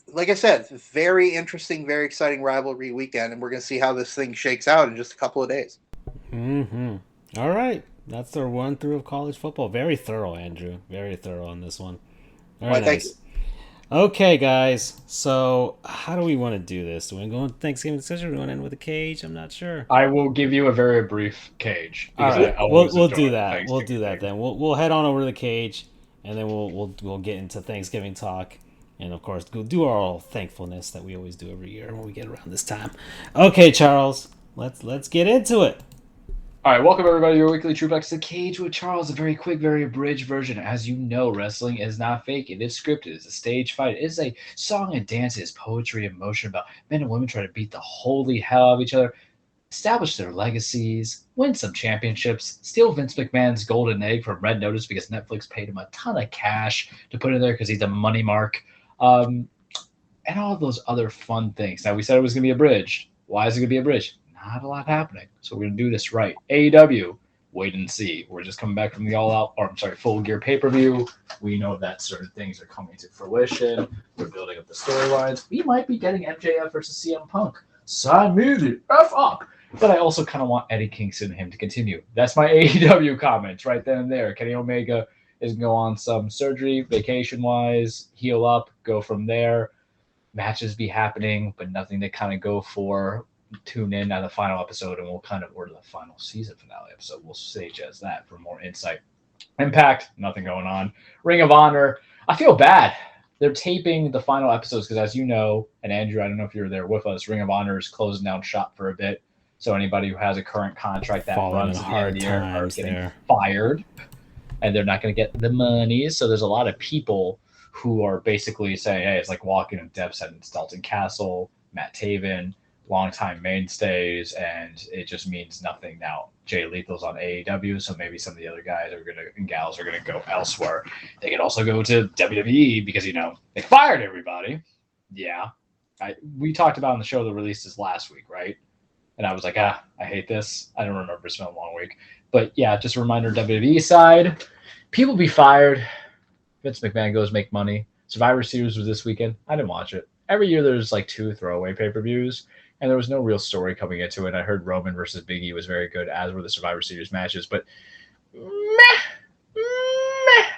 like I said, very interesting, very exciting rivalry weekend, and we're going to see how this thing shakes out in just a couple of days. Mm-hmm. All right. That's our run through of college football. Very thorough, Andrew. Very thorough on this one. All right, Thank you. Okay, guys. So how do we want to do this? Do we want to go on Thanksgiving discussion? Or do we want to end with a cage? I'm not sure. I will give you a very brief cage. All right, we'll do that. Thanksgiving We'll do that then. We'll head on over to the cage, and then we'll get into Thanksgiving talk, and of course we'll do our thankfulness that we always do every year when we get around this time. Okay, Charles, let's get into it. All right, welcome everybody to your weekly True Facts, The Cage with Charles. A very quick, very abridged version. As you know, wrestling is not fake. It is scripted. It's a stage fight. It is a song and dance. It is poetry and motion about men and women trying to beat the holy hell out of each other, establish their legacies, win some championships, steal Vince McMahon's golden egg from Red Notice because Netflix paid him a ton of cash to put in there because he's a money mark, and all of those other fun things. Now, we said it was going to be abridged. Why is it going to be abridged? Not a lot happening. So we're going to do this right. AEW, wait and see. We're just coming back from the Full Gear pay-per-view. We know that certain things are coming to fruition. We're building up the storylines. We might be getting MJF versus CM Punk. Sign me the F up. But I also kind of want Eddie Kingston and him to continue. That's my AEW comments right then and there. Kenny Omega is going to go on some surgery, vacation-wise, heal up, go from there. Matches be happening, but nothing to kind of go for. Tune in on the final episode, and we'll or the final season finale episode. We'll stage as that for more insight. Impact, nothing going on. Ring of Honor, I feel bad. They're taping the final episodes because, as you know, and Andrew, I don't know if you're there with us, Ring of Honor is closing down shop for a bit. So anybody who has a current contract that runs at the end of the year are getting fired, and they're not going to get the money. So there's a lot of people who are basically saying, hey, it's like walking in Deb's head. It's Dalton Castle, Matt Taven, longtime mainstays, and it just means nothing now. Jay Lethal's on AEW, so maybe some of the other guys and gals are gonna go elsewhere. They could also go to WWE because they fired everybody. Yeah, we talked about on the show the releases last week, right? And I was like, I hate this. I don't remember. It's been a long week, but yeah, just a reminder. WWE side, people be fired. Vince McMahon goes make money. Survivor Series was this weekend. I didn't watch it. Every year there's like 2 throwaway pay-per-views. And there was no real story coming into it. I heard Roman versus Big E was very good, as were the Survivor Series matches. But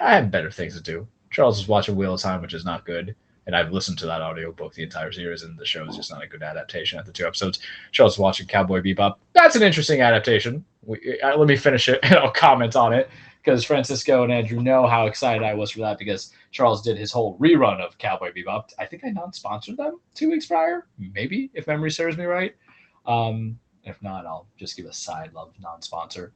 I have better things to do. Charles is watching Wheel of Time, which is not good. And I've listened to that audiobook the entire series, and the show is just not a good adaptation after 2 episodes. Charles is watching Cowboy Bebop. That's an interesting adaptation. Let me finish it, and I'll comment on it. because Francisco and Andrew know how excited I was for that because Charles did his whole rerun of Cowboy Bebop. I think I non-sponsored them 2 weeks prior, maybe, if memory serves me right. If not, I'll just give a side love non-sponsor.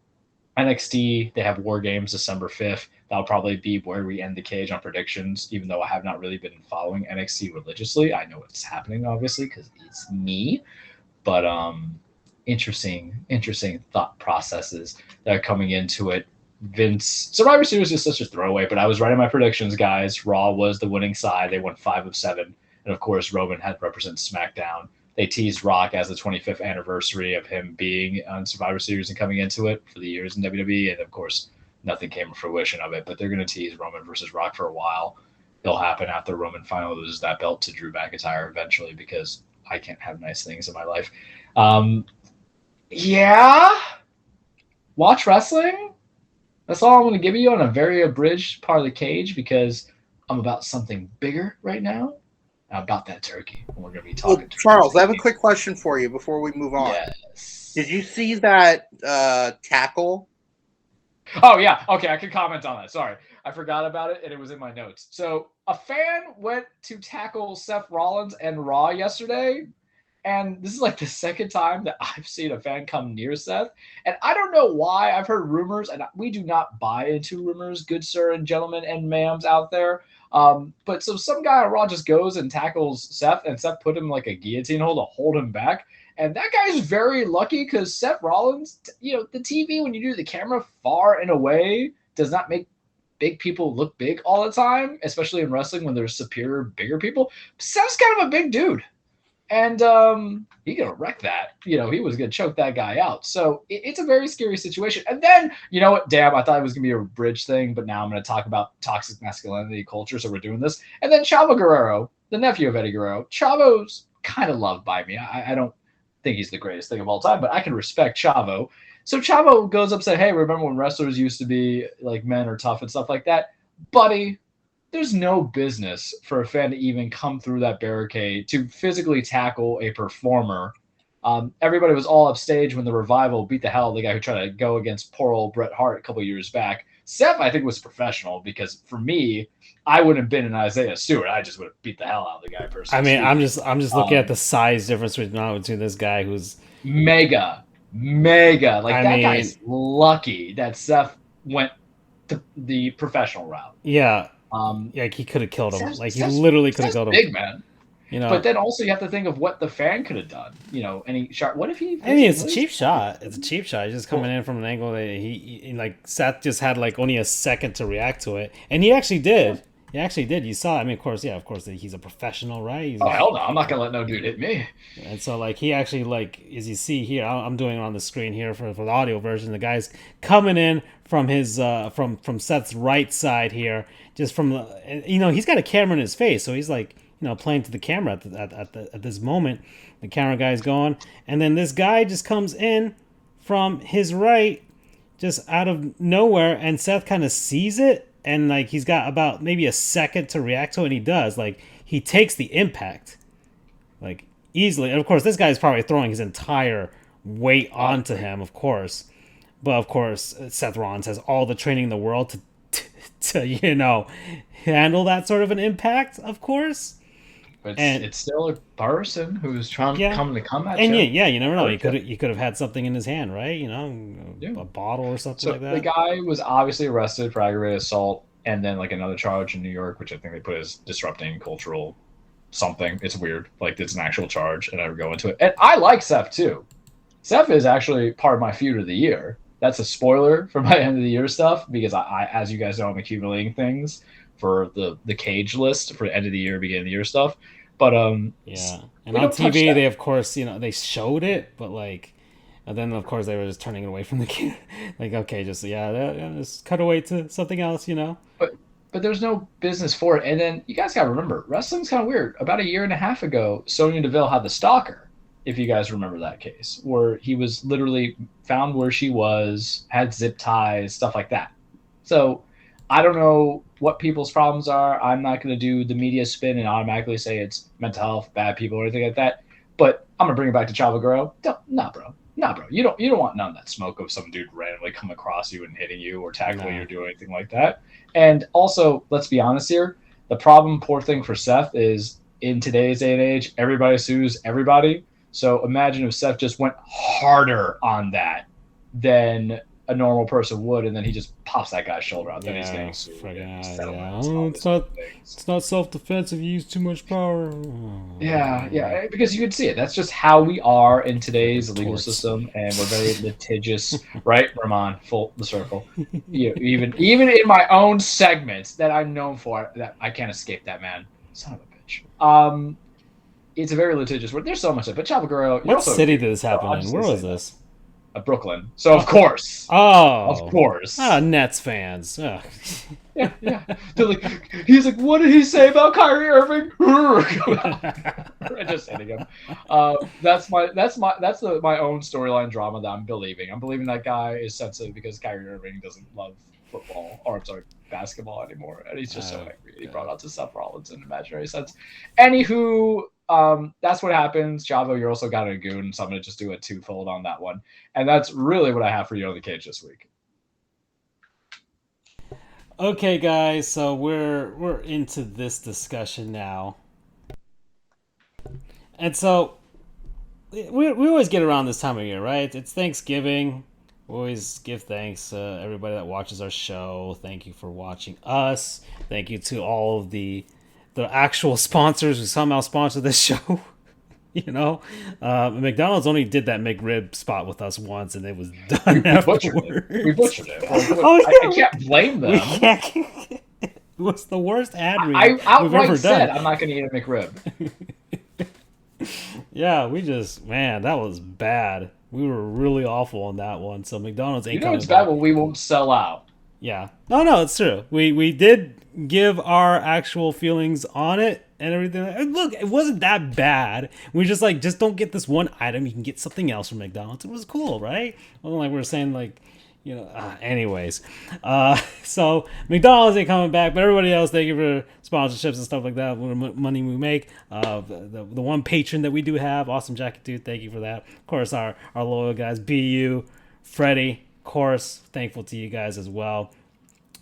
NXT, they have War Games December 5th. That'll probably be where we end the cage on predictions, even though I have not really been following NXT religiously. I know what's happening, obviously, because it's me. But interesting thought processes that are coming into it. Vince, Survivor Series is such a throwaway, but I was right in my predictions, guys. Raw was the winning side. They won 5 of 7. And, of course, Roman had represent SmackDown. They teased Rock as the 25th anniversary of him being on Survivor Series and coming into it for the years in WWE. And, of course, nothing came to fruition of it. But they're going to tease Roman versus Rock for a while. It'll happen after Roman finally loses that belt to Drew McIntyre eventually because I can't have nice things in my life. Yeah. Watch wrestling. That's all I'm going to give you on a very abridged part of the cage because I'm about something bigger right now. About that turkey. We're going to be talking to Charles, I have a quick question for you before we move on. Yes. Did you see that tackle? Oh, yeah. Okay, I could comment on that. Sorry. I forgot about it, and it was in my notes. So a fan went to tackle Seth Rollins and Raw yesterday, and this is like the second time that I've seen a fan come near Seth. And I don't know why. I've heard rumors, and we do not buy into rumors, good sir and gentlemen and ma'ams out there. But so some guy on Raw just goes and tackles Seth, and Seth put him like a guillotine hold to hold him back. And that guy's very lucky because Seth Rollins, the TV, when you do the camera far and away, does not make big people look big all the time, especially in wrestling when there's superior, bigger people. Seth's kind of a big dude. And he gonna wreck that. He was gonna choke that guy out. So it's a very scary situation. And then, you know what? Damn, I thought it was gonna be a bridge thing, but now I'm gonna talk about toxic masculinity culture. So we're doing this. And then Chavo Guerrero, the nephew of Eddie Guerrero. Chavo's kind of loved by me. I don't think he's the greatest thing of all time, but I can respect Chavo. So Chavo goes up and said, "Hey, remember when wrestlers used to be like men are tough and stuff like that, buddy?" There's no business for a fan to even come through that barricade to physically tackle a performer. Everybody was all upstage when the Revival beat the hell out of the guy who tried to go against poor old Bret Hart a couple of years back. Seth, I think, was professional because for me, I wouldn't have been an Isaiah Stewart. I just would have beat the hell out of the guy personally. I mean, I'm just looking at the size difference between this guy who's mega. Like guy's lucky that Seth went to the professional route. Yeah. He could have killed him. He literally could have killed him. Big man. But then also you have to think of what the fan could have done. Any shot. What if he? I mean, it's a cheap shot. It's a cheap shot. He's just coming in from an angle that he Seth just had only a second to react to it, and he actually did. He actually did. You saw. I mean, of course, he's a professional, right? Hell no! I'm not gonna let no dude hit me. And so, he actually, as you see here, I'm doing it on the screen here for the audio version. The guy's coming in from his from Seth's right side here, just from he's got a camera in his face, so he's playing to the camera at this moment. The camera guy's going, and then this guy just comes in from his right, just out of nowhere, and Seth kind of sees it. And he's got about maybe a second to react to it, and he does. He takes the impact easily. And of course, this guy's probably throwing his entire weight onto him, of course. But of course, Seth Rollins has all the training in the world to handle that sort of an impact, of course. But it's still a person who's trying to come at you. And you never know. He could have had something in his hand, right? A bottle or something like that. The guy was obviously arrested for aggravated assault, and then another charge in New York, which I think they put as disrupting cultural something. It's weird. It's an actual charge, and I would go into it. And I like Seth too. Seth is actually part of my feud of the year. That's a spoiler for my end of the year stuff because I as you guys know, I'm accumulating things for the cage list for end of the year, beginning of the year stuff. But and on TV they of course they showed it, but and then of course they were just turning it away from the camera. Okay, just cut away to something else, But there's no business for it. And then you guys gotta remember, wrestling's kind of weird. About a year and a half ago, Sonya Deville had the stalker. If you guys remember that case, where he was literally found where she was, had zip ties, stuff like that. So I don't know what people's problems are. I'm not going to do the media spin and automatically say it's mental health, bad people, or anything like that. But I'm going to bring it back to Chavo Guerrero. No, bro. Nah, bro, you don't want none of that smoke of some dude randomly coming across you and hitting you or tackling you or doing anything like that. And also, let's be honest here. The problem, poor thing for Seth is in today's day and age, everybody sues everybody. So imagine if Seth just went harder on that than a normal person would, and then he just pops that guy's shoulder out. Then he's getting sued. It's not self-defense if you use too much power. Yeah, because you can see it. That's just how we are in today's legal system, and we're very litigious, right, Ramon? Full the circle. Even in my own segments that I'm known for, that I can't escape that man. Son of a bitch. It's a very litigious word. There's so much of it. But Chavo Guerrero. What city did this happen in? Where was this? Brooklyn. So of course. Of course. Nets fans. Oh. Yeah. He's like, what did he say about Kyrie Irving? Just hitting him. That's my own storyline drama that I'm believing. I'm believing that guy is sensitive because Kyrie Irving doesn't love basketball anymore, and he's just so angry. He brought out to Seth Rollins in an imaginary sense. Anywho, that's what happens. Chavo, you're also got a goon, so I'm gonna just do a twofold on that one, and that's really what I have for you on the cage this week. Okay, guys, so we're into this discussion now, and so we always get around this time of year, right? It's Thanksgiving. We always give thanks to everybody that watches our show. Thank you for watching us. Thank you to all of the actual sponsors who somehow sponsor this show. McDonald's only did that McRib spot with us once, and it was done afterwards. We butchered it. I can't blame them. It was the worst ad read we've ever done. I'm not going to eat a McRib. Yeah, that was bad. We were really awful on that one. So McDonald's ain't coming it's bad, but we won't sell out. Yeah. No, it's true. We did give our actual feelings on it and everything. And look, it wasn't that bad. We just don't get this one item. You can get something else from McDonald's. It was cool, right? It wasn't like we were saying anyways. So McDonald's ain't coming back, but everybody else, thank you for sponsorships and stuff like that. Money we make. The one patron that we do have, Awesome Jackie Dude, thank you for that. Of course, our loyal guys, BU, Freddie, of course, thankful to you guys as well.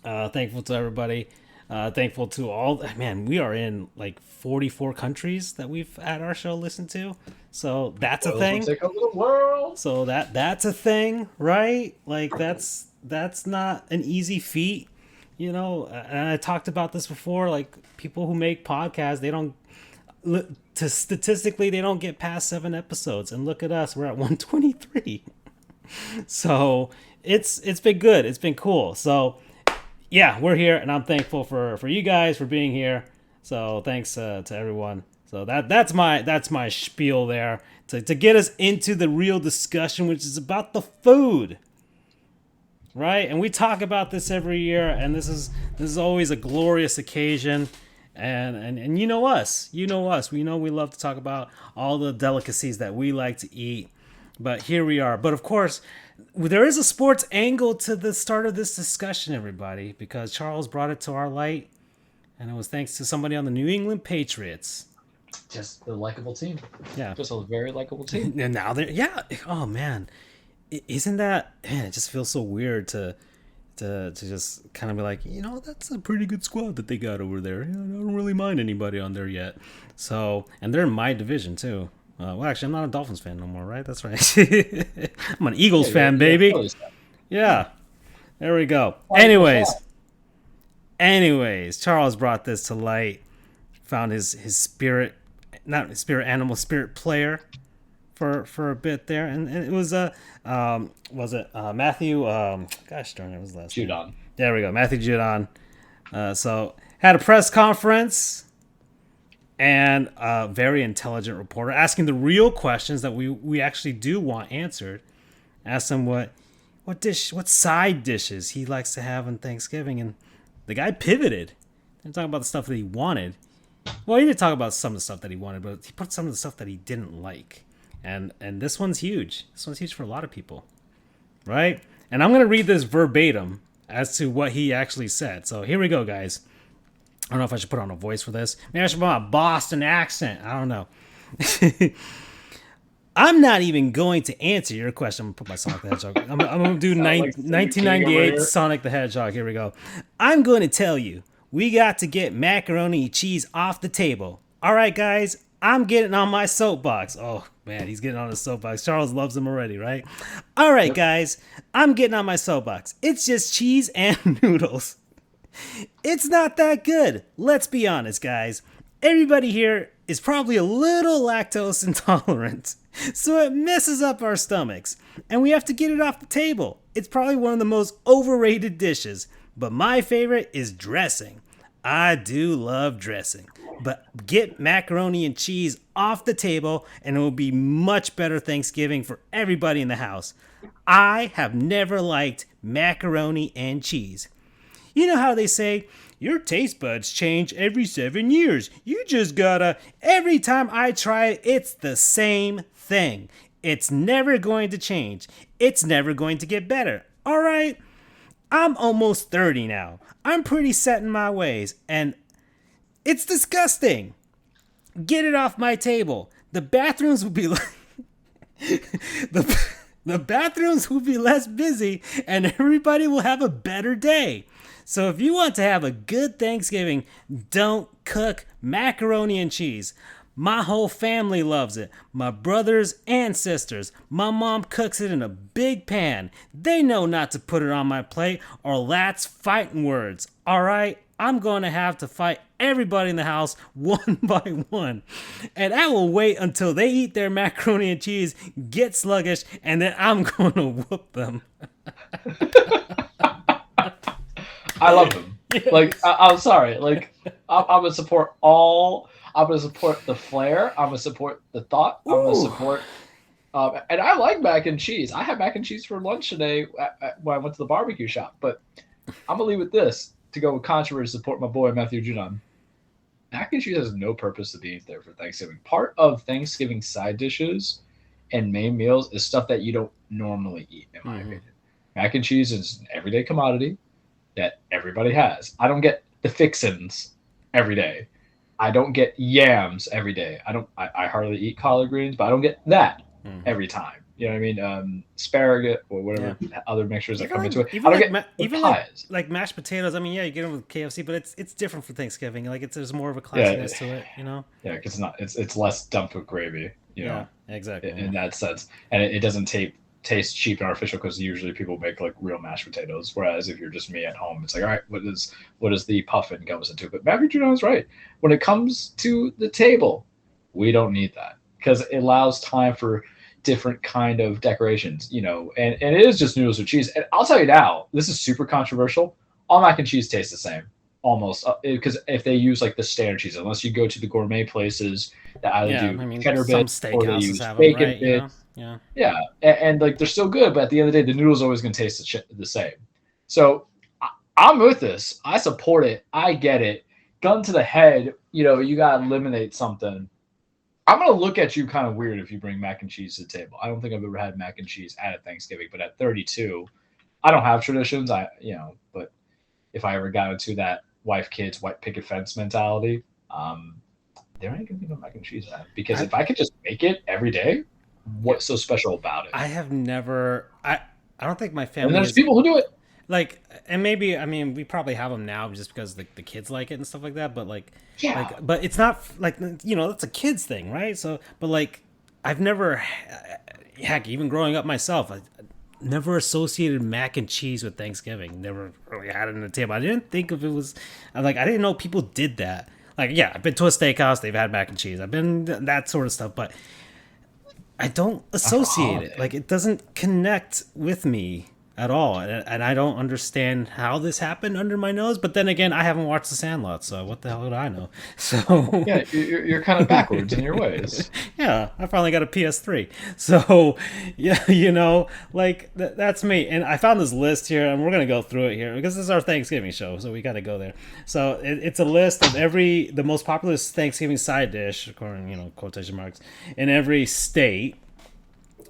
Thankful to everybody. Thankful to all. Man, we are in 44 countries that we've had our show listened to. So that's a thing. Take over the world. So that's a thing, right? That's not an easy feat, And I talked about this before. People who make podcasts, they don't. Statistically, they don't get past 7 episodes. And look at us, we're at 123. So it's been good. It's been cool. So yeah, we're here, and I'm thankful for you guys for being here. So thanks to everyone. So that's my spiel there to get us into the real discussion, which is about the food, right? And we talk about this every year, and this is always a glorious occasion. And you know us. We know we love to talk about all the delicacies that we like to eat. But here we are. But of course, there is a sports angle to the start of this discussion, everybody, because Charles brought it to our light, and it was thanks to somebody on the New England Patriots. Just a likable team. Yeah. Just a very likable team. And now oh man. Isn't that, man, it just feels so weird to just kind of be like, that's a pretty good squad that they got over there. I don't really mind anybody on there yet. So, and they're in my division too. Well, actually, I'm not a Dolphins fan no more, right? That's right. I'm an Eagles fan, baby. Yeah. There we go. Anyways, Charles brought this to light. Found his spirit player for a bit there, and it was Matthew? Gosh darn it, was last name? Judon. There we go, Matthew Judon. So had a press conference. And a very intelligent reporter asking the real questions that we actually do want answered. Asked him what side dishes he likes to have on Thanksgiving, and the guy pivoted. Didn't talk about the stuff that he wanted. Well, he did talk about some of the stuff that he wanted, but he put some of the stuff that he didn't like. And this one's huge. This one's huge for a lot of people, right? And I'm gonna read this verbatim as to what he actually said. So here we go, guys. I don't know if I should put on a voice for this. Maybe I should put on a Boston accent. I don't know. I'm not even going to answer your question. I'm going to put my Sonic the Hedgehog. I'm going to do Sound like Stephen King over 1998 here. Sonic the Hedgehog. Here we go. I'm going to tell you, we got to get macaroni and cheese off the table. All right, guys, I'm getting on my soapbox. Oh, man, he's getting on his soapbox. Charles loves him already, right? All right, guys, I'm getting on my soapbox. It's just cheese and noodles. It's not that good. Let's be honest, guys. Everybody here is probably a little lactose intolerant, so it messes up our stomachs, and we have to get it off the table. It's probably one of the most overrated dishes, but my favorite is dressing. I do love dressing, but get macaroni and cheese off the table, and it will be much better Thanksgiving for everybody in the house. I have never liked macaroni and cheese. You know how they say, your taste buds change every 7 years. You just gotta, every time I try it, it's the same thing. It's never going to change. It's never going to get better. All right? I'm almost 30 now. I'm pretty set in my ways, and it's disgusting. Get it off my table. The bathrooms will be like... the bathrooms will be less busy, and everybody will have a better day. So if you want to have a good Thanksgiving, don't cook macaroni and cheese. My whole family loves it. My brothers and sisters. My mom cooks it in a big pan. They know not to put it on my plate, or that's fighting words. All right? I'm going to have to fight everybody in the house one by one. And I will wait until they eat their macaroni and cheese, get sluggish, and then I'm going to whoop them. I love them. Like, I'm sorry. Like, I'm gonna support all. I'm gonna support the flair. I'm gonna support the thought. I'm gonna support. And I like mac and cheese. I had mac and cheese for lunch today when I went to the barbecue shop. But I'm gonna leave with this to go with controversy. Support my boy Matthew Junon. Mac and cheese has no purpose to being there for Thanksgiving. Part of Thanksgiving side dishes and main meals is stuff that you don't normally eat, in my opinion. Mac and cheese is an everyday commodity that everybody has. I don't get the fixins every day. I don't get yams every day. I hardly eat collard greens, but I don't get that every time. You know what I mean? Asparagus or whatever other mixtures that come into it. I don't get pies. Like mashed potatoes. I mean, yeah, you get them with KFC, but it's different for Thanksgiving. Like there's more of a classiness to it, you know? Yeah, because it's less dumped with gravy. You know, exactly. In that sense, and it doesn't taste cheap and artificial because usually people make like real mashed potatoes. Whereas if you're just me at home, it's like, all right, what is the puffin goes into? But Matthew Juno's right. When it comes to the table, we don't need that because it allows time for different kind of decorations, you know, and it is just noodles with cheese. And I'll tell you now, this is super controversial. All mac and cheese tastes the same, almost, because if they use like the standard cheese, unless you go to the gourmet places that either do cheddar bits or they use bacon bits. Yeah, and like they're still good, but at the end of the day, the noodle's always going to taste the same. So I'm with this. I support it. I get it. Gun to the head, you know, you got to eliminate something. I'm going to look at you kind of weird if you bring mac and cheese to the table. I don't think I've ever had mac and cheese at a Thanksgiving, but at 32, I don't have traditions. But if I ever got into that wife, kids, white picket fence mentality, there ain't going to be no mac and cheese at it. Because if I could just make it every day, what's so special about it? I have never. I don't think my family. And there's people who do it. Like, and maybe, I mean, we probably have them now just because the kids like it and stuff like that. But but it's not like, you know, that's a kid's thing, right? So, but like, I've never, heck, even growing up myself, I never associated mac and cheese with Thanksgiving. Never really had it on the table. I didn't think if it was, like, I didn't know people did that. Like, yeah, I've been to a steakhouse, they've had mac and cheese. I've been that sort of stuff, but I don't associate it. Like, it doesn't connect with me at all, and I don't understand how this happened under my nose. But then again, I haven't watched The Sandlot, so what the hell would I know? So yeah, you're kind of backwards in your ways. Yeah, I finally got a PS3, so yeah, you know, like that's me. And I found this list here, and we're gonna go through it here because this is our Thanksgiving show, so we got to go there. So it's a list of the most popular Thanksgiving side dish, according, you know, quotation marks, in every state.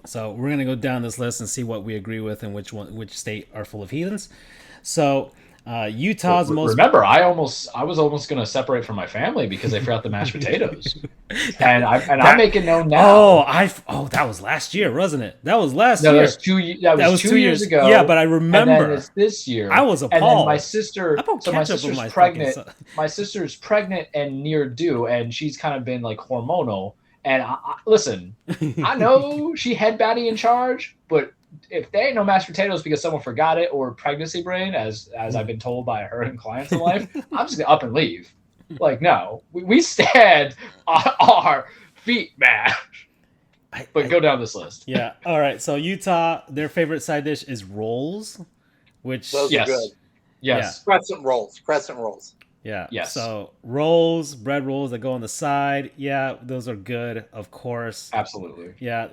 So we're gonna go down this list and see what we agree with and which state are full of heathens. So Utah's most. Remember, I was almost going to separate from my family because I forgot the mashed potatoes, and I'm making known now. That was last year, wasn't it? That was last No, year. that was 2 years ago. Yeah, but I remember. And then it's this year. I was appalled. And then my sister. So my sister's my pregnant. My sister's pregnant and near due, and she's kind of been like hormonal. And listen, I know she head baddie in charge, but if there ain't no mashed potatoes because someone forgot it or pregnancy brain, as I've been told by her and clients in life, I'm just gonna up and leave. Like, no, we stand on our feet, man. But go down this list. Yeah. All right. So Utah, their favorite side dish is rolls, which Those are good. Yes. Crescent rolls. Yeah. Yes. So rolls, bread rolls that go on the side. Yeah, those are good, of course. Absolutely. Yeah.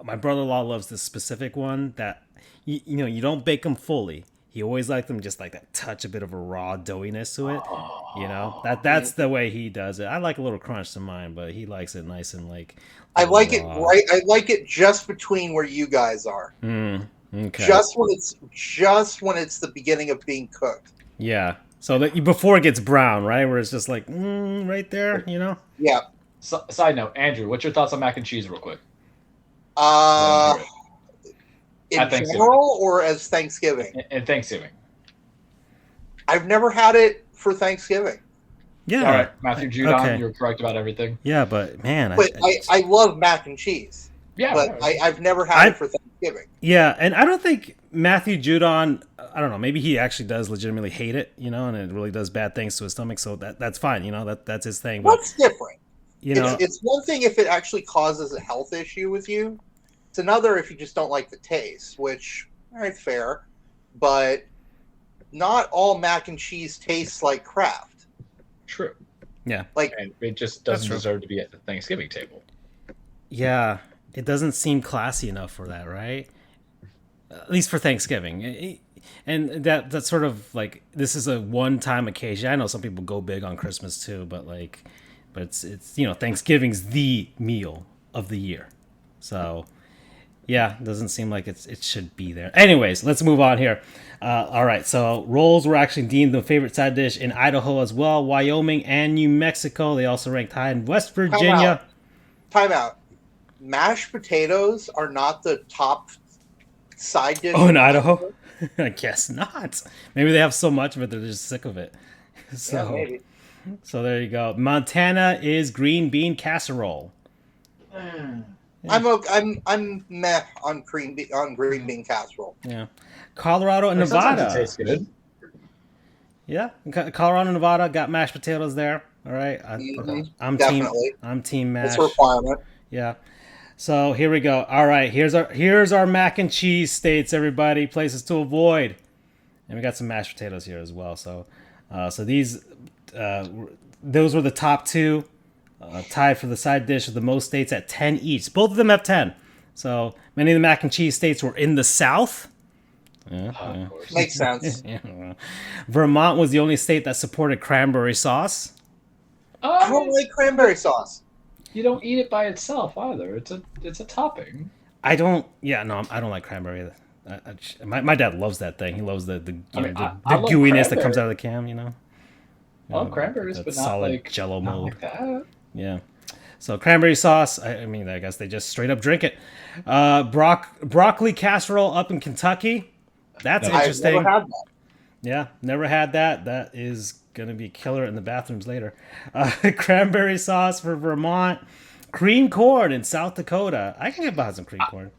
My brother-in-law loves this specific one that, you don't bake them fully. He always liked them just like that touch, a bit of a raw doughiness to it. That's the way he does it. I like a little crunch to mine, but he likes it nice and like. I like it right. I like it just between where you guys are. Okay. Just when it's the beginning of being cooked. Yeah. So that before it gets brown, right? Where it's just like right there, Yeah. Side note, Andrew, what's your thoughts on mac and cheese, real quick? In general or as Thanksgiving? In Thanksgiving. I've never had it for Thanksgiving. Yeah. All right, Matthew Judon, Okay. you're correct about everything. Yeah, but man, But I love mac and cheese. Yeah, But I've never had it for Thanksgiving. Yeah, and I don't think Matthew Judon, I don't know, maybe he actually does legitimately hate it, and it really does bad things to his stomach, so that's fine, that's his thing. But, What's different? know, It's one thing if it actually causes a health issue with you. It's another if you just don't like the taste, which, all right, fair. But not all mac and cheese tastes like Kraft. True. Yeah. Like, And it just doesn't deserve to be at the Thanksgiving table. Yeah, it doesn't seem classy enough for that, right? At least for Thanksgiving. And that's sort of like, this is a one-time occasion. I know some people go big on Christmas too, but it's Thanksgiving's the meal of the year. So, yeah, it doesn't seem like it should be there. Anyways, let's move on here. All right, so rolls were actually deemed the favorite side dish in Idaho as well, Wyoming, and New Mexico. They also ranked high in West Virginia. Time out. Mashed potatoes are not the top side dish. Oh, in Idaho? I guess not. Maybe they have so much of it they're just sick of it. So, Yeah, maybe. So there you go. Montana is green bean casserole. I'm meh on green bean casserole. Yeah. Colorado and Nevada. Tastes good. Yeah, Colorado and Nevada got mashed potatoes there. All right, I'm Definitely. team mash. It's a requirement. Yeah. So here we go. All right, here's our mac and cheese states, everybody. Places to avoid, and we got some mashed potatoes here as well. So these those were the top two, tied for the side dish of the most states at 10 each. Both of them have 10. So many of the mac and cheese states were in the South. Of course. Makes sense. Vermont was the only state that supported cranberry sauce. I don't like cranberry sauce. You don't eat it by itself either. It's a topping. I don't like cranberry. My dad loves that thing. He loves the gooiness that comes out of the can. I love cranberries, but not solid like Jello not mold. like that. Yeah. So cranberry sauce. I mean, I guess they just straight up drink it. Broccoli casserole up in Kentucky. That's interesting. I've never had that. Yeah, never had that. That is gonna be killer in the bathrooms later. Cranberry sauce for Vermont. Cream corn in South Dakota. I can get behind some cream corn.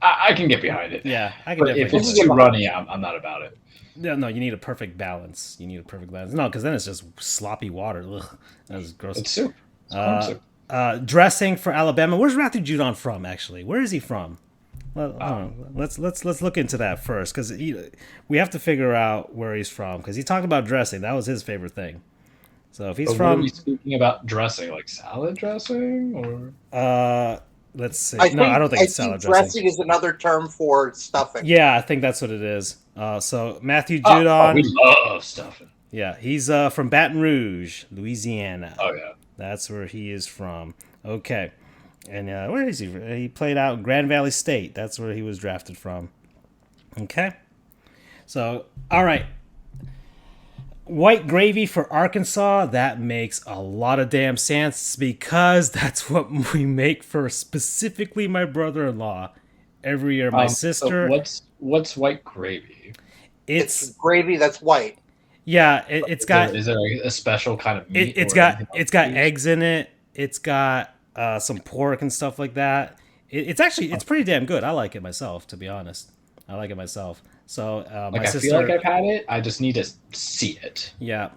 I can get behind it. Yeah, I can But if definitely. it's too runny, I'm not about it. No, you need a perfect balance. No, because then it's just sloppy water. Ugh, that's gross. It's soup. It's corn soup. Dressing for Alabama. Where's Matthew Judon from? Actually, where is he from? Well, I don't know. Let's look into that first, because we have to figure out where he's from, because he talked about dressing. That was his favorite thing. So if he's But from, were we speaking about dressing, like salad dressing, or let's see. I don't think it's salad dressing. Dressing is another term for stuffing. Yeah, I think that's what it is. So Matthew Judon. we love stuffing. Yeah, he's from Baton Rouge, Louisiana. Oh yeah, That's where he is from. Okay. And where is he? He played out in Grand Valley State. That's where he was drafted from. Okay. So, all right. white gravy for Arkansas, that makes a lot of damn sense because that's what we make for specifically my brother-in-law every year. My So sister, what's white gravy? It's it's gravy that's white. yeah, it's got Is there a special kind of meat? it's or got anything it's else got used? eggs in it. It's got some pork and stuff like that. It's actually it's pretty damn good. I like it myself, to be honest. I like it myself. So my Like I feel like sister, I've had it. I just need to see it. yeah,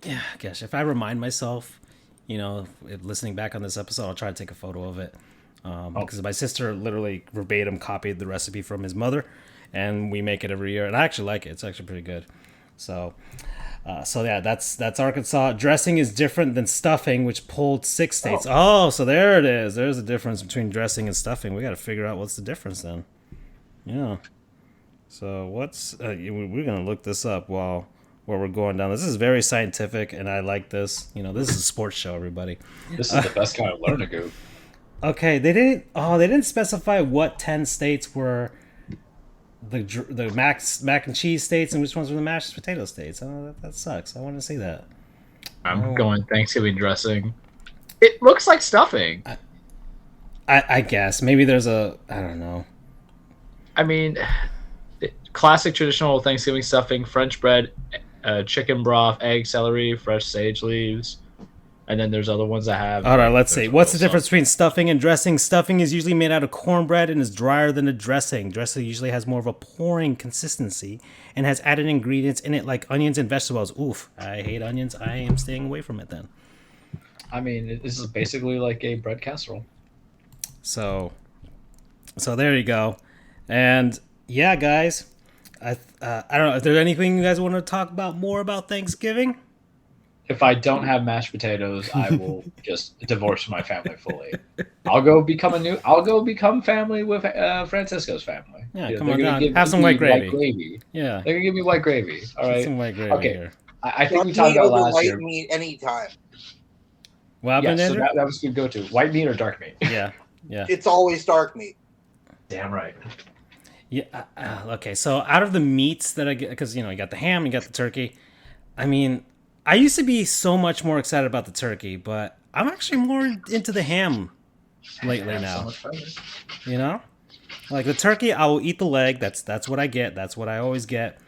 yeah, gosh, if I remind myself, if listening back on this episode, I'll try to take a photo of it. Because my sister literally verbatim copied the recipe from his mother, and we make it every year. And I actually like it. It's actually pretty good. So, yeah, that's Arkansas. Dressing is different than stuffing, which pulled 6 states. Oh, so there it is. There's a difference between dressing and stuffing. We got to figure out what's the difference then. Yeah. So what's we're gonna look this up while we're going down. This is very scientific, and I like this. This is a sports show, everybody. This is the best kind of learn to go. Okay, they didn't specify what 10 states were the mac and cheese states and which ones were the mashed potato states. Oh, that sucks. I want to see that. I'm going Thanksgiving dressing. It looks like stuffing. I guess maybe there's I don't know. I mean, classic traditional Thanksgiving stuffing: French bread, chicken broth, egg, celery, fresh sage leaves, and then there's other ones that have. All right, let's see. What's the difference between stuffing and dressing? Stuffing is usually made out of cornbread and is drier than a dressing. Dressing usually has more of a pouring consistency and has added ingredients in it like onions and vegetables. Oof, I hate onions. I am staying away from it then. I mean, this is basically like a bread casserole. So there you go. And yeah, guys, I don't know if there's anything you guys want to talk about more about Thanksgiving. If I don't have mashed potatoes, I will just divorce my family fully. I'll go become family with Francisco's family. Yeah, come on down. Have some white gravy. Yeah, they're gonna give me white gravy. All right. Some white gravy Okay. here. I think we talked about last white year. meat anytime. What happened, Yeah, so Andrew? that was good go-to. White meat or dark meat? Yeah. It's always dark meat. Damn right. Yeah. Okay. So out of the meats that I get, because you got the ham, you got the turkey. I mean, I used to be so much more excited about the turkey, but I'm actually more into the ham lately now. Like the turkey, I will eat the leg. That's what I get. That's what I always get.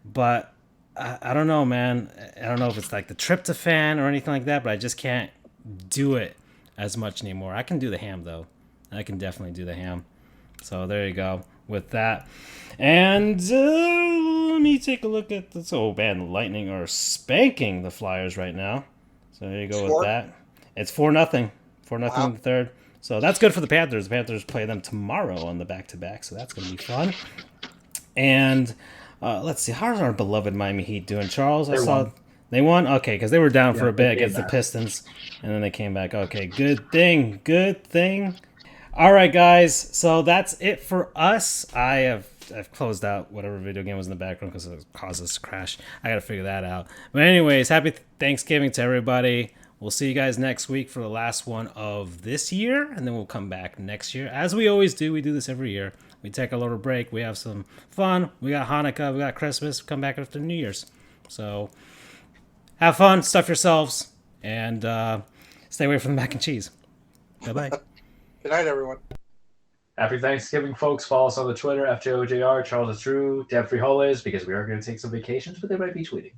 But I don't know, man. I don't know if it's like the tryptophan or anything like that, but I just can't do it as much anymore. I can do the ham though. I can definitely do the ham. So there you go with that. And let me take a look at this. Oh man, Lightning are spanking the Flyers right now. So there you go with that. It's 4-0. 4-0 in the third. So that's good for the Panthers. The Panthers play them tomorrow on the back-to-back, so that's going to be fun. And let's see, how's our beloved Miami Heat doing, Charles? They won? Okay, because they were down for a bit against the Pistons, and then they came back. Okay, good thing. All right, guys, so that's it for us. I've closed out whatever video game was in the background because it caused us to crash. I got to figure that out. But anyways, happy Thanksgiving to everybody. We'll see you guys next week for the last one of this year, and then we'll come back next year. As we always do, we do this every year. We take a little break. We have some fun. We got Hanukkah. We got Christmas. Come back after New Year's. So have fun. Stuff yourselves. And stay away from the mac and cheese. Bye-bye. Good night, everyone. Happy Thanksgiving, folks. Follow us on the Twitter, FJOJR, Charles is True, Deb Frijoles, because we are going to take some vacations, but they might be tweeting.